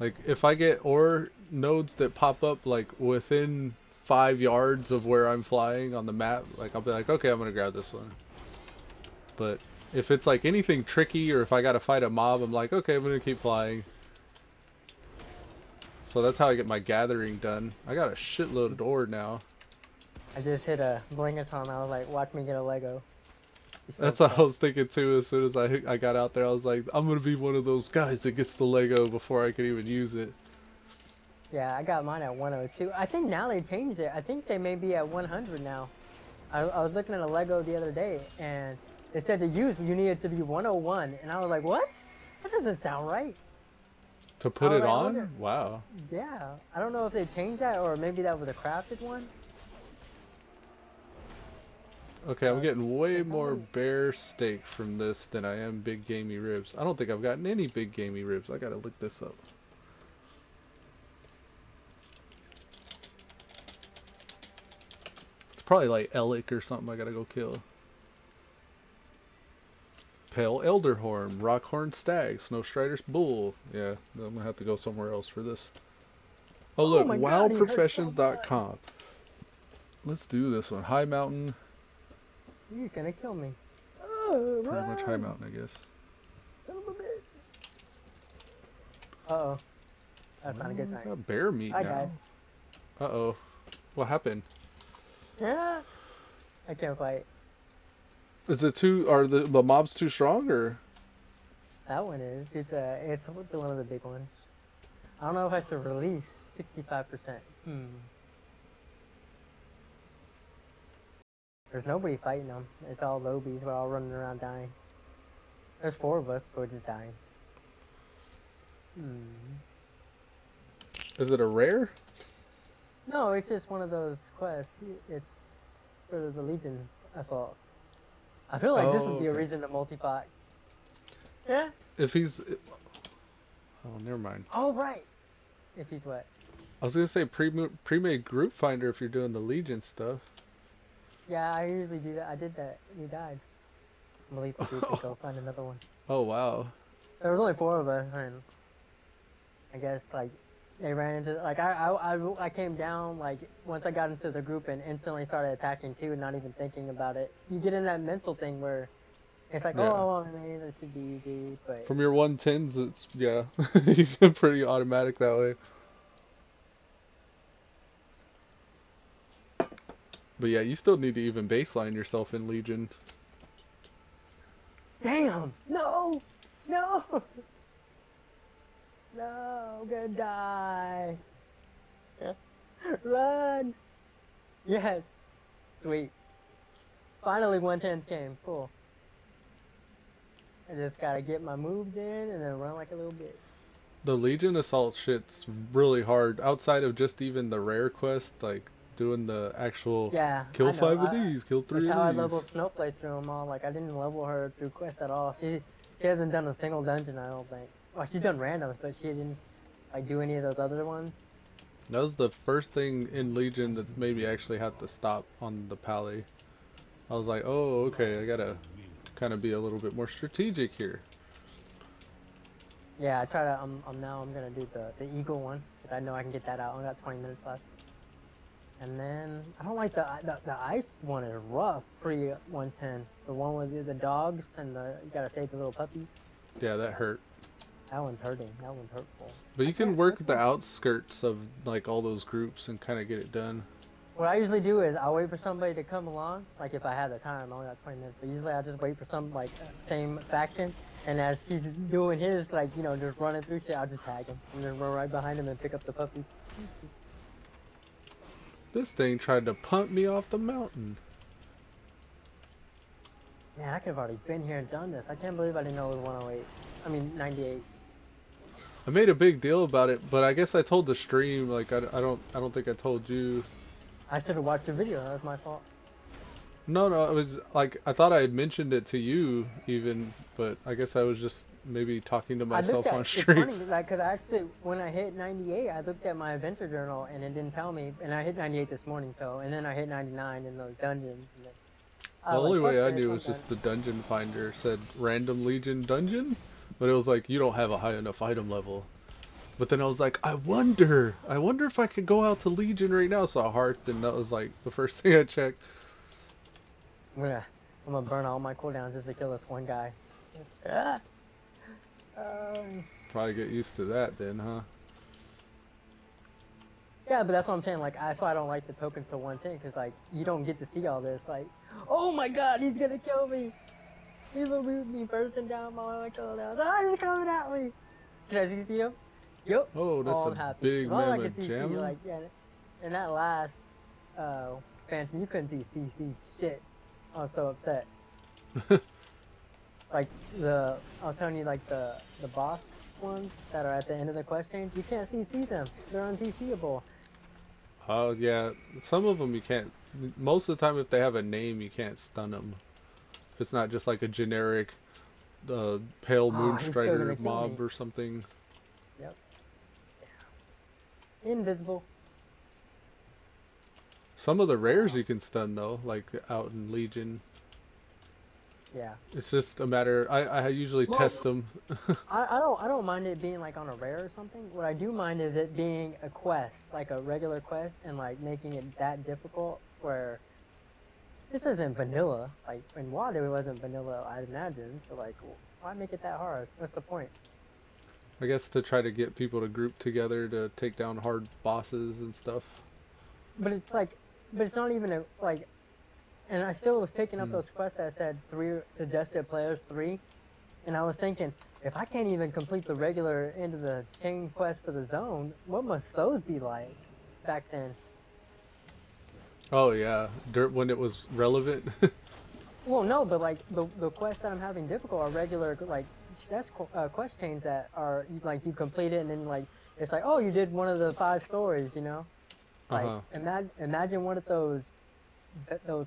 Like if I get ore nodes that pop up like within 5 yards of where I'm flying on the map, like I'll be like, okay, I'm gonna grab this one. But if it's like anything tricky or if I gotta fight a mob, I'm like, okay, I'm gonna keep flying. So that's how I get my gathering done. I got a shitload of ore now. I just hit a blinkathon. I was like, watch me get a Lego. It's so That's what I fun. was thinking too. As soon as I got out there, I was like, I'm gonna be one of those guys that gets the Lego before I can even use it. Yeah, I got mine at 102. I think now they changed it. I think they may be at 100 now. I was looking at a Lego the other day, and they said to use you needed to be 101, and I was like, what? That doesn't sound right. To put Oh, it I on? wonder- Wow. Yeah, I don't know if they changed that or maybe that was a crafted one. Okay, I'm getting way it's more only- bear steak from this than I am big gamey ribs. I don't think I've gotten any big gamey ribs. I gotta look this up. It's probably like Ellick or something I gotta go kill. Pale Elderhorn, Rockhorn Stag, Snowstrider's Bull. Yeah, I'm gonna have to go somewhere else for this. Oh look, my God, he hurt so wildprofessions.com. Let's do this one. High Mountain. You're gonna kill me. Oh, Pretty much High run, Mountain, I guess. son of a bitch. Uh-oh. That's not a good I thing. got bear meat I now. died. Uh-oh. What happened? Yeah. I can't fight. Is it too... Are the mobs too strong, or... That one is. It's one of the big ones. I don't know if I should release 65%. There's nobody fighting them. It's all lobies. We're all running around dying. There's 4 of us, but we're just dying. Is it a rare? No, it's just one of those quests. It's for the Legion assault. I feel like this Oh, would be a okay. reason to multi-fight. Yeah. If he's... Oh, never mind. Oh right. If he's what? I was gonna say pre-made group finder if you're doing the Legion stuff. Yeah, I usually do that. I did that. He died. I'm gonna leave the group and go find another one. Oh wow. There was only 4 of us, and I guess like they ran into like I came down like once I got into the group and instantly started attacking too, and not even thinking about it. You get in that mental thing where it's like, Yeah. oh, I mean, that should be easy, but From your 110s, it's yeah, you get pretty automatic that way. But yeah, you still need to even baseline yourself in Legion. damn, no, no, no, I'm gonna die. Run! Yes, sweet. Finally, 110 came. Cool. I just gotta get my moves in and then run like a little bitch. The Legion assault shit's really hard. Outside of just even the rare quest, like doing the actual Yeah, kill I know. 5 of these, kill 3 That's how I of these. leveled Snowflake through them all. Like, I didn't level her through quest at all. She hasn't done a single dungeon, I don't think. Well, she's done randoms, but she didn't like do any of those other ones. That was the first thing in Legion that made me actually have to stop on the pally. I was like, oh, okay, I gotta kind of be a little bit more strategic here. Yeah, I try to. Now I'm gonna do the eagle one because I know I can get that out. I only got 20 minutes left. And then I don't like the ice one is rough pre 110. The one with the dogs and you gotta save the little puppies. Yeah, that hurt. That one's hurting. That one's hurtful. But you can work the outskirts of like all those groups and kind of get it done. What I usually do is I'll wait for somebody to come along. Like if I have the time, I only got 20 minutes. But usually I just wait for some like same faction. And as he's doing his, like, you know, just running through shit, I'll just tag him. And then run right behind him and pick up the puppy. This thing tried to punt me off the mountain. Man, I could have already been here and done this. I can't believe I didn't know it was 108. I mean, 98. I made a big deal about it, but I guess I told the stream, like I don't think I told you. I should have watched the video. That was my fault. No, it was like I thought I had mentioned it to you even, but I guess I was just maybe talking to myself on stream. It's funny, like, cause actually when I hit 98, I looked at my adventure journal and it didn't tell me. And I hit 98 this morning, so and then I hit 99 in those dungeons. And then, The only way I knew was just the dungeon finder said random Legion dungeon, but it was like you don't have a high enough item level. But then I was like, I wonder if I could go out to Legion right now. So I hearthed, and that was like the first thing I checked. I'm gonna burn all my cooldowns just to kill this one guy. Probably get used to that then, huh? Yeah, but that's what I'm saying. Like, that's why I don't like the tokens for 110, because like you don't get to see all this. Like, oh my God, he's gonna kill me. He will move me bursting down my cooldowns. Ah, he's coming at me. Can I see him? Yep. Oh, that's all a happy. big As long as I mammoth could see, jammer. like, yeah, in that last expansion, you couldn't see CC shit. I was so upset. Like I was telling you, like the boss ones that are at the end of the quest chain, you can't CC them. They're unCCable. Oh yeah, some of them you can't. Most of the time, if they have a name, you can't stun them. If it's not just like a generic, pale Oh, he's still moonstrider gonna kill mob me. or something. Yep. Invisible. Some of the rares you can stun though, like out in Legion. Yeah. It's just a matter. I usually Well, test them. I don't mind it being like on a rare or something. What I do mind is it being a quest, like a regular quest, and like making it that difficult where this isn't vanilla. Like in WoD it wasn't vanilla, I'd imagine. So like, why make it that hard? What's the point? I guess to try to get people to group together to take down hard bosses and stuff. But it's like, but it's not even a like. And I still was picking up those quests that said 3 suggested players 3, and I was thinking, if I can't even complete the regular end of the chain quest for the zone, what must those be like back then? Oh yeah, when it was relevant. Well, no, but like the quests that I'm having difficult are regular like that's quest chains that are like you complete it and then like it's like, oh, you did one of the 5 stories, you know? Like imagine one of those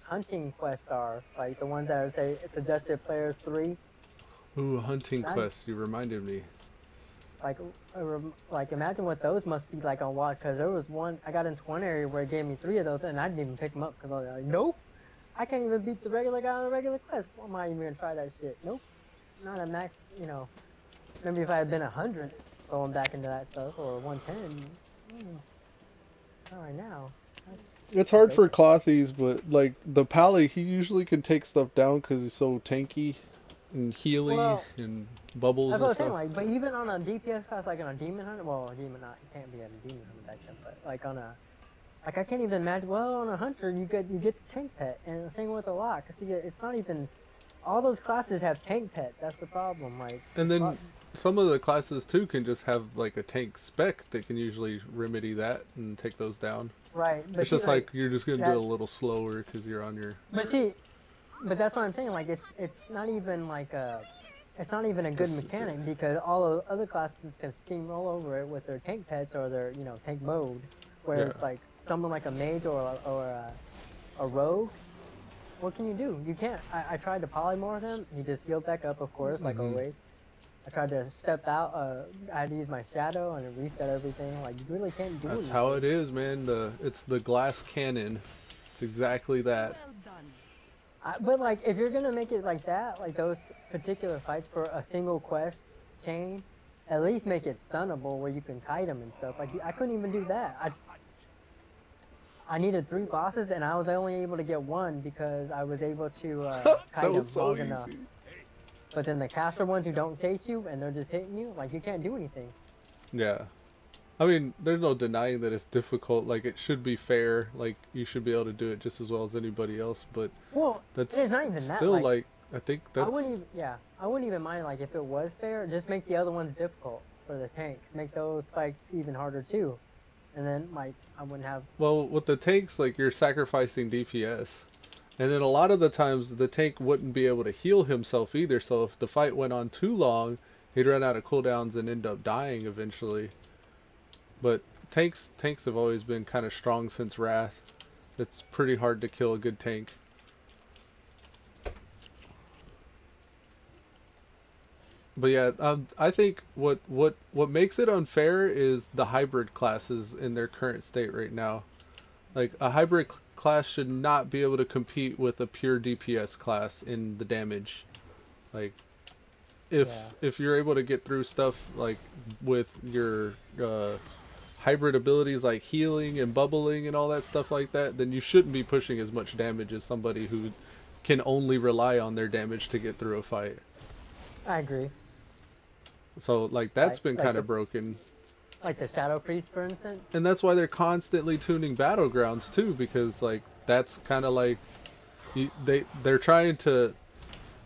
hunting quests are like the ones that are say suggested players 3. Ooh, hunting quests. You reminded me. like imagine what those must be like on watch. Because there was one I got into one area where it gave me 3 of those, and I didn't even pick them up because I was like, nope, I can't even beat the regular guy on the regular quest. Why am I even gonna try that shit? Nope, not a max. You know, maybe if I had been 100 going back into that stuff or 110. Not right now. It's hard for Clothies, but like the Pally, he usually can take stuff down because he's so tanky and healy and bubbles That's what I and was saying, stuff. like, but even on a DPS class, like on a Demon Hunter, well, a Demon Hunter, you can't be a Demon Hunter back then, but like on a, like I can't even imagine, well, on a Hunter, you get the tank pet, and the thing with a lot, because it's not even, all those classes have tank pet, that's the problem, like. And then some of the classes too can just have like a tank spec that can usually remedy that and take those down. Right. But It's just like you're just gonna do it a little slower because you're on your. But see, but that's what I'm saying. Like it's not even like it's not even a good mechanic because all the other classes can steamroll over it with their tank pets or their tank mode, where it's like someone like a mage or a rogue. What can you do? You can't. I tried to polymorph him. He just healed back up, of course, like always. I tried to step out. I had to use my shadow and reset everything. Like you really can't do. That's how it is, man. It's the glass cannon. It's exactly that. Well done. But like, if you're gonna make it like that, like those particular fights for a single quest chain, at least make it stunnable where you can kite them and stuff. Like I couldn't even do that. I needed 3 bosses and I was only able to get 1 because I was able to kite them long enough. But then the caster ones who don't chase you and they're just hitting you, like you can't do anything. Yeah. I mean, there's no denying that it's difficult. Like, it should be fair. Like, you should be able to do it just as well as anybody else. But that's it's not even still that, like, I think that's... I wouldn't even mind, like, if it was fair, just make the other ones difficult for the tanks. Make those fights even harder, too. And then, like, I wouldn't have... Well, with the tanks, like, you're sacrificing DPS. And then a lot of the times, the tank wouldn't be able to heal himself either. So if the fight went on too long, he'd run out of cooldowns and end up dying eventually. But tanks have always been kind of strong since Wrath. It's pretty hard to kill a good tank. But yeah, I think what makes it unfair is the hybrid classes in their current state right now. Like, a hybrid class should not be able to compete with a pure DPS class in the damage. Like, if you're able to get through stuff like with your hybrid abilities like healing and bubbling and all that stuff like that, then you shouldn't be pushing as much damage as somebody who can only rely on their damage to get through a fight. I agree. So, like, that's been kind of broken. Like the Shadow Priest, for instance? And that's why they're constantly tuning Battlegrounds, too, because, like, that's kind of like... They're trying to...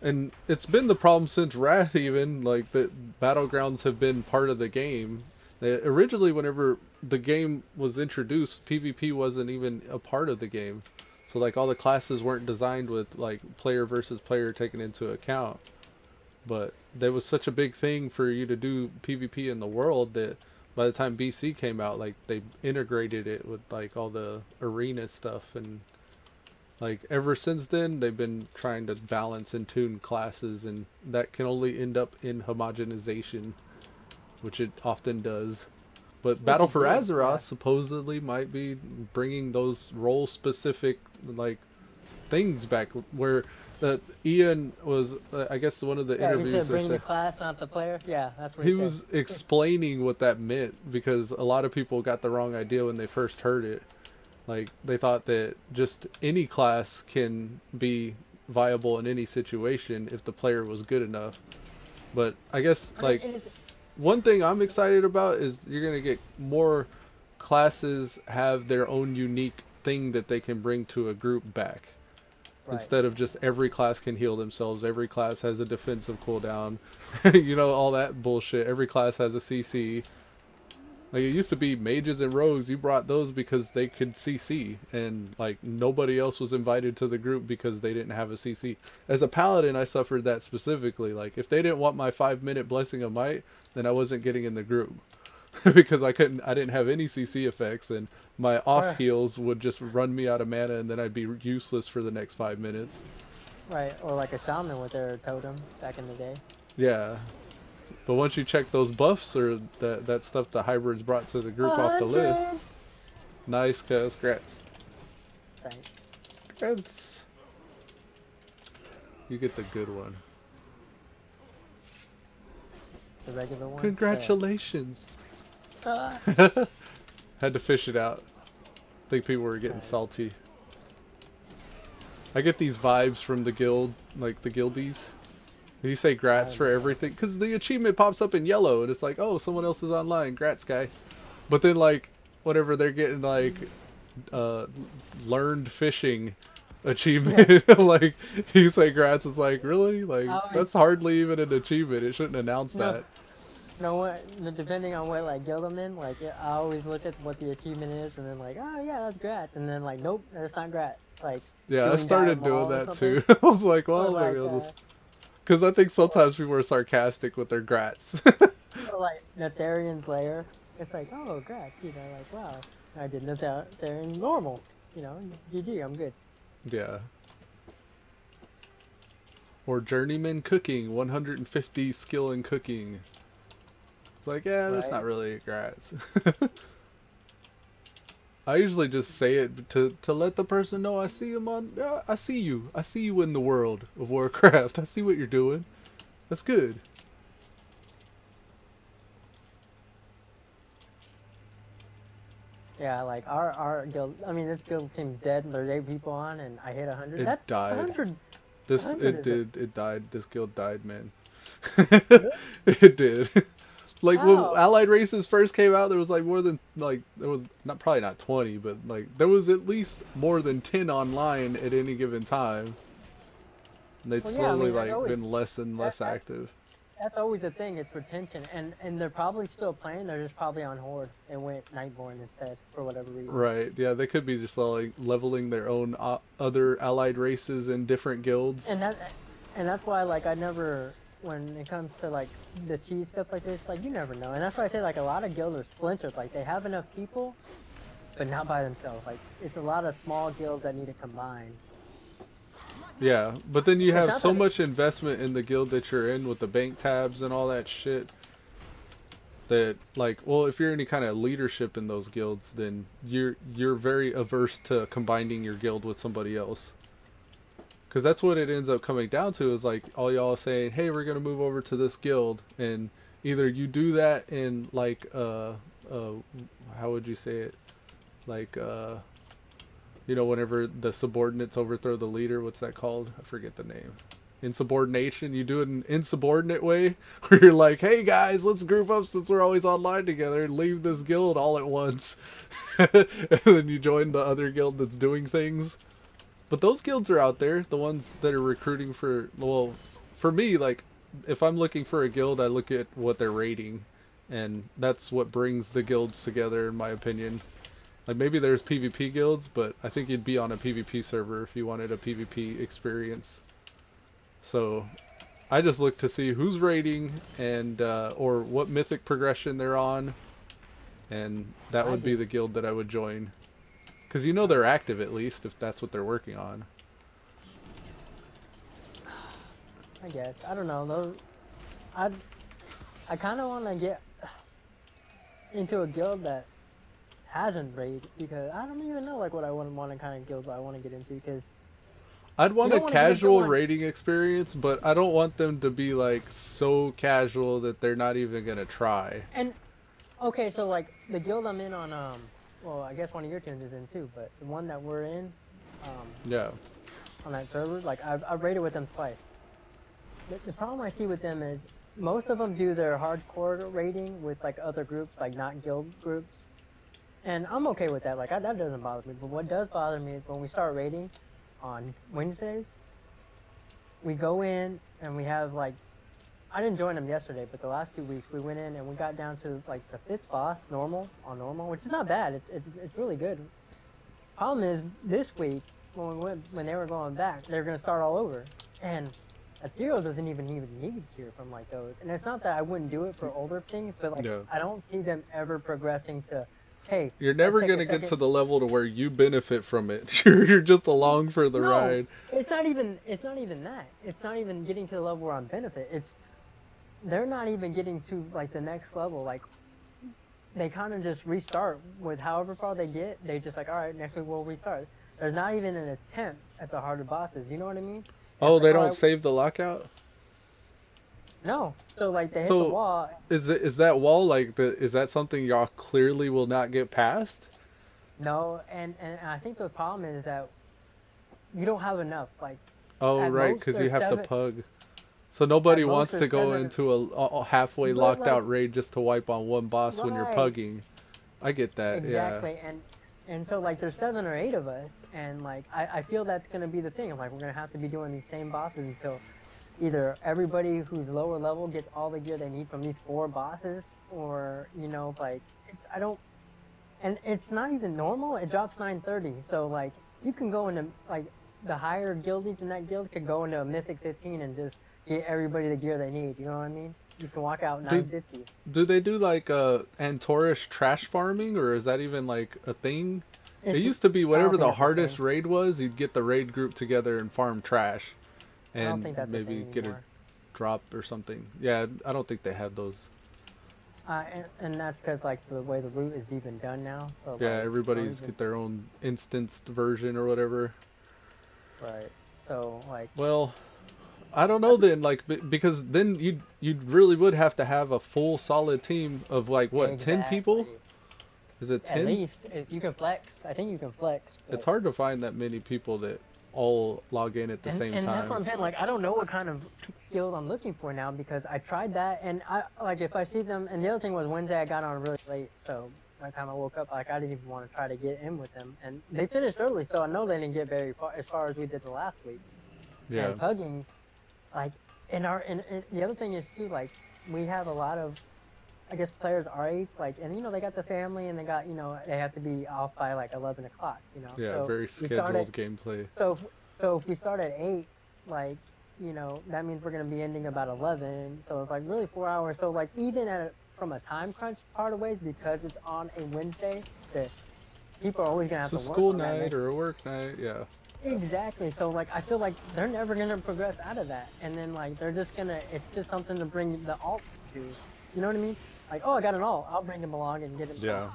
And it's been the problem since Wrath, even. Like, the Battlegrounds have been part of the game. Originally, whenever the game was introduced, PvP wasn't even a part of the game. So, like, all the classes weren't designed with, like, player versus player taken into account. But there was such a big thing for you to do PvP in the world that by the time BC came out, like, they integrated it with, like, all the arena stuff. And, like, ever since then, they've been trying to balance and tune classes, and that can only end up in homogenization, which it often does. But Battle for Azeroth supposedly might be bringing those role-specific, like, things back, where Ian was, I guess, one of the interviews. He said bring the class, not the player. Yeah, that's what he was explaining what that meant, because a lot of people got the wrong idea when they first heard it. Like, they thought that just any class can be viable in any situation if the player was good enough. But I guess, like, one thing I'm excited about is you're gonna get more classes have their own unique thing that they can bring to a group back. Instead of just every class can heal themselves, every class has a defensive cooldown, you know, all that bullshit. Every class has a CC. Like, it used to be mages and rogues, you brought those because they could CC, and, like, nobody else was invited to the group because they didn't have a CC. As a paladin, I suffered that specifically. Like, if they didn't want my 5-minute Blessing of Might, then I wasn't getting in the group. Because I didn't have any CC effects, and my off heals would just run me out of mana, and then I'd be useless for the next 5 minutes. Right, or like a shaman with their totem back in the day. Yeah. But once you check those buffs or that stuff the hybrids brought to the group off the list, nice, cuz. Congrats. Thanks. Congrats. You get the good one. The regular one. Congratulations. Had to fish it out. I think people were getting salty. I get these vibes from the guild, like the guildies. You say grats for everything, because the achievement pops up in yellow, and it's like, oh, someone else is online, grats guy. But then, like, whatever, they're getting, like, learned fishing achievement. Like, you say grats, it's like, really? Like, that's hardly even an achievement. It shouldn't announce that. No, what? Depending on what like guild I'm in, like I always look at what the achievement is, and then like, oh yeah, that's grats, and then like, nope, that's not grats. Like, yeah, I started doing that too. I was like, well, maybe I'll just, because I think sometimes people are sarcastic with their grats. Or like Netherian's lair, it's like, oh grats, you know, like wow, I did Netherian normal, you know, GG, I'm good. Yeah. Or journeyman cooking, 150 skill in cooking. It's like, yeah, that's not really grats. I usually just say it to let the person know I see him on. I see you. I see you in the world of Warcraft. I see what you're doing. That's good. Yeah, like our guild. I mean, this guild seems dead, and there's 8 people on, and I hit 100. It died. 100. It died. This guild died, man. It did. Like when allied races first came out, there was like more than like there was probably not 20, but like there was at least more than 10 online at any given time. And they'd slowly been less and less active. That's always the thing. It's retention, and they're probably still playing. They're just probably on Horde and went Nightborn instead for whatever reason. Right. Yeah, they could be just like leveling their own other allied races in different guilds. And that's why like I never. When it comes to like the cheese stuff like this, like you never know, and that's why I say like a lot of guilds are splintered. Like they have enough people, but not by themselves. Like it's a lot of small guilds that need to combine. Yeah, but then you have so much investment in the guild that you're in with the bank tabs and all that shit. That like, well, if you're any kind of leadership in those guilds, then you're very averse to combining your guild with somebody else. Because that's what it ends up coming down to, is like all y'all saying, hey, we're going to move over to this guild. And either you do that in like, how would you say it? Like, you know, whenever the subordinates overthrow the leader, what's that called? I forget the name. Insubordination. You do it in an insubordinate way, where you're like, hey guys, let's group up since we're always online together and leave this guild all at once. And then you join the other guild that's doing things. But those guilds are out there, the ones that are recruiting for, well, for me, like, if I'm looking for a guild, I look at what they're rating, and that's what brings the guilds together, in my opinion. Like, maybe there's PvP guilds, but I think you'd be on a PvP server if you wanted a PvP experience. So, I just look to see who's rating, and, or what mythic progression they're on, and that would be the guild that I would join. Because you know they're active, at least, if that's what they're working on. I guess. I don't know. Those, I kind of want to get into a guild that hasn't raided, because I don't even know like what I want to kind of guilds I want to get into, because I'd want a casual raiding experience, but I don't want them to be like so casual that they're not even gonna try. And okay, so like the guild I'm in on well, I guess one of your tunes is in too, but the one that we're in, yeah, on that server, like I've raided with them twice. The problem I see with them is most of them do their hardcore raiding with like other groups, like not guild groups, and I'm okay with that. Like that doesn't bother me. But what does bother me is when we start raiding on Wednesdays, we go in and we have like, I didn't join them yesterday, but the last 2 weeks we went in and we got down to like the 5th boss, normal, which is not bad. It's really good. Problem is this week when they were going back, they're gonna start all over, and Ethereal doesn't even need gear from like those. And it's not that I wouldn't do it for older things, but like I don't see them ever progressing to, hey, you're never gonna get to the level to where you benefit from it. You're just along for the ride. It's not even that. It's not even getting to the level where I'm benefit. It's they're not even getting to like the next level. Like they kind of just restart with however far they get. They just like, all right, next week we'll restart. There's not even an attempt at the harder bosses. You know what I mean? Oh, It's they like, all don't right, save the lockout? no. So like they hit the So wall. is that wall like is that something y'all clearly will not get past? No, and I think the problem is that you don't have enough. Like Oh, at right, most because you there's have to 7. pug. So nobody At most wants to there's go 7. into a halfway But locked like out raid just to wipe on one boss when you're right, pugging. I get that, yeah. exactly. And so like there's 7 or 8 of us, and like I feel that's gonna be the thing. I'm like we're gonna have to be doing these same bosses until either everybody who's lower level gets all the gear they need from these 4 bosses, or you know like it's I don't. And it's not even normal. It drops 930. So like you can go into like the higher guildies in that guild could go into a mythic 15 and just get everybody the gear they need. You know what I mean? You can walk out 950. Do they do like Antorish trash farming, or is that even like a thing? It used to be I don't whatever think the it's a hardest thing. raid was, you'd get the raid group together and farm trash. I don't And think that's a maybe thing get a anymore. drop or something. Yeah, I don't think they have those. And that's because like the way the loot is even done now. So, Yeah, like, everybody's even, get their own instanced version or whatever. right. So like Well, I don't know then, like because then you really would have to have a full solid team of like what, 10 people? exactly. Is it At 10? least if you can flex. I think you can flex. It's But hard to find that many people that all log in at the same and that's what time. I'm saying. Like, I don't know what kind of skills I'm looking for now because I tried that, and I like if I see them. And the other thing was Wednesday I got on really late, so by the time I woke up, like I didn't even want to try to get in with them. And they finished early, so I know they didn't get very far as far as we did the last week. Yeah. And pugging, like and the other thing is too, like we have a lot of I guess players our age, like, and you know they got the family and they got they have to be off by like 11 o'clock, you know. Yeah, So very we scheduled gameplay. so if we start at 8, like, that means we're going to be ending about 11. So it's like really 4 hours. So like even from a time crunch part of ways, because it's on a Wednesday, that people are always going to have It's a to work school on that night next. or a work night, yeah. Exactly. So like I feel like they're never going to progress out of that. And then like they're just going to, it's just something to bring the alt to. You know what I mean? Like, oh, I got an alt. I'll bring him along and get him Yeah.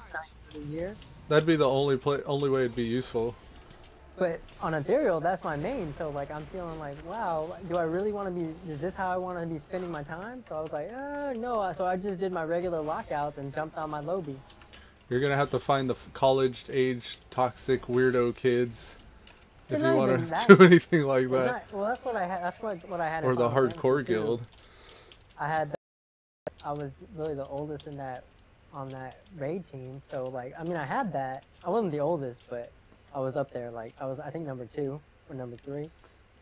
for the year. That'd be the only way it'd be useful. But on Ethereal, that's my main, so like I'm feeling like, wow, do I really want to be, is this how I want to be spending my time? So I was like, no, so I just did my regular lockouts and jumped on my lobby. You're gonna have to find the college-age toxic weirdo kids if It's you not want even to that. do anything like It's that. not, well, that's what I had, what I had in Or the Final Fantasy hardcore too. guild. I had, I was really the oldest in that, on that raid team, so like, I mean, I had that. I wasn't the oldest, but I was up there, like, I was, I think, number 2 or number 3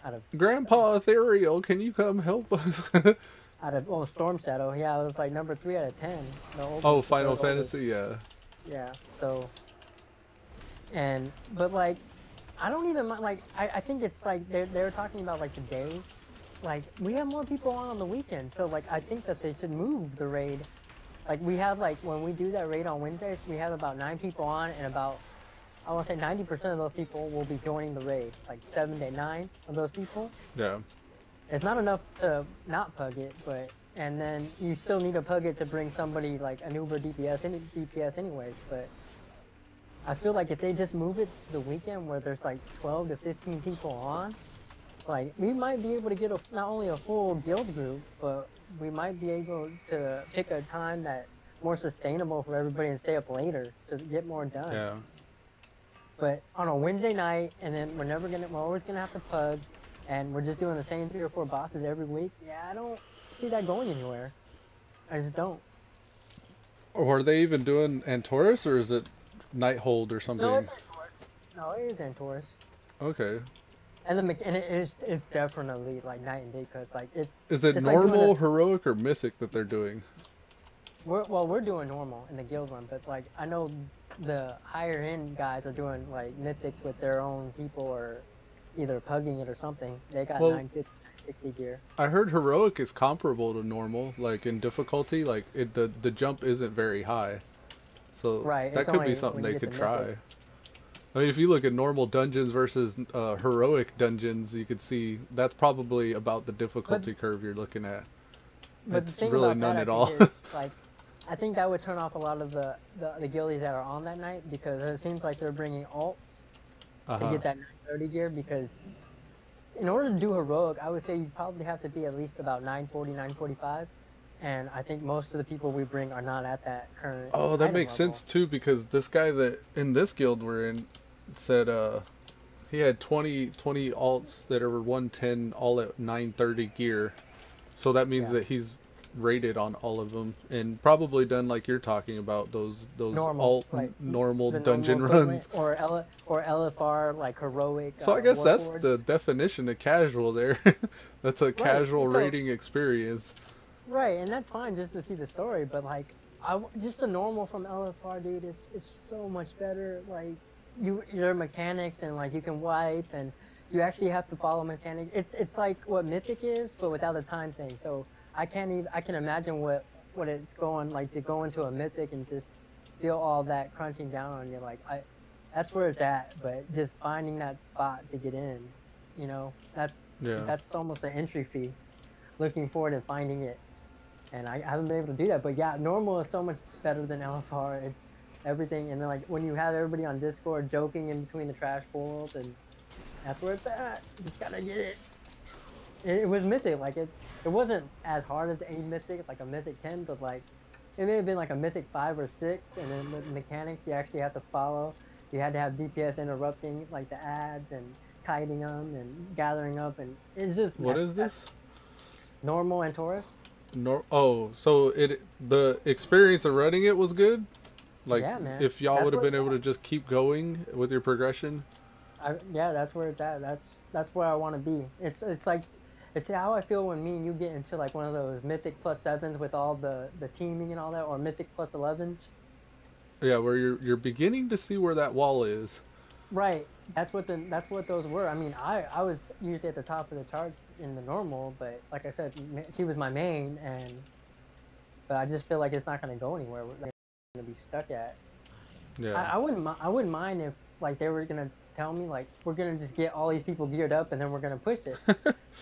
out of... Grandpa Ethereal, can you come help us? well, Storm Shadow, yeah, I was like number 3 out of 10. The oldest, Oh, the Final third oldest. Fantasy, yeah. Yeah, so... But like, I don't even mind, like, I think it's like, they're talking about like the day. Like, we have more people on the weekend, so like, I think that they should move the raid. Like, we have like, when we do that raid on Wednesdays, we have about 9 people on, and about, I want to say 90% of those people will be joining the raid. Like 7 to 9 of those people. Yeah. It's not enough to not pug it, but, and then you still need to pug it to bring somebody like an Uber DPS anyways, but I feel like if they just move it to the weekend where there's like 12 to 15 people on, like we might be able to get not only a full guild group, but we might be able to pick a time that's more sustainable for everybody and stay up later to get more done. Yeah. But on a Wednesday night, and then we're always gonna have to pug, and we're just doing the same 3 or 4 bosses every week. Yeah, I don't see that going anywhere. I just don't. Or are they even doing Antorus, or is it Nighthold or something? No, it is Antorus. Okay. And it's definitely like night and day, because like Is it it's normal, like heroic, or mythic that they're doing? we're doing normal in the guild one, but like I know the higher end guys are doing like mythics with their own people, or either pugging it or something. They got 950, 960 gear. I heard heroic is comparable to normal, like in difficulty. Like the jump isn't very high, so Right, that it's could only be something when you they get could to try. mythic. I mean, if you look at normal dungeons versus heroic dungeons, you could see that's probably about the difficulty curve you're looking at. But the It's thing really about none that, at I all. think, is like, I think that would turn off a lot of the guildies that are on that night because it seems like they're bringing alts to Uh-huh. get that 930 gear because in order to do heroic, I would say you probably have to be at least about 940, 945. And I think most of the people we bring are not at that current Oh, that item makes level. sense too because this guy that in this guild we're in said he had 20 alts that are 110 all at 930 gear. So that means Yeah. that he's rated on all of them and probably done like you're talking about those Normal, alt like normal the normal dungeon equivalent, runs. or LFR like heroic So I guess that's Warforged. the definition of casual there. That's a Right. casual So rating experience. right, and that's fine just to see the story, but like just the normal from LFR, dude, it's so much better. Like your mechanics and like you can wipe and you actually have to follow mechanics. It's like what Mythic is, but without the time thing. So I can imagine what it's going like to go into a Mythic and just feel all that crunching down on you. Like that's where it's at, but just finding that spot to get in, you know, Yeah. that's almost an entry fee. Looking forward to finding it and I haven't been able to do that. But yeah, normal is so much better than LFR. It's everything, and then like when you have everybody on Discord joking in between the trash pools, and that's where it's at. You just gotta get it. It was mythic, like it wasn't as hard as a mythic, like a mythic 10, but like it may have been like a mythic 5 or 6, and then with mechanics you actually have to follow. You had to have DPS interrupting like the ads and kiting them and gathering up, and it's just What is that's this? normal and Taurus. Oh, so the experience of running it was good? Like Yeah, man. if y'all That's would have where been able to just keep going with your progression? yeah, that's where it's at. That's where I want to be. It's like it's how I feel when me and you get into like one of those mythic +7s with all the teaming and all that, or mythic +11s. Yeah, where you're beginning to see where that wall is. Right. That's what those were. I mean, I was usually at the top of the charts in the normal, but like I said, she was my main, and but I just feel like it's not gonna go anywhere. We're gonna be stuck at. Yeah. I wouldn't mind if like they were gonna tell me like we're gonna just get all these people geared up and then we're gonna push it.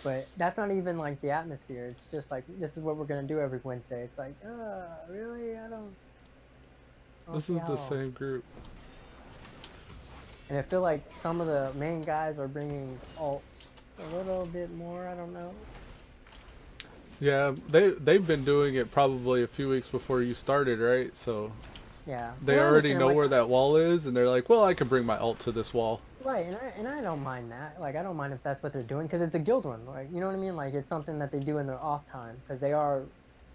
But that's not even like the atmosphere. It's just like this is what we're gonna do every Wednesday. It's like, really? I don't This see is the how. same group. And I feel like some of the main guys are bringing alts a little bit more. I don't know. Yeah, they've been doing it probably a few weeks before you started, right? So Yeah. they And I already understand, know like, where that wall is, and they're like, well, I can bring my alt to this wall. right, and I don't mind that. Like, I don't mind if that's what they're doing because it's a guild run, right? You know what I mean? Like, it's something that they do in their off time because they are,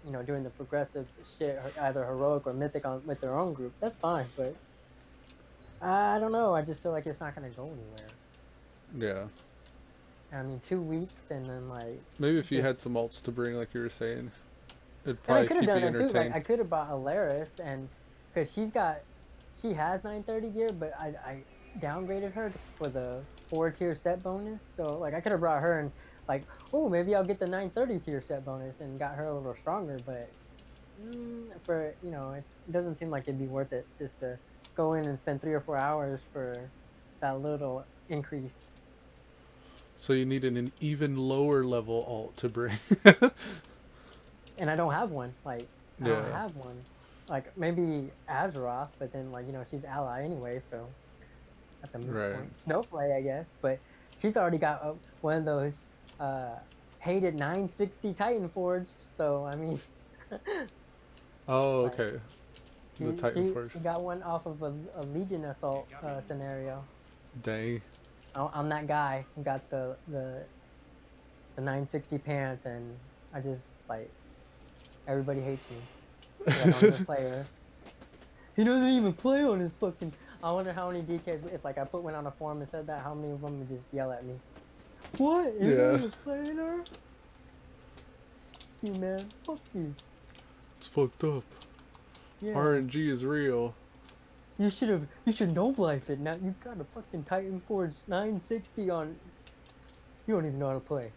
you know, doing the progressive shit, either heroic or mythic with their own group. That's fine, but I don't know. I just feel like it's not gonna go anywhere. Yeah. I mean, 2 weeks and then like. Maybe if you Just, had some alts to bring, like you were saying, it'd and I probably could have keep you done that too. Like, entertained. I could have brought Alaris and because she has 930 gear, but I downgraded her for the 4-tier set bonus. So like I could have brought her and like, oh, maybe I'll get the 930 tier set bonus and got her a little stronger. But for you know, it doesn't seem like it'd be worth it just to go in and spend 3 or 4 hours for that little increase. So you need an even lower level alt to bring. And I don't have one. Like I don't Yeah. have one. Like maybe Azeroth, but then like you know she's ally anyway, so at the Right. point. Snowplay, I guess, but she's already got one of those hated 960 Titan Forged. So I mean, Oh, like, okay. The Titan Forge. she got one off of a Legion assault scenario. Dang. I'm that guy who got the 960 pants, and I just like everybody hates me. Like, I'm the player. He doesn't even play on his fucking. I wonder how many DKs, if like I put one on a forum and said that, how many of them would just yell at me? What? You Yeah. don't even play her? You man, fuck you. It's fucked up. Yeah. RNG is real. You should noble life it. Now you got a fucking Titan Forge 960 on. You don't even know how to play.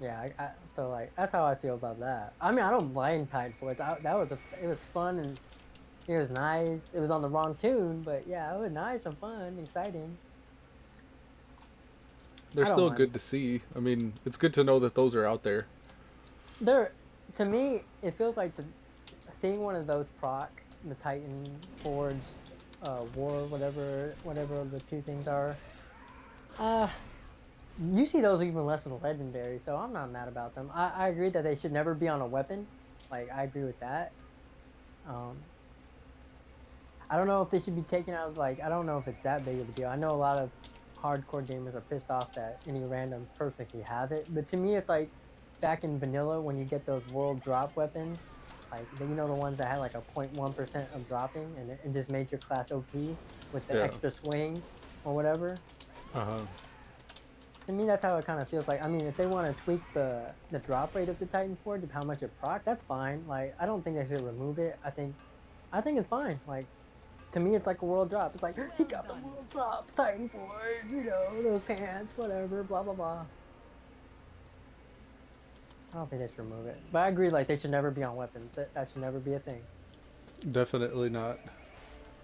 Yeah, so like that's how I feel about that. I mean, I don't mind Titan Forge. It was fun and it was nice. It was on the wrong tune, but yeah, it was nice and fun, exciting. they're I don't still mind. good to see. I mean, it's good to know that those are out there. They're, to me, it feels like seeing one of those proc, the Titan Forged War, whatever the two things are. Uh, you see those even less than legendary, so I'm not mad about them. I agree that they should never be on a weapon. Like, I agree with that. Um, I don't know if they should be taken out. Like, I don't know if it's that big of a deal. I know a lot of hardcore gamers are pissed off that any random person can have it, but to me, it's like back in vanilla when you get those world drop weapons, like you know the ones that had like a 0.1% of dropping, and it just made your class OP with the Yeah. extra swing or whatever. Uh huh. To me, that's how it kind of feels like. I mean, if they want to tweak the drop rate of the Titan Forge of how much it proc, that's fine. Like, I don't think they should remove it. I think it's fine. Like, to me, it's like a world drop. It's like, he got the world drop, Titan Forge, you know, those pants, whatever, blah, blah, blah. I don't think they should remove it. But I agree, like, they should never be on weapons. That should never be a thing. Definitely not.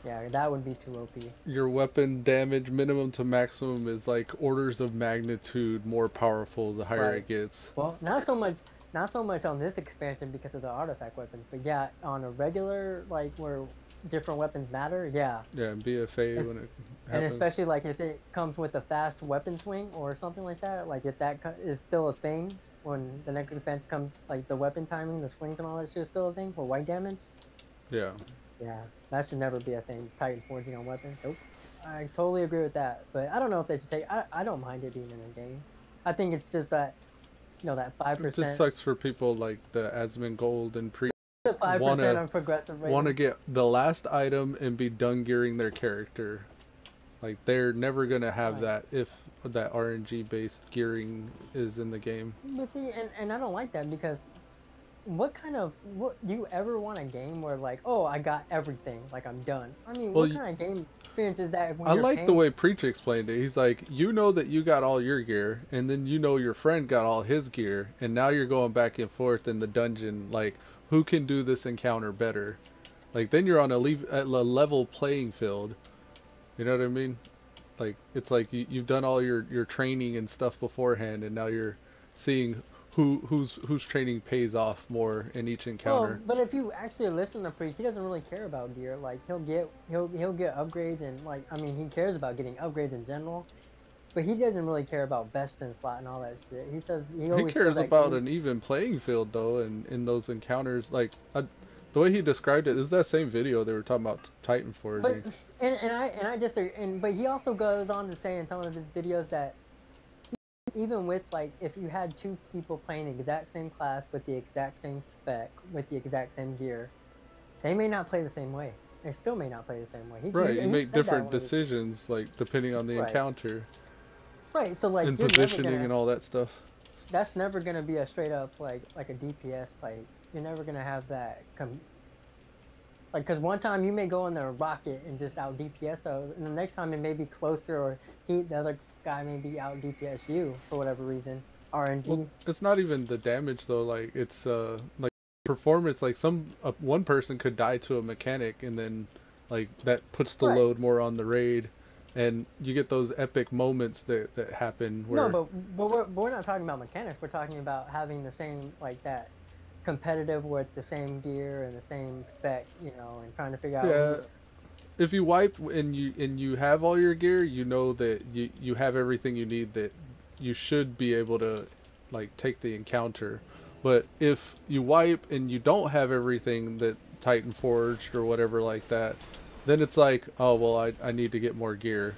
Yeah, that would be too OP. Your weapon damage minimum to maximum is like orders of magnitude more powerful the higher Right. it gets. Well, not so much on this expansion because of the artifact weapons, but yeah, on a regular, like, where different weapons matter, yeah. Yeah, and BFA when it And happens. especially like if it comes with a fast weapon swing or something like that, like if that is still a thing when the next expansion comes, like the weapon timing, the swings and all that shit is still a thing for white damage. Yeah. Yeah, that should never be a thing. Titan forging on weapons. Nope. I totally agree with that, but I don't know if they should take. I don't mind it being in a game. I think it's just that, you know, that It just 5%, sucks for people like the Asmon Gold and Pre the 5% wanna on progressive rating. want to get the last item and be done gearing their character. Like they're never gonna have Right. that if that RNG based gearing is in the game. But see, and I don't like that because what do you ever want a game where like, oh, I got everything, like I'm done? I mean, Well, what kind of game experience is that when I you're like the paying? way Preach explained it. He's like, you know that you got all your gear, and then you know your friend got all his gear, and now you're going back and forth in the dungeon. Like, who can do this encounter better? Like, then you're on a level playing field. You know what I mean? Like, it's like you've done all your training and stuff beforehand, and now you're seeing whose training pays off more in each Well, encounter. but if you actually listen to Preach, he doesn't really care about gear. Like he'll get upgrades and like I mean he cares about getting upgrades in general, but he doesn't really care about best in slot and all that shit. He says he He always cares says that about an even playing field though, and in those encounters, like the way he described it, this is that same video they were talking about Titan But forging. and I just but he also goes on to say in some of his videos that even with like if you had two people playing the exact same class with the exact same spec with the exact same gear, they may not play the same way. They still may not play the same way. Right, you he make said that different when he- decisions like depending on the Right. encounter Right, so like and you're never positioning gonna and all that stuff. that's never gonna be a straight up like a DPS, like you're never gonna have that like because one time you may go in there rocket and just out DPS though, and the next time it may be closer or the other guy may be out DPS you for whatever reason. RNG. Well, it's not even the damage though. Like it's like performance. Like one person could die to a mechanic, and then like that puts the Right. load more on the raid, and you get those epic moments that happen where. No, but we're not talking about mechanics. We're talking about having the same like that competitive with the same gear and the same spec, you know, and trying to figure out. Yeah, if you wipe and you have all your gear, you know that you have everything you need, that you should be able to like take the encounter. But if you wipe and you don't have everything that Titan forged or whatever like that, then it's like, oh well, I need to get more gear,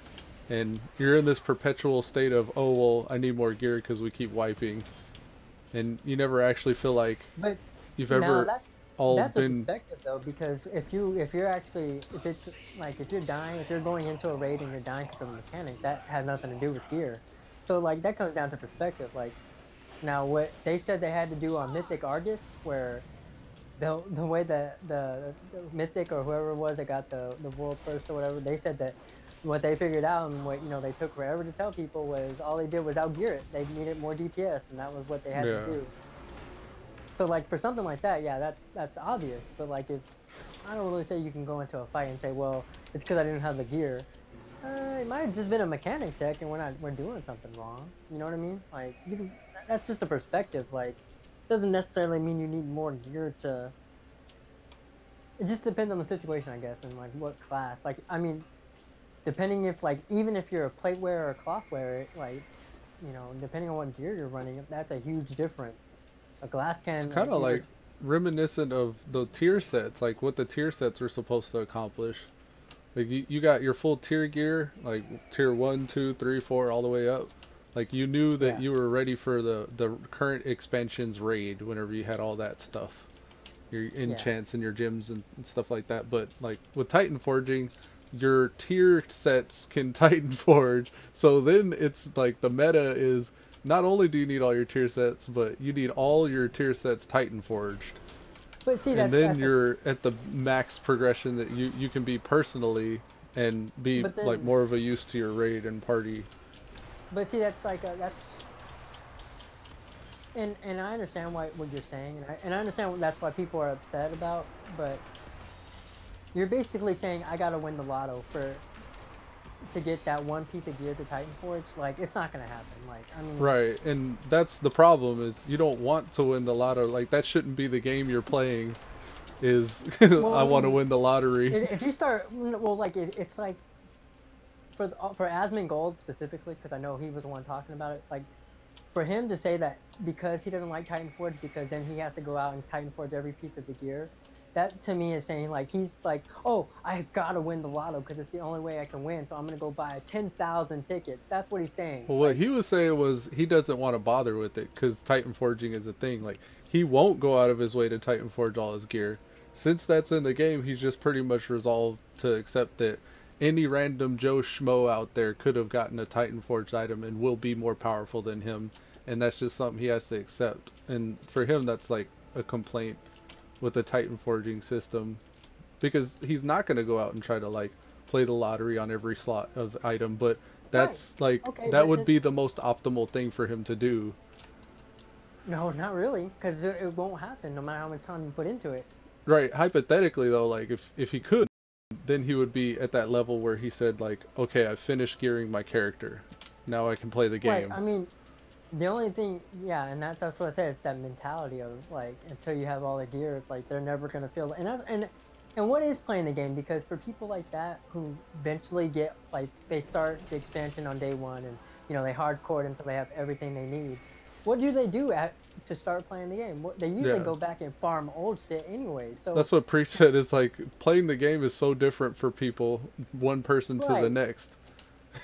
and you're in this perpetual state of, oh well, I need more gear because we keep wiping, and you never actually feel like But you've now ever that's a been. perspective though, because if you're actually if it's like if you're dying, if you're going into a raid and you're dying because of a mechanic, that has nothing to do with gear. So like that comes down to perspective. Like now what they said they had to do on Mythic Argus, where the way that the Mythic or whoever it was that got the world first or whatever, they said that what they figured out and what they took forever to tell people was all they did was outgear it. They needed more DPS, and that was what they had Yeah. to do. So like for something like that, yeah, that's obvious. But like if I don't really say you can go into a fight and say, well, it's because I didn't have the gear. It might have just been a mechanic check, and we're doing something wrong. You know what I mean? Like, that's just a perspective. Like, doesn't necessarily mean you need more gear to. It just depends on the situation, I guess, and like what class. Like, I mean, depending if like even if you're a plate wearer or a cloth wearer, like, you know, depending on what gear you're running, that's a huge difference. A glass It's can. kind of like reminiscent of the tier sets, like what the tier sets were supposed to accomplish. Like you got your full tier gear, like tier 1, 2, 3, 4, all the way up. Like you knew that you were ready for the current expansion's raid whenever you had all that stuff. Your enchants and your gems and stuff like that. But like with Titan Forging, your tier sets can Titan Forge. So then it's like the meta is not only do you need all your tier sets, but you need all your tier sets Titan Forged. But see, And then you're at the max progression that you can be personally and be then, like more of a use to your raid and party. But see, that's like that's. And I understand what you're saying, and I understand that's why people are upset about. But you're basically saying I gotta win the lotto to get that one piece of gear to Titan Forge. Like, it's not gonna happen. Like, I mean. Right, and that's the problem is you don't want to win the lotto. Like that shouldn't be the game you're playing. Is Well, I want to win the lottery. If you start, well, like it's like for Asmongold specifically, because I know he was the one talking about it. Like, for him to say that because he doesn't like Titan Forge, because then he has to go out and Titan Forge every piece of the gear. That to me is saying like he's like, oh, I've got to win the lotto because it's the only way I can win, so I'm gonna go buy 10,000 tickets. That's what he's saying. Well, what he was saying was he doesn't want to bother with it because Titan Forging is a thing. Like he won't go out of his way to Titan Forge all his gear. Since that's in the game, he's just pretty much resolved to accept that any random Joe Schmo out there could have gotten a Titan Forged item and will be more powerful than him, and that's just something he has to accept. And for him, that's like a complaint with the Titan Forging system, because he's not going to go out and try to like play the lottery on every slot of item, but that's like that would be the most optimal thing for him to do. No, not really, because it won't happen no matter how much time you put into it. Right, hypothetically though, like if he could, then he would be at that level where he said like, okay, I finished gearing my character, now I can play the game. Right, I mean, the only thing, yeah, and that's what I said. It's that mentality of like, until you have all the gear, it's like they're never gonna feel. And what is playing the game? Because for people like that who eventually get like they start the expansion on day one, and you know they hardcore it until they have everything they need. What do they do to start playing the game? They usually go back and farm old shit anyway. So that's what Preach said. Is like playing the game is so different for people, one person to the next.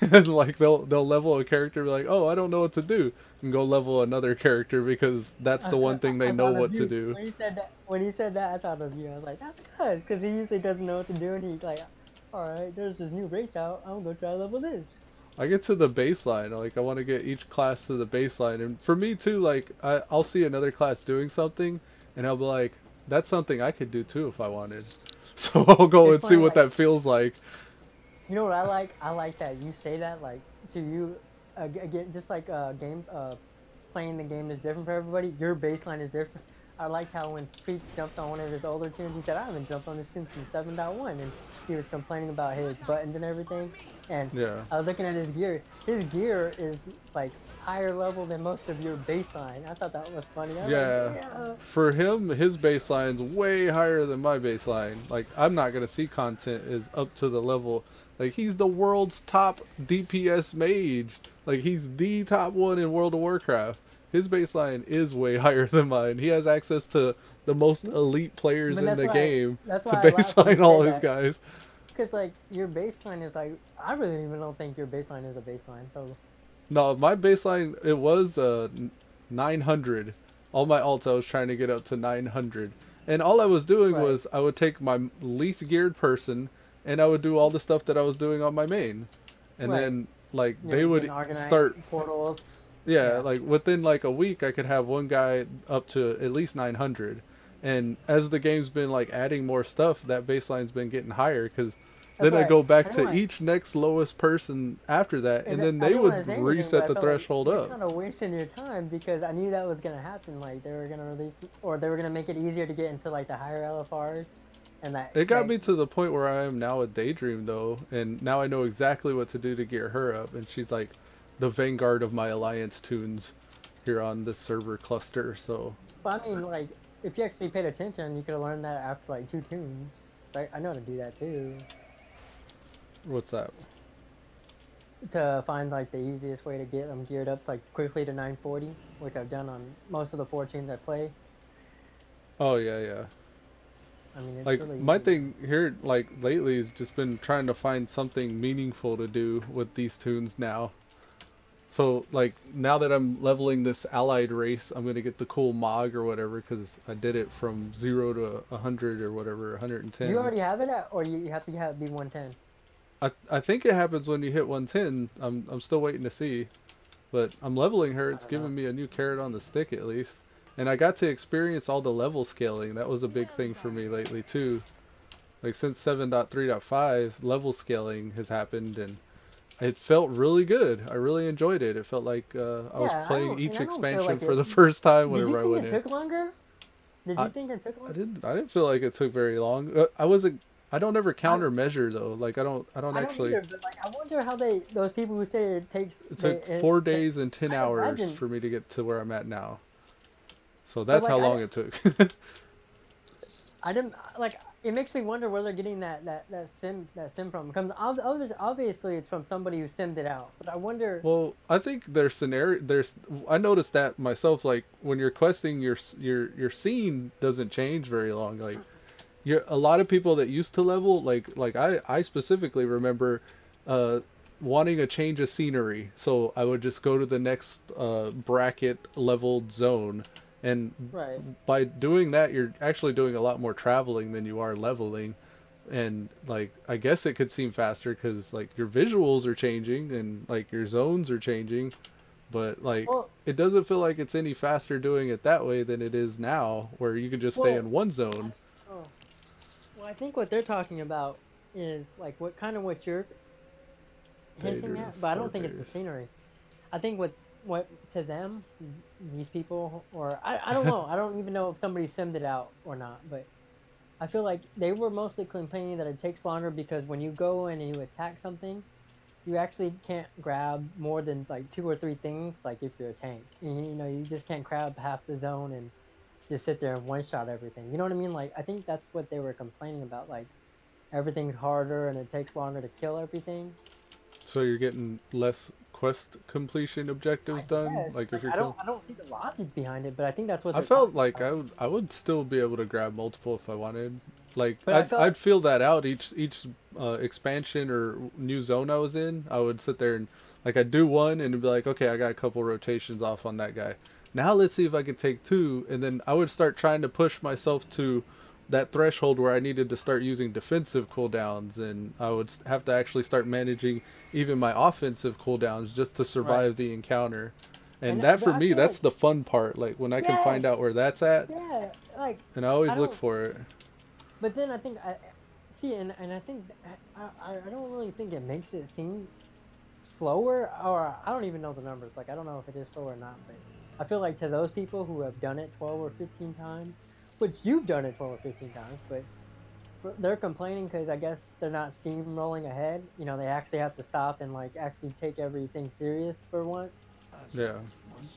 And like they'll level a character, be like, oh, I don't know what to do, and go level another character because that's the one thing they know what to do. When he said that, I thought of you. I was like, that's good, because he usually doesn't know what to do, and he's like, all right, there's this new race out. I'm gonna try to level this. I get to the baseline, like I want to get each class to the baseline, and for me too, like I'll see another class doing something, and I'll be like, that's something I could do too if I wanted. So I'll go and see what that feels like. You know what I like? I like that you say that, like, to you, again, just like playing the game is different for everybody. Your baseline is different. I liked how when Preach jumped on one of his older tunes, he said, I haven't jumped on this tune since 7.1, and he was complaining about his buttons and everything. And I was looking at his gear. His gear is like higher level than most of your baseline. I thought that was funny. For him, his baseline's way higher than my baseline. Like I'm not gonna see content is up to the level. Like he's the world's top DPS mage. Like he's the top one in World of Warcraft. His baseline is way higher than mine. He has access to the most elite players in the game to baseline all his guys. Because like your baseline is like, I really even don't think your baseline is a baseline. So no, my baseline, it was 900. All my alts I was trying to get up to 900, and all I was doing was I would take my least geared person and I would do all the stuff that I was doing on my main, and then like they would start portals. Like within like a week I could have one guy up to at least 900, and as the game's been like adding more stuff, that baseline's been getting higher, because then I go back to each next lowest person after that, and then they would reset the threshold up. Kind of wasting your time, because I knew that was gonna happen. Like they were gonna release, or they were gonna make it easier to get into like the higher LFRs, And that It got like, me to the point where I am now with Daydream though, and now I know exactly what to do to gear her up, and she's like the vanguard of my alliance tunes here on this server cluster. So but I mean, like, if you actually paid attention, you could have learned that after like 2 tunes. I know how to do that too. what's that? To find like the easiest way to get them geared up like quickly to 940, which I've done on most of the 4 tunes I play. Oh yeah, yeah. I mean, it's Like really my easy. thing here, like lately, has just been trying to find something meaningful to do with these tunes now. So like now that I'm leveling this allied race, I'm gonna get the cool Mog or whatever because I did it from 0 to 100 or whatever, 110. You already have it at, or you have to have it be 110. I think it happens when you hit 110. I'm still waiting to see, but I'm leveling her. I It's don't know. giving me a new carrot on the stick at least, and I got to experience all the level scaling. That was a big thing for me lately too. Like since 7.3.5, level scaling has happened, and it felt really good. I really enjoyed it. It felt like I was Yeah, playing each I don't feel expansion like for it. the first time Did you whenever I think went it in. took longer? Did I, you think it took I longer? didn't feel like it took very long. I wasn't. I don't ever I, countermeasure though. Like I don't I don't actually. either, but like I wonder how those people who say it takes It they took 4 days takes. and 10 I hours imagine, for me to get to where I'm at now. So but that's like how long it took. I didn't like. It makes me wonder where they're getting that sim from. Because obviously it's from somebody who simmed it out. But I wonder. Well, I think there's scenario. There's. I noticed that myself. Like when you're questing, your scene doesn't change very long. Like a lot of people that used to level, like I specifically remember, uh, wanting a change of scenery. So I would just go to the next bracket leveled zone, and Right. by doing that, you're actually doing a lot more traveling than you are leveling. And like I guess it could seem faster because like your visuals are changing and like your zones are changing, but like Well, it doesn't feel like it's any faster doing it that way than it is now, where you can just stay well. in one zone. Oh. Well, I think what they're talking about is like what you're hinting Daydream at, but I don't think it's the 4 days. scenery. I think what to them, these people, or I don't know. I don't even know if somebody simmed it out or not, but I feel like they were mostly complaining that it takes longer because when you go in and you attack something, you actually can't grab more than like 2 or 3 things. Like if you're a tank, you know, you just can't grab half the zone and just sit there and one shot everything. You know what I mean? Like I think that's what they were complaining about. Like everything's harder and it takes longer to kill everything. So you're getting less quest completion I objectives done, guess. like if Like you're killing. I don't see the logic behind it, but I think that's what I they're felt talking like about. I would still be able to grab multiple if I wanted. Like But I felt I'd feel that out each expansion or new zone I was in. I would sit there and like I'd do one and it'd be like, okay, I got a couple rotations off on that guy. Now let's see if I could take two, and then I would start trying to push myself to that threshold where I needed to start using defensive cooldowns, and I would have to actually start managing even my offensive cooldowns just to right. survive the encounter. And And that but for I me, feel that's like the fun part. Like when I can yes, find out where that's at, yeah. Like and I I always look don't. for it. But then I think I see, and I think I don't really think it makes it seem slower, or I don't even know the numbers. Like I don't know if it is slower or not, but I feel like to those people who have done it 12 or 15 times, which you've done it 12 or 15 times, but they're complaining because I guess they're not steamrolling ahead. You know, they actually have to stop and like actually take everything serious for once. Yeah.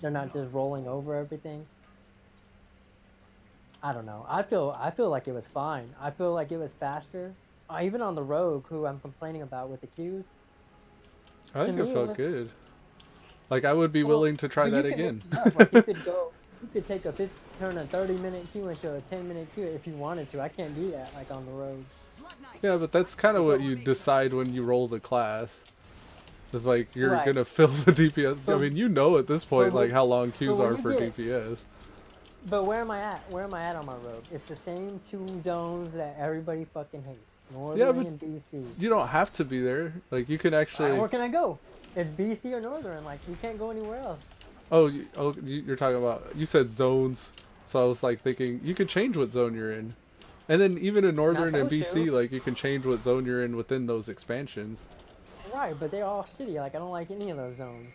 They're not just rolling over everything. I don't know. I feel like it was fine. I feel like it was faster. Even on the rogue, who I'm complaining about with the queues, I to think it me it felt was good. Like I would be well. willing to try But you that can mix again. it up. Like you could go, you could take a turn a 30-minute queue into a 10-minute queue if you wanted to. I can't do that like on the road. Yeah, but that's kind of what you decide when you roll the class. It's like you're Right. gonna fill the DPS. I But mean, you know at this but point like how long but queues when are you for get DPS. but where am I at? Where am I at on my road? It's the same 2 zones that everybody fucking hates. Yeah, Northern but and BC. you don't have to be there. Like you can actually. Where can I go? It's BC or Northern. Like you can't go anywhere else. Oh, you're talking about. You said zones, so I was like thinking you could change what zone you're in, and then even in You're not Northern and supposed to. BC, like you can change what zone you're in within those expansions. Right, but they're all shitty. Like I don't like any of those zones.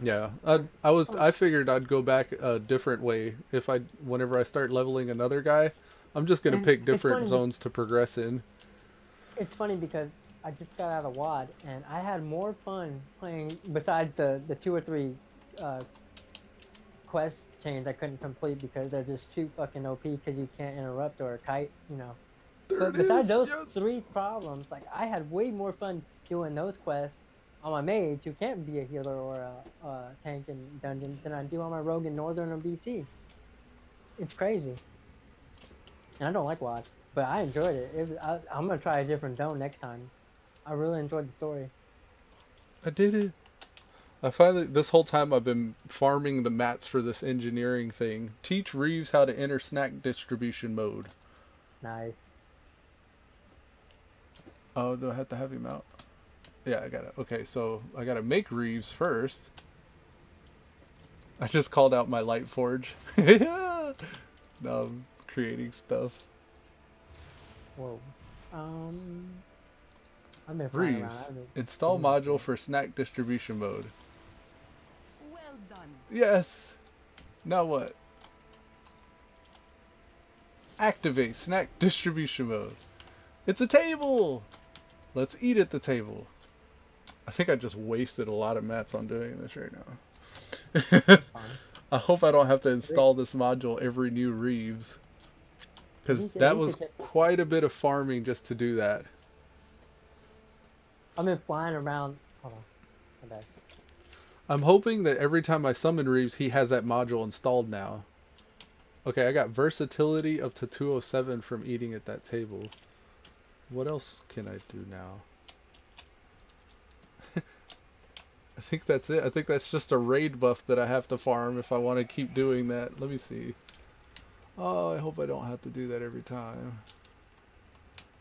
Yeah, Like, I figured I'd go back a different way if whenever I start leveling another guy, I'm just gonna And pick it's different funny. zones to progress in. It's funny because I just got out of WAD and I had more fun playing besides the 2 or 3 uh, quest chains I couldn't complete because they're just too fucking OP because you can't interrupt or kite, you know. There But it besides is. those Yes. 3 problems, like I had way more fun doing those quests on my mage who can't be a healer or a tank in dungeons than I do on my rogue in Northern or BC. It's crazy, and I don't like WAD, but I enjoyed it. I'm gonna try a different zone next time. I really enjoyed the story. I did it. I finally, this whole time I've been farming the mats for this engineering thing. Teach Reeves how to enter snack distribution mode. Nice. Oh, do I have to have him out? Yeah, I got it. Okay, so I gotta make Reeves first. I just called out my Lightforge. Now I'm creating stuff. Whoa. I've been flying around. Reeves, I've been install doing module stuff. for snack distribution mode. Well done. Yes. Now what? Activate snack distribution mode. It's a table. Let's eat at the table. I think I just wasted a lot of mats on doing this right now. I hope I don't have to install this module every new Reeves. Because that was quite a bit of farming just to do that. I've been flying around. Hold on. My bad. I'm hoping that every time I summon Reeves, he has that module installed now. Okay, I got versatility up to 207 from eating at that table. What else can I do now? I think that's it. I think that's just a raid buff that I have to farm if I want to keep doing that. Let me see. Oh, I hope I don't have to do that every time.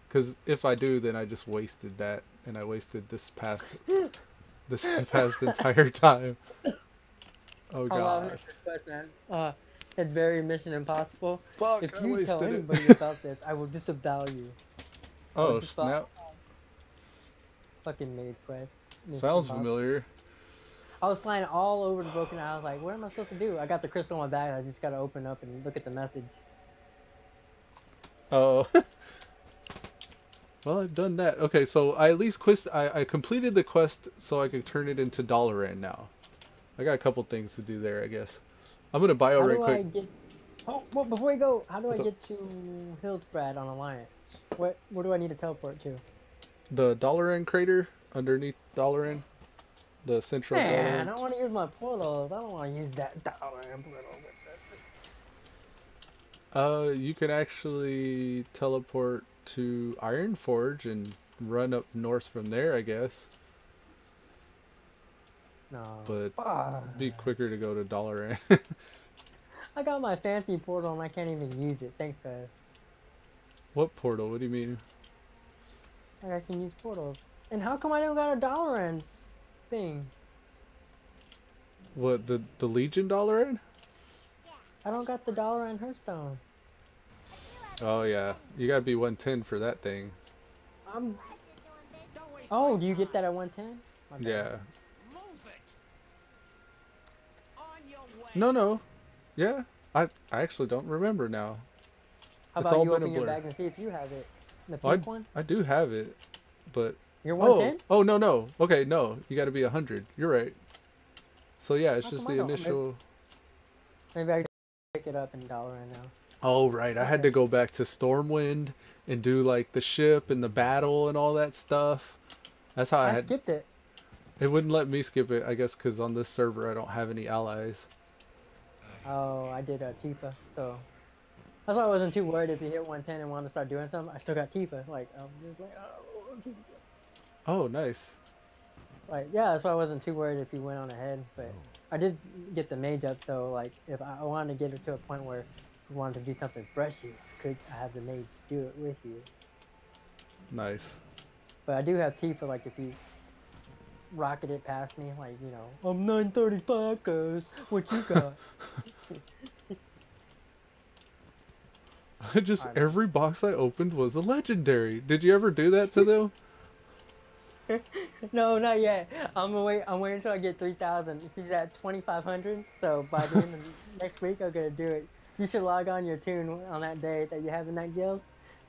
Because if I do, then I just wasted that. And I wasted this past entire time. Oh I love god. this request, man. It's very Mission Impossible. Fuck, If I you tell wasted it. anybody about this, I will disavow you. Oh, snap. Fucking mage quest. Mission Sounds Impossible. familiar. I was flying all over the Broken Isle. I was like, what am I supposed to do? I got the crystal on my back. I just got to open up and look at the message. Oh. Well, I've done that. Okay, so I at least I completed the quest so I could turn it into Dollaran now. I got a couple things to do there, I guess. I'm gonna bio How right do quick. I get... Oh, well, before we go, how do What's I up? get to Hildbrad on Alliance? Where do I need to teleport to? The Dollaran crater underneath Dollaran. The central Man, I Dollaran. want to use my portals. I don't want to use that Dollaran portal. You can actually teleport to Ironforge and run up north from there, I guess. No. But Fuck. it'd be quicker to go to Dollaran. I got my fancy portal and I can't even use it. Thanks, guys. What portal? What do you mean? Like I can use portals. And how come I don't got a Dollaran thing? What, the Legion Dollaran? I don't got the Dollaran Hearthstone. Oh yeah, you gotta be 110 for that thing. Oh, do you get that at 110? Yeah. Move it. On your way. No. Yeah. I actually don't remember now. How It's about all you been a open your blur. bag and see if you have it? The Oh, pink one? I do have it, but You're 110? oh no. Okay, no, you gotta be 100. You're right. So yeah, it's How just come I the don't? initial. Maybe I can pick it up in Dollaran now. Oh right, I had to go back to Stormwind and do like the ship and the battle and all that stuff. That's how I I had. skipped it. It wouldn't let me skip it, I guess, because on this server I don't have any allies. Oh, I did Tifa, so that's why I wasn't too worried if you hit 110 and wanted to start doing something. I still got Tifa. Like, I'm just like, oh, Tifa. Oh, nice. Like, yeah, that's why I wasn't too worried if you went on ahead. But I did get the mage up, so like, if I wanted to get it to a point where you wanted to do something fresh, you could have the mage do it with you. Nice. But I do have Tifa. Like, if you rocket it past me, like, you know, I'm 935, guys. What you got? Every box I opened was a legendary. Did you ever do that to them? No, not yet. I'm waiting until I get 3,000. She's at 2,500, so by the end of next week, I'm gonna do it. You should log on your toon on that day that you have the night jails.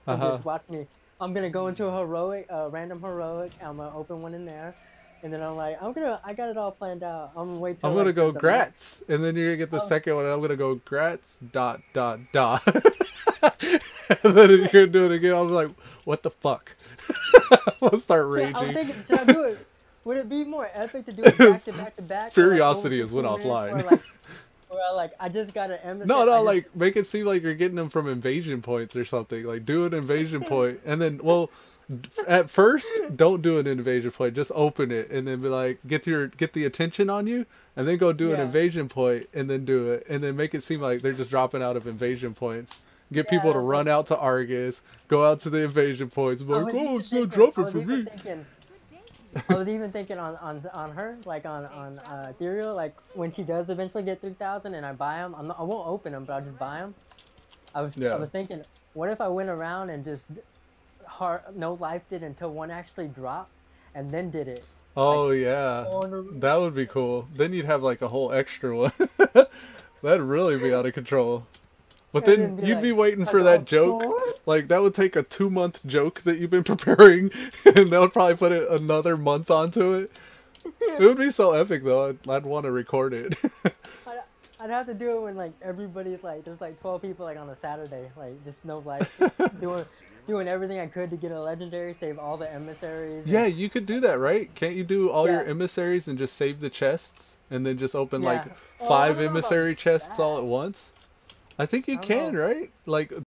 And Uh-huh. just watch me. I'm gonna go into a heroic, random heroic. I'm gonna open one in there, and then I'm like, I got it all planned out. I'm gonna wait till I'm gonna like, go the grats, and then you're gonna get the Oh. second one, and I'm gonna go grats dot dot dot. And then you're gonna do it again. I'm like, what the fuck? I'll start I was raging. thinking, should I do it? Would it be more epic to do it back to back to back? or, like, Curiosity go is went into offline. Or like, or like, I just got an emissary. No, I no, just- like make it seem like you're getting them from invasion points or something. Like do an invasion point, and then at first don't do an invasion point. Just open it, and then be like get the attention on you, and then go do an Yeah. invasion point, and then do it, and then make it seem like they're just dropping out of invasion points. Get Yeah, people to that's run out to Argus, go out to the invasion points, be I like, was oh, even it's not thinking- I dropping was for even me. thinking- I was even thinking on her, like on Ethereal, like when she does eventually get 3,000 and I buy them, I won't open them, but I'll just buy them. I was thinking, what if I went around and just no lifed it until one actually dropped, and then did it. Oh yeah, Order- that would be cool. Then you'd have like a whole extra one. That'd really be out of control. But And then then be you'd like- be waiting for like, that oh, joke. what? Like that would take a 2-month joke that you've been preparing, and that would probably put it another month onto it. It would be so epic though. I'd want to record it. I'd have to do it when like everybody's like, there's like 12 people like on a Saturday, like just no life, doing everything I could to get a legendary, save all the emissaries. Yeah, you could do that, right? Can't you do all your Yeah. emissaries and just save the chests, and then just open like Yeah. Oh, I 5 don't know about emissary chests all that. at once? I think you I don't can, know. right? Like